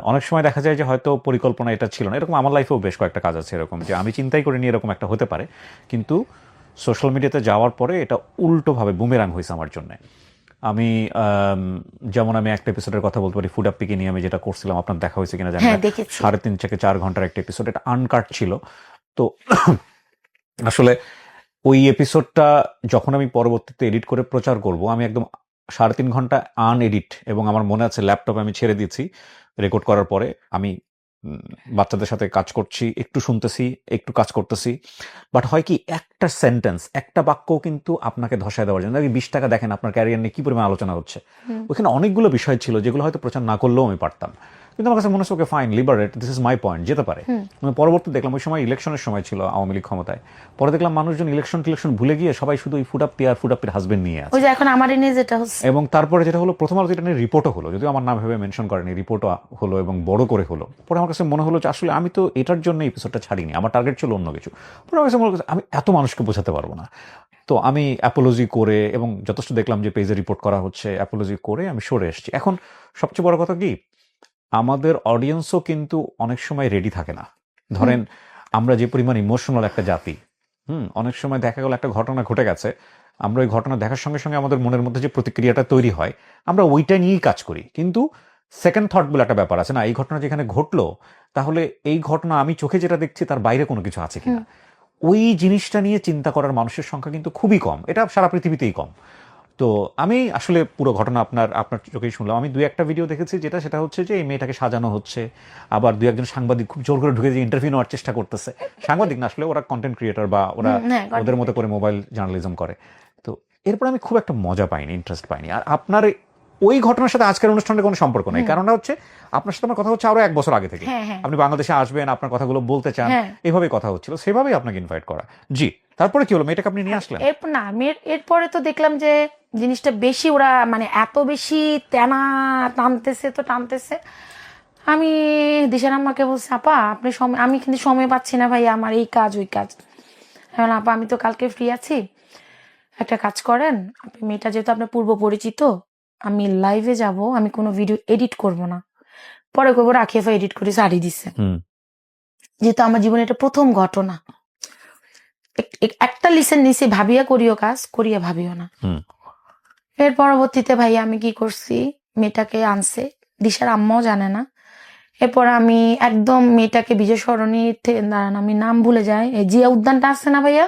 অনেক সময় দেখা যায় যে হয়তো পরিকল্পনা এটা ছিল না, এরকম আমার লাইফেও বেশ কয়েকটা কাজ আছে এরকম যে আমি চিন্তাই করিনি এরকম একটা হতে পারে, কিন্তু সোশ্যাল মিডিয়াতে যাওয়ার পরে এটা উল্টোভাবে বুমেরাং হয়েছে আমার জন্য। আমি যেমন আমি একটা এপিসোডের কথা বলতে পারি, ফুড আপ্পিকে নিয়ে আমি যেটা করছিলাম, আপনার দেখা হয়েছে কিনা জানি না, 3.5 থেকে 4 ঘন্টার একটা এপিসোড, এটা আনকাট ছিল। তো আসলে ওই এপিসোডটা যখন আমি পরবর্তীতে এডিট করে প্রচার করব, আমি একদম 3.5 ঘন্টা আনএডিট, এবং আমার মনে আছে ল্যাপটপে আমি ছেড়ে দিয়েছি রেকর্ড করার পরে, আমি বাচ্চাদের সাথে কাজ করছি, একটু শুনতেছি, একটু কাজ করতেছি, বাট হয় কি একটা সেন্টেন্স, একটা বাক্য কিন্তু আপনাকে ধসায় দেওয়ার জন্য। 20 টাকা দেখেন আপনার ক্যারিয়ার নিয়ে কি পরিমাণ আলোচনা হচ্ছে, ওখানে অনেকগুলো বিষয় ছিল যেগুলো হয়তো প্রচার না করলেও আমি পারতাম, কিন্তু আমার কাছে মনে হচ্ছে okay fine, liberate, this is my point, যেতে পারে। আমি পরবর্তী দেখলাম ওই সময় ইলেকশনের সময় ছিল, আওয়ামী লীগ ক্ষমতায়, পরে দেখলাম মানুষজন ইলেকশন ভুলে গিয়ে সবাই শুধু ওই ফুটাপ্পির হাজবেন্ড নিয়ে আছে। ওই যে এখন আমার নিয়ে যেটা হচ্ছে, এবং তারপরে যেটা হলো, প্রথম আলো যেটা নিয়ে রিপোর্টও হলো, যদিও আমার নাম ভেবে মেনশন করেনি, রিপোর্টও হলো এবং বড় করে হলো। পরে আমার কাছে মনে হলো যে আসলে আমি তো এটার জন্য এপিসোডটা ছাড়িনি, আমার টার্গেট ছিল অন্য কিছু। পরে আমার কাছে মনে হলো আমি এত মানুষকে বোঝাতে পারবো না, তো আমি অ্যাপোলজি করে, এবং যথেষ্ট দেখলাম যে পেজে রিপোর্ট করা হচ্ছে, অ্যাপোলজি করে আমি সরে এসেছি। এখন সবচেয়ে বড় কথা কি, আমাদের অডিয়েন্সও কিন্তু অনেক সময় রেডি থাকে না। ধরেন আমরা যে পরিমাণ ইমোশনাল একটা জাতি, অনেক সময় দেখা গেল একটা ঘটনা ঘটে গেছে, আমরা ওই ঘটনা দেখার সঙ্গে সঙ্গে আমাদের মনের মধ্যে যে প্রতিক্রিয়াটা তৈরি হয়, আমরা ওইটা নিয়েই কাজ করি। কিন্তু সেকেন্ড থট বলে একটা ব্যাপার আছে না, এই ঘটনা যেখানে ঘটলো, তাহলে এই ঘটনা আমি চোখে যেটা দেখছি তার বাইরে কোনো কিছু আছে কিনা, ওই জিনিসটা নিয়ে চিন্তা করার মানুষের সংখ্যা কিন্তু খুবই কম, এটা সারা পৃথিবীতেই কম। তো আমি আসলে পুরো ঘটনা আপনার চোখেই শুনলাম। আমি দুই একটা ভিডিও দেখেছি, সেটা হচ্ছে যে এই মেয়েটাকে সাজানো হচ্ছে, আবার দুই একজন সাংবাদিক খুব জোর করে ঢুকে যে ইন্টারভিউ নেওয়ার চেষ্টা করতেছে। সাংবাদিক না, আসলে ওরা কন্টেন্ট ক্রিয়েটর বা ওরা ওদের মতো করে মোবাইল জার্নালিজম করে। তো এরপর আমি খুব একটা মজা পাইনি, ইন্টারেস্ট পাইনি। আর আপনার ওই ঘটনার সাথে আজকের অনুষ্ঠানের কোনো সম্পর্ক নেই, কারণটা হচ্ছে আপনার সাথে আমার কথা হচ্ছে আরো 1 বছর আগে থেকে। আপনি বাংলাদেশে আসবেন, আপনার কথাগুলো বলতে চান, এইভাবেই কথা হচ্ছিল, সেভাবেই আপনাকে ইনভাইট করা। জি, তারপরে কি হলো, মেয়েটাকে আপনি নিয়ে আসলেন? এরপর না, এরপরে তো দেখলাম যে জিনিসটা বেশি, ওরা মানে এত বেশি টানতেছে। আমি দিশার আম্মাকে বলছি, আপা আপনি সময়, আমি কিন্তু সময় পাচ্ছি না ভাই, আমার এই কাজ ওই কাজ। এখন আপা আমি তো কালকে ফ্রি আছি, একটা কাজ করেন, আপনি মেয়েটা যেহেতু আপনার পূর্ব পরিচিত, আমি লাইভে যাব, আমি কোনো ভিডিও এডিট করব না, পরে করবো রাখিয়ে এডিট করে সারি দিচ্ছে। যেহেতু আমার জীবনে এটা প্রথম ঘটনা, একটা লিসেন নিছি, ভাবিয়া করিও কাজ, করিয়া ভাবিও না। এর পরবর্তীতে ভাই আমি কি করছি, মেয়েটাকে আনছে, দিশার আম্মাও জানে না। এরপর আমি একদম মেয়েটাকে বিজয় সরণী, দাঁড়ান আমি নাম ভুলে যাই, জিয়া উদ্যানটা আছে না ভাইয়া,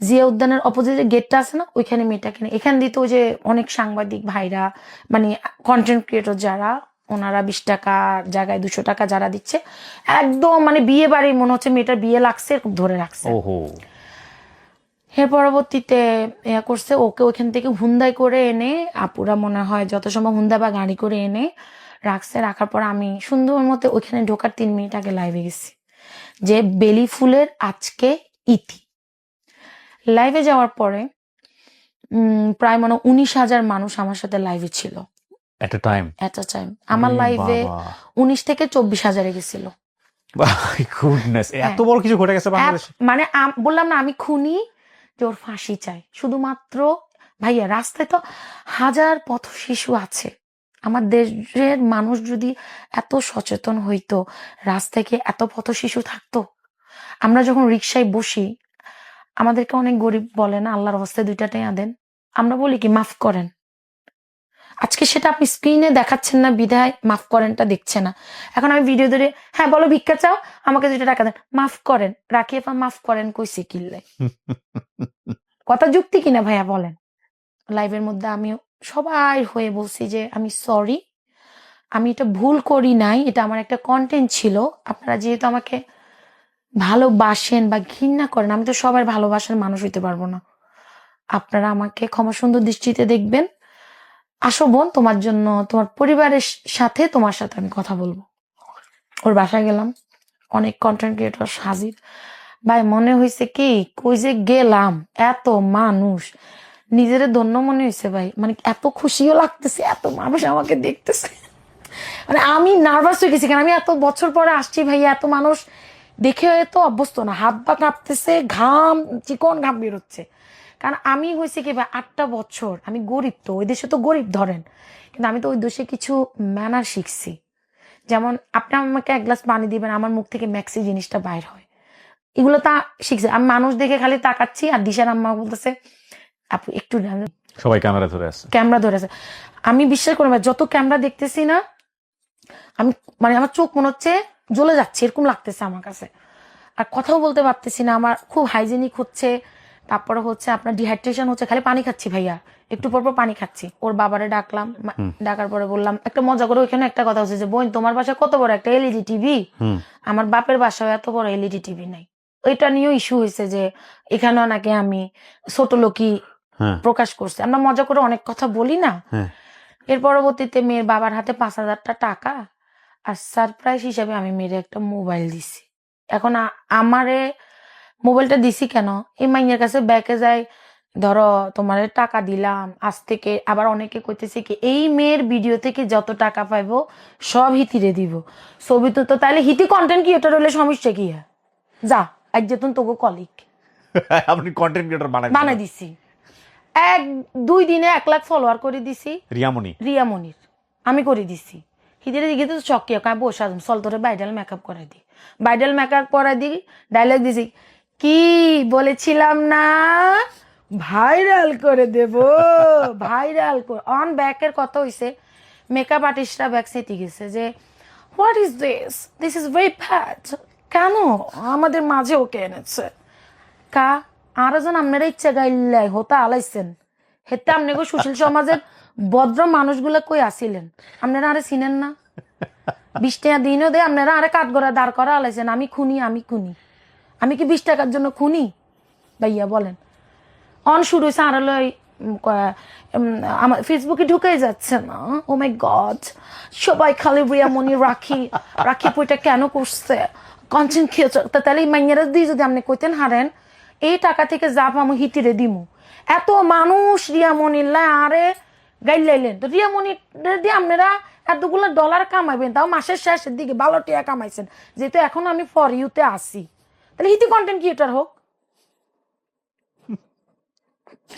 জিয়া উদ্যানের অপোজিটে গেটটা আছে না, ওইখানে মেয়েটাকে এখান দিতে, ওই যে অনেক সাংবাদিক ভাইরা, মানে কন্টেন্ট ক্রিয়েটর যারা, ওনারা 20 টাকা জায়গায় 200 টাকা যারা দিচ্ছে, একদম মানে বিয়ে বাড়ি মনে হচ্ছে মেয়েটার বিয়ে লাগছে, ধরে রাখছে। এর পরবর্তীতে করছে, ওকে ওইখান থেকে হুন্দাই করে এনে, আপুরা মনে হয় যত সময় হুন্দা বা গাড়ি করে এনে রাখছে। রাখার পর আমি সুন্দর মতো ওইখানে ঢোকার 3 মিনিট আগে লাইভে গেছি, যে বেলি ফুলের আজকে ইতি। লাইভে যাওয়ার পরে প্রায় 19,000 মানুষ আমার সাথে লাইভে ছিল এট আ টাইম। আমার লাইভে 19 থেকে 24,000 গেছিল। এত বড় কিছু ঘটে গেছে বাংলাদেশে। মানে বললাম না, আমি খুনি যে ওর ফাঁসি চাই, শুধুমাত্র ভাইয়া রাস্তায় তো হাজার পথ শিশু আছে। আমার দেশের মানুষ যদি এত সচেতন হইতো, রাস্তায় কি এত পথ শিশু থাকতো? আমরা যখন রিক্সায় বসি, আমাদেরকে অনেক গরিব বলে না, আল্লাহর হস্তে 2টা টাকা দেন, আমরা বলি কি মাফ করেন। আজকে সেটা আপনি স্ক্রিনে দেখাচ্ছেন না বিধায় মাফ করেনটা দেখছে না। এখন আমি ভিডিও ধরে, হ্যাঁ বলো ভিক্ষা চাও, আমাকে 2টা টাকা দেন, মাফ করেন, রাখি আপা মাফ করেন কইছে কিনলে কথা যুক্তি কিনা ভাইয়া বলেন? লাইভের মধ্যে আমি সবাই হয়ে বলছি যে আমি সরি, আমি এটা ভুল করি নাই, এটা আমার একটা কন্টেন্ট ছিল। আপনারা যেহেতু আমাকে ভালোবাসেন বা ঘৃণা করেন, আমি তো সবার ভালোবাসার মানুষ হইতে পারবো না, আপনারা আমাকে ক্ষমা সুন্দর দৃষ্টিতে দেখবেন। আসো বোন, তোমার জন্য, তোমার পরিবারের সাথে, তোমার সাথে আমি কথা বলবো। ওর বাসায় গেলাম, অনেক কন্টেন্ট ক্রিয়েটর হাজির। ভাই মনে হয়েছে কি, কই যে গেলাম, এত মানুষ, নিজের ধন্য মনে হয়েছে ভাই, মানে এত খুশিও লাগতেছে, এত মানুষ আমাকে দেখতেছে, মানে আমি নার্ভাস হয়ে গেছি, কারণ আমি এত বছর পরে আসছি ভাই, এত মানুষ দেখে তো অভ্যস্ত না, হাত পা কাঁপতেছে, ঘাম, চিকন ঘাম বেরোচ্ছে। কারণ আমি হয়েছে কি ভাই, 8টা বছর, আমি গরিব, তো ওই দেশে তো গরিব ধরেন, কিন্তু আমি তো ওই দেশে কিছু ম্যানার শিখছি। যেমন আপনি আমাকে 1 গ্লাস পানি দিবেন, আমার মুখ থেকে ম্যাক্সি জিনিসটা বাইর হয়, এগুলো তা শিখছে। আমি মানুষ দেখে খালি তাকাচ্ছি, আর দিশার আম্মা বলতেছে আপু একটু, সবাই ক্যামেরা ধরে আছে। আমি বিশ্বাস করবো, যত ক্যামেরা দেখতেছি না, আমি মানে আমার চোখ মনে হচ্ছে জ্বলে যাচ্ছে, এরকম লাগতেছে আমার কাছে, আর কথাও বলতে পারতেছি না, আমার খুব হাইজেনিক হচ্ছে। তারপরে হচ্ছে আপনার ডিহাইড্রেশন হচ্ছে, খালি পানি খাচ্ছি ভাইয়া, একটু পর পানি খাচ্ছি। ওর বাবারে ডাকলাম, ডাকার পরে বললাম, একটা মজা করে ওইখানে একটা কথা হচ্ছে যে, বোন তোমার বাসায় কত বড় একটা এলইডি টিভি, আমার বাপের বাসায় এত বড় এলইডি টিভি নাই। ওইটা নিয়েও ইস্যু হয়েছে যে এখানেও নাকি আমি ছোট লোকই প্রকাশ করছি। আমরা মজা করে অনেক কথা বলি না। এর পরবর্তীতে মেয়ের বাবার হাতে 5,000 টাকা, আর সারপ্রাইজ হিসাবে আমি মেয়ের একটা মোবাইল দিছি। এখন আমারে মোবাইলটা দিছি কেন, এই মাইয়ের কাছে ব্যাকে যাই, ধরো তোমার টাকা দিলাম, আজ থেকে আবার অনেকে কইতেছে কি এই মেয়ের ভিডিও থেকে যত টাকা পাইবো সব হিতিরে দিব। ছবি তো তাইলে হিতি কন্টেন্ট ক্রিয়েটর হলে সমস্যা কি হয়? যা এক যেতুন তোকে কলিক আপনি কন্টেন্ট ক্রিয়েটর বানাই দিছি। 1-2 দিনে 1 লাখ ফলোয়ার করে দিছি। রিয়ামনির আমি করে দিছি। হিতিরে দিকে তো চকিয়া কায় বসে আসুন, চল তোরে ব্রাইডাল মেকআপ করাই দি। ব্রাইডাল মেকআপ করাই দি, ডায়লগ দিছি, কি বলেছিলাম না ভাইরাল করে দেব, ভাইরাল অন ব্যাকের কথা হইছে। মেকআপ আর্টিস্টরা ব্যাক সেটি গেছে যে what is this is very bad, কেন আমাদের মাঝে ওকে এনেছে কা আরো জন আপনারা ইচ্ছা গাইলাই হতা আলাইছেন, হেতে আপনি সুশীল সমাজের ভদ্র মানুষগুলা কই আসিলেন? আপনারা আরে চিনেন না? 20 টাকা দিনও দে আপনারা আরে কাঠগড়া দাঁড় করা আলাইছেন। আমি খুনি, আমি কি 20 টাকার জন্য খুনি ভাইয়া বলেন? অন শুরু হয়েছে আর আমার ফেসবুকে ঢুকেই যাচ্ছে না। ও মাই গড, সবাই খালি রিয়ামনি রাখি বইটা কেন করছে কন্টেন্ট ক্রিয়েটর। তাহলে এই মাইয়ারা দিয়ে যদি আপনি কইতেন হারেন এই টাকা থেকে যা পামু হিতিরে দিমু, এত মানুষ রিয়ামনির আরে গাইলাইলেন, তো রিয়ামনির দিয়ে আপনারা এতগুলো ডলার কামাইবেন, তাও মাসের শেষের দিকে 12 টাকা কামাইছেন। যেহেতু এখন আমি ফর ইউতে আসি, তাহলে হিতি কন্টেন্ট ক্রিয়েটর হোক।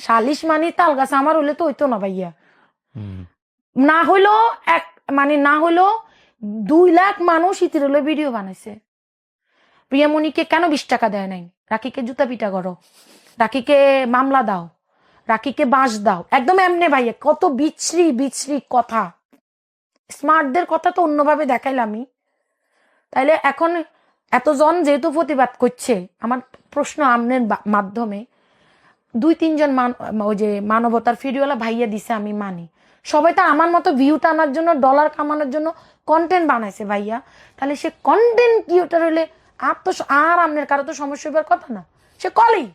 শালিশ মানি তাল গাছ আমার হইলে তো হইতো না ভাইয়া। না হইলো না হইলো 2 লাখ মানুষ ইতির হলে ভিডিও বানাইছে। প্রিয়ামণিকে কেন 20 টাকা দেয় নাই? রাখিকে জুতা পিটা করো, রাখিকে মামলা দাও, রাখিকে বাঁশ দাও, একদম এমনে ভাইয়া। কত বিচ্ছিরি কথা। স্মার্টদের কথা তো অন্যভাবে দেখাইলামই। তাইলে এখন এতজন যেহেতু প্রতিবাদ করছে, আমার প্রশ্ন আমনের মাধ্যমে 2-3 জন ওই যে মানবতার ফিডিওলা ভাইয়া দিছে, আমি মানি। সবাই তো আমার মতো ভিউ টানার জন্য, ডলার কামানোর জন্য কন্টেন্ট বানাইছে ভাইয়া। তাহলে সে কন্টেন্ট ক্রিয়েটর হলে আর আপনার কারো তো সমস্যা হবার কথা না। সে কলিগ,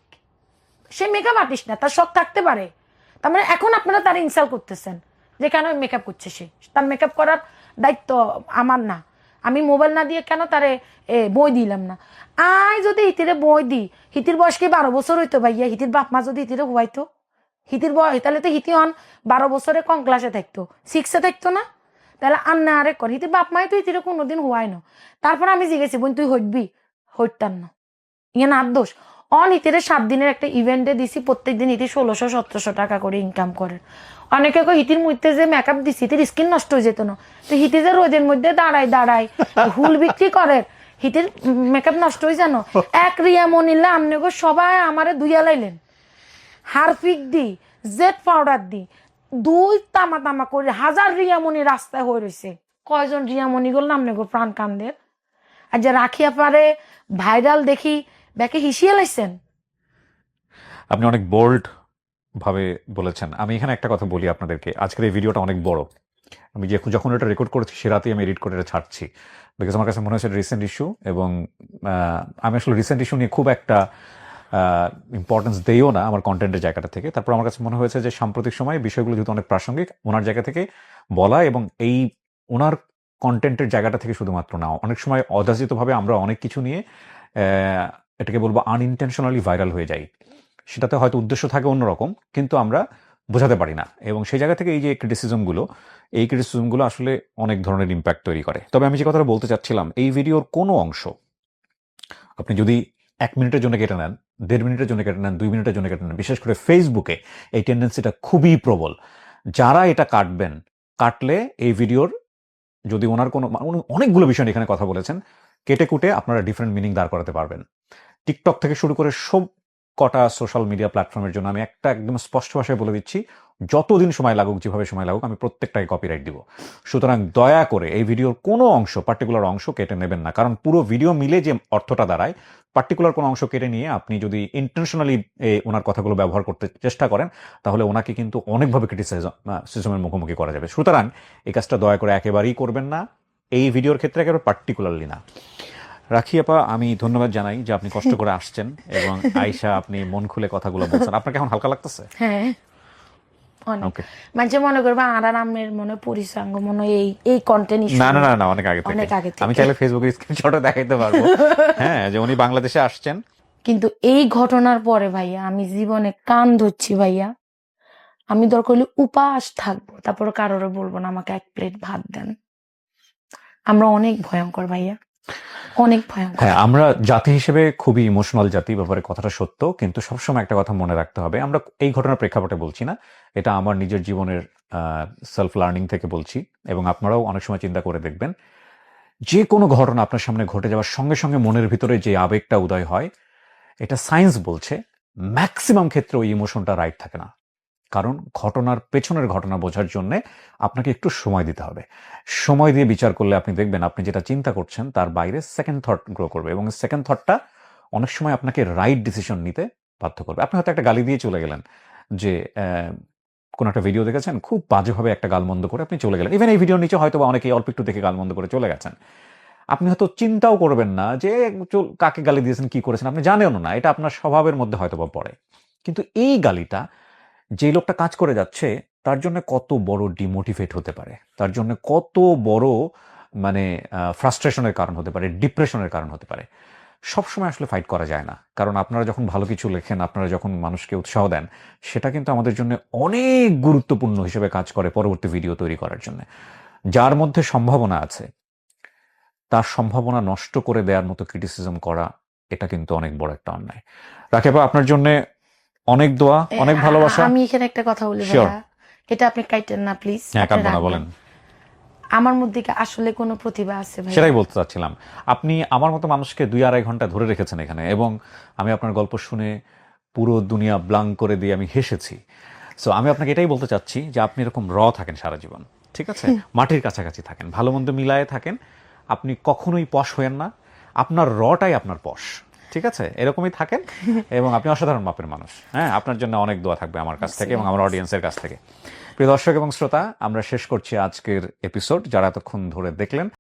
সে মেকআপ আর্টিস্ট না, তার শখ থাকতে পারে। তার মানে এখন আপনারা তার ইনসাল্ট করতেছেন যে কেন মেকআপ করছে সে। তার মেকআপ করার দায়িত্ব আমার না। আমি মোবাইল না দিয়ে কেন তারে বই দিলাম না? যদি হিতিরে বই দি, হিতির বয়স কি 12 বছর হইতো ভাইয়া? হিতির বাপ মা যদি হিতিরে হুয়াইতো, হিতির বয়স তাহলে তো হিতি হন 12 বছরে কম ক্লাসে থাকতো, 6-এ থাকতো না? তাহলে আন্না আরেক কর, হিতির বাপ মাই তো হিতিরে কোনোদিন হুয়াই না। তারপর আমি জিজ্ঞেসি বোন তুই হইবি, হইতাম না। ইয়ে না দোষ। হিতিরে 7 দিনের একটা ইভেন্টে দিছি, প্রত্যেকদিন হিতি 1600-1700 টাকা করে ইনকাম করে। অনেকে হিতির মধ্যে যে মেকআপ দিছি হিতির স্কিন নষ্ট হয়ে যেত না, তো হিতি যে রোদের মধ্যে দাঁড়ায় হুল বিক্রি করে, হিতির মেকআপ নষ্ট হয়ে জানো? এক রিয়ামনিল্লা আমনে গো সবাই আমারে দুইয়া লাইলেন, হারপিক দি, জেড পাউডার দি, 2 তামা করে 1000 রিয়ামনি রাস্তায় হয়ে রয়েছে। কয়জন রিয়ামনি গুলো আমনে গো প্রাণ কান্দের। আর যে রাখিয়া পারে ভাইরাল দেখি ব্যাকে হিসিয়ে লাইছেন। আপনি অনেক বোল্ড ভাবে বলেছেন। আমি এখানে একটা কথা বলি আপনাদেরকে, আজকের এই ভিডিওটা অনেক বড়। আমি যখন এটা রেকর্ড করেছি সে রাতেই আমি এডিট করে এটা ছাড়ছি, বিকজ আমার কাছে মনে হচ্ছে রিসেন্ট ইস্যু, এবং আমি আসলে রিসেন্ট ইস্যু নিয়ে খুব একটা ইম্পর্টেন্স দেইও না আমার কন্টেন্টের জায়গাটা থেকে। তারপর আমার কাছে মনে হয়েছে যে সাম্প্রতিক সময়ে বিষয়গুলো যেহেতু অনেক প্রাসঙ্গিক, ওনার জায়গা থেকে বলা, এবং এই ওনার কন্টেন্টের জায়গাটা থেকে শুধুমাত্র না, অনেক সময় অযাচিতভাবে আমরা অনেক কিছু নিয়ে এটাকে বলবো আনইনটেনশনালি ভাইরাল হয়ে যাই। সেটাতে হয়তো উদ্দেশ্য থাকে অন্যরকম, কিন্তু আমরা বোঝাতে পারি না, এবং সেই জায়গা থেকে এই যে ক্রিটিসিজমগুলো আসলে অনেক ধরনের ইম্প্যাক্ট তৈরি করে। তবে আমি যে কথাটা বলতে চাচ্ছিলাম, এই ভিডিওর কোনো অংশ আপনি যদি 1 মিনিটের জন্য কেটে নেন, 1.5 মিনিটের জন্য কেটে নেন, 2 মিনিটের জন্য কেটে নেন, বিশেষ করে ফেসবুকে এই টেন্ডেন্সিটা খুবই প্রবল। যারা এটা কাটলে এই ভিডিওর যদি ওনার কোনো অনেকগুলো বিষয় এখানে কথা বলেছেন, কেটে কুটে আপনারা ডিফারেন্ট মিনিং দাঁড় করাতে পারবেন। টিকটক থেকে শুরু করে সব কটা সোশ্যাল মিডিয়া প্ল্যাটফর্মের জন্য আমি একটা একদম স্পষ্ট ভাষায় বলে দিচ্ছি, যতদিন সময় লাগুক, যেভাবে সময় লাগুক, আমি প্রত্যেকটাকে কপিরাইট দিব। সুতরাং দয়া করে এই ভিডিওর কোনো অংশ, পার্টিকুলার অংশ কেটে নেবেন না, কারণ পুরো ভিডিও মিলে যে অর্থটা দাঁড়ায়, পার্টিকুলার কোনো অংশ কেটে নিয়ে আপনি যদি ইন্টেনশনালি ওনার কথাগুলো ব্যবহার করতে চেষ্টা করেন, তাহলে ওনাকে কিন্তু অনেকভাবে ক্রিটিসিজমের মুখোমুখি করা যাবে। সুতরাং এই কাজটা দয়া করে একেবারেই করবেন না, এই ভিডিওর ক্ষেত্রে একেবারে পার্টিকুলারলি না। রাখি আপা, আমি ধন্যবাদ জানাই যে আপনি কষ্ট করে আসছেন, এবং আয়শা আপনি মন খুলে কথাগুলো বলছেন। আপনাকে এখন হালকা লাগতেছে? হ্যাঁ, অনেক ওকে মানে মনে করবে আর আমের মনে পরিসঙ্গ মনে এই কন্টেন্ট না না না না অনেক আগে থেকে অনেক আগে আমি থেকে চাইলে ফেসবুকে স্ক্রিনশটও দেখাইতে পারবো হ্যাঁ যে উনি বাংলাদেশে আসছেন। কিন্তু এই ঘটনার পরে ভাইয়া আমি জীবনে কান ধরছি ভাইয়া, আমি দরকার হলে উপাস থাকবো, তারপর কারোর বলবো না আমাকে 1 প্লেট ভাত দেন। আমরা অনেক ভয়ঙ্কর ভাইয়া, অনেক ভয়ঙ্কর। হ্যাঁ আমরা জাতি হিসেবে খুবই ইমোশনাল জাতি, ব্যাপারে কথাটা সত্য, কিন্তু সবসময় একটা কথা মনে রাখতে হবে, আমরা এই ঘটনার প্রেক্ষাপটে বলছি না, এটা আমার নিজের জীবনের সেলফ লার্নিং থেকে বলছি, এবং আপনারাও অনেক সময় চিন্তা করে দেখবেন যে কোনো ঘটনা আপনার সামনে ঘটে যাওয়ার সঙ্গে সঙ্গে মনের ভিতরে যে আবেগটা উদয় হয়, এটা সায়েন্স বলছে ম্যাক্সিমাম ক্ষেত্রে ওই ইমোশনটা রাইট থাকে না। কারণ ঘটনার পেছনের ঘটনা বোঝার জন্য আপনাকে একটু সময় দিতে হবে। সময় দিয়ে বিচার করলে আপনি দেখবেন আপনি যেটা চিন্তা করছেন তার বাইরে সেকেন্ড থট গ্রো করবে, এবং সেকেন্ড থটটা অনেক সময় আপনাকে রাইট ডিসিশন নিতে বাধ্য করবে। আপনি হয়তো একটা গালি দিয়ে চলে গেলেন, যে কোন একটা ভিডিও দেখেছেন, খুব বাজেভাবে একটা গালমন্দ করে আপনি চলে গেলেন, ইভেন এই ভিডিওর নিচে হয়তো অনেকেই অল্প একটু দেখে গালমন্দ করে চলে গেছেন, আপনি হয়তো চিন্তাও করবেন না যে কাকে গালি দিয়েছেন, কি করেছেন, আপনি জানেনও না, এটা আপনার স্বভাবের মধ্যে হয়তো বা পড়ে। কিন্তু এই গালিটা যে লোকটা কাজ করে যাচ্ছে তার জন্য কত বড় ডিমোটিভেট হতে পারে, তার জন্য কত বড় মানে ফ্রাস্ট্রেশনের কারণ হতে পারে, ডিপ্রেশনের কারণ হতে পারে। সবসময় আসলে ফাইট করা যায় না, কারণ আপনারা যখন ভালো কিছু লেখেন, আপনারা যখন মানুষকে উৎসাহ দেন, সেটা কিন্তু আমাদের জন্য অনেক গুরুত্বপূর্ণ হিসেবে কাজ করে পরবর্তী ভিডিও তৈরি করার জন্য। যার মধ্যে সম্ভাবনা আছে তার সম্ভাবনা নষ্ট করে দেওয়ার মতো ক্রিটিসিজম করা, এটা কিন্তু অনেক বড় একটা অন্যায়। রাকেবা, আপনার জন্য অনেক দোয়া, অনেক ভালোবাসা। আমি এখানে একটা কথা বলি ভাইয়া, এটা আপনি কাইটেন না প্লিজ। হ্যাঁ কাটবো না, বলেন। আমার মধ্যে কি আসলে কোনো প্রতিভা আছে ভাই? সেটাই বলতে চাচ্ছিলাম, আপনি আমার মতো মানুষকে 2-2.5 ঘন্টা ধরে রেখেছেন এখানে, এবং আমি আপনার গল্প শুনে পুরো দুনিয়া ব্লাঙ্ক করে দিয়ে আমি হেসেছি। সো আমি আপনাকে এটাই বলতে চাচ্ছি যে আপনি এরকম থাকেন সারা জীবন, ঠিক আছে, মাটির কাছাকাছি থাকেন, ভালো মন্দ মিলায়ে থাকেন, আপনি কখনোই পশ হয়েন না, আপনার টাই আপনার পশ, ঠিক আছে, এরকমই থাকেন, এবং আপনি অসাধারণ মাপের মানুষ। হ্যাঁ, আপনার জন্য অনেক দোয়া থাকবে আমার কাছ থেকে এবং আমার অডিয়েন্সের কাছ থেকে। প্রিয় দর্শক এবং শ্রোতা, আমরা শেষ করছি আজকের এপিসোড। যারা এতক্ষণ ধরে দেখলেন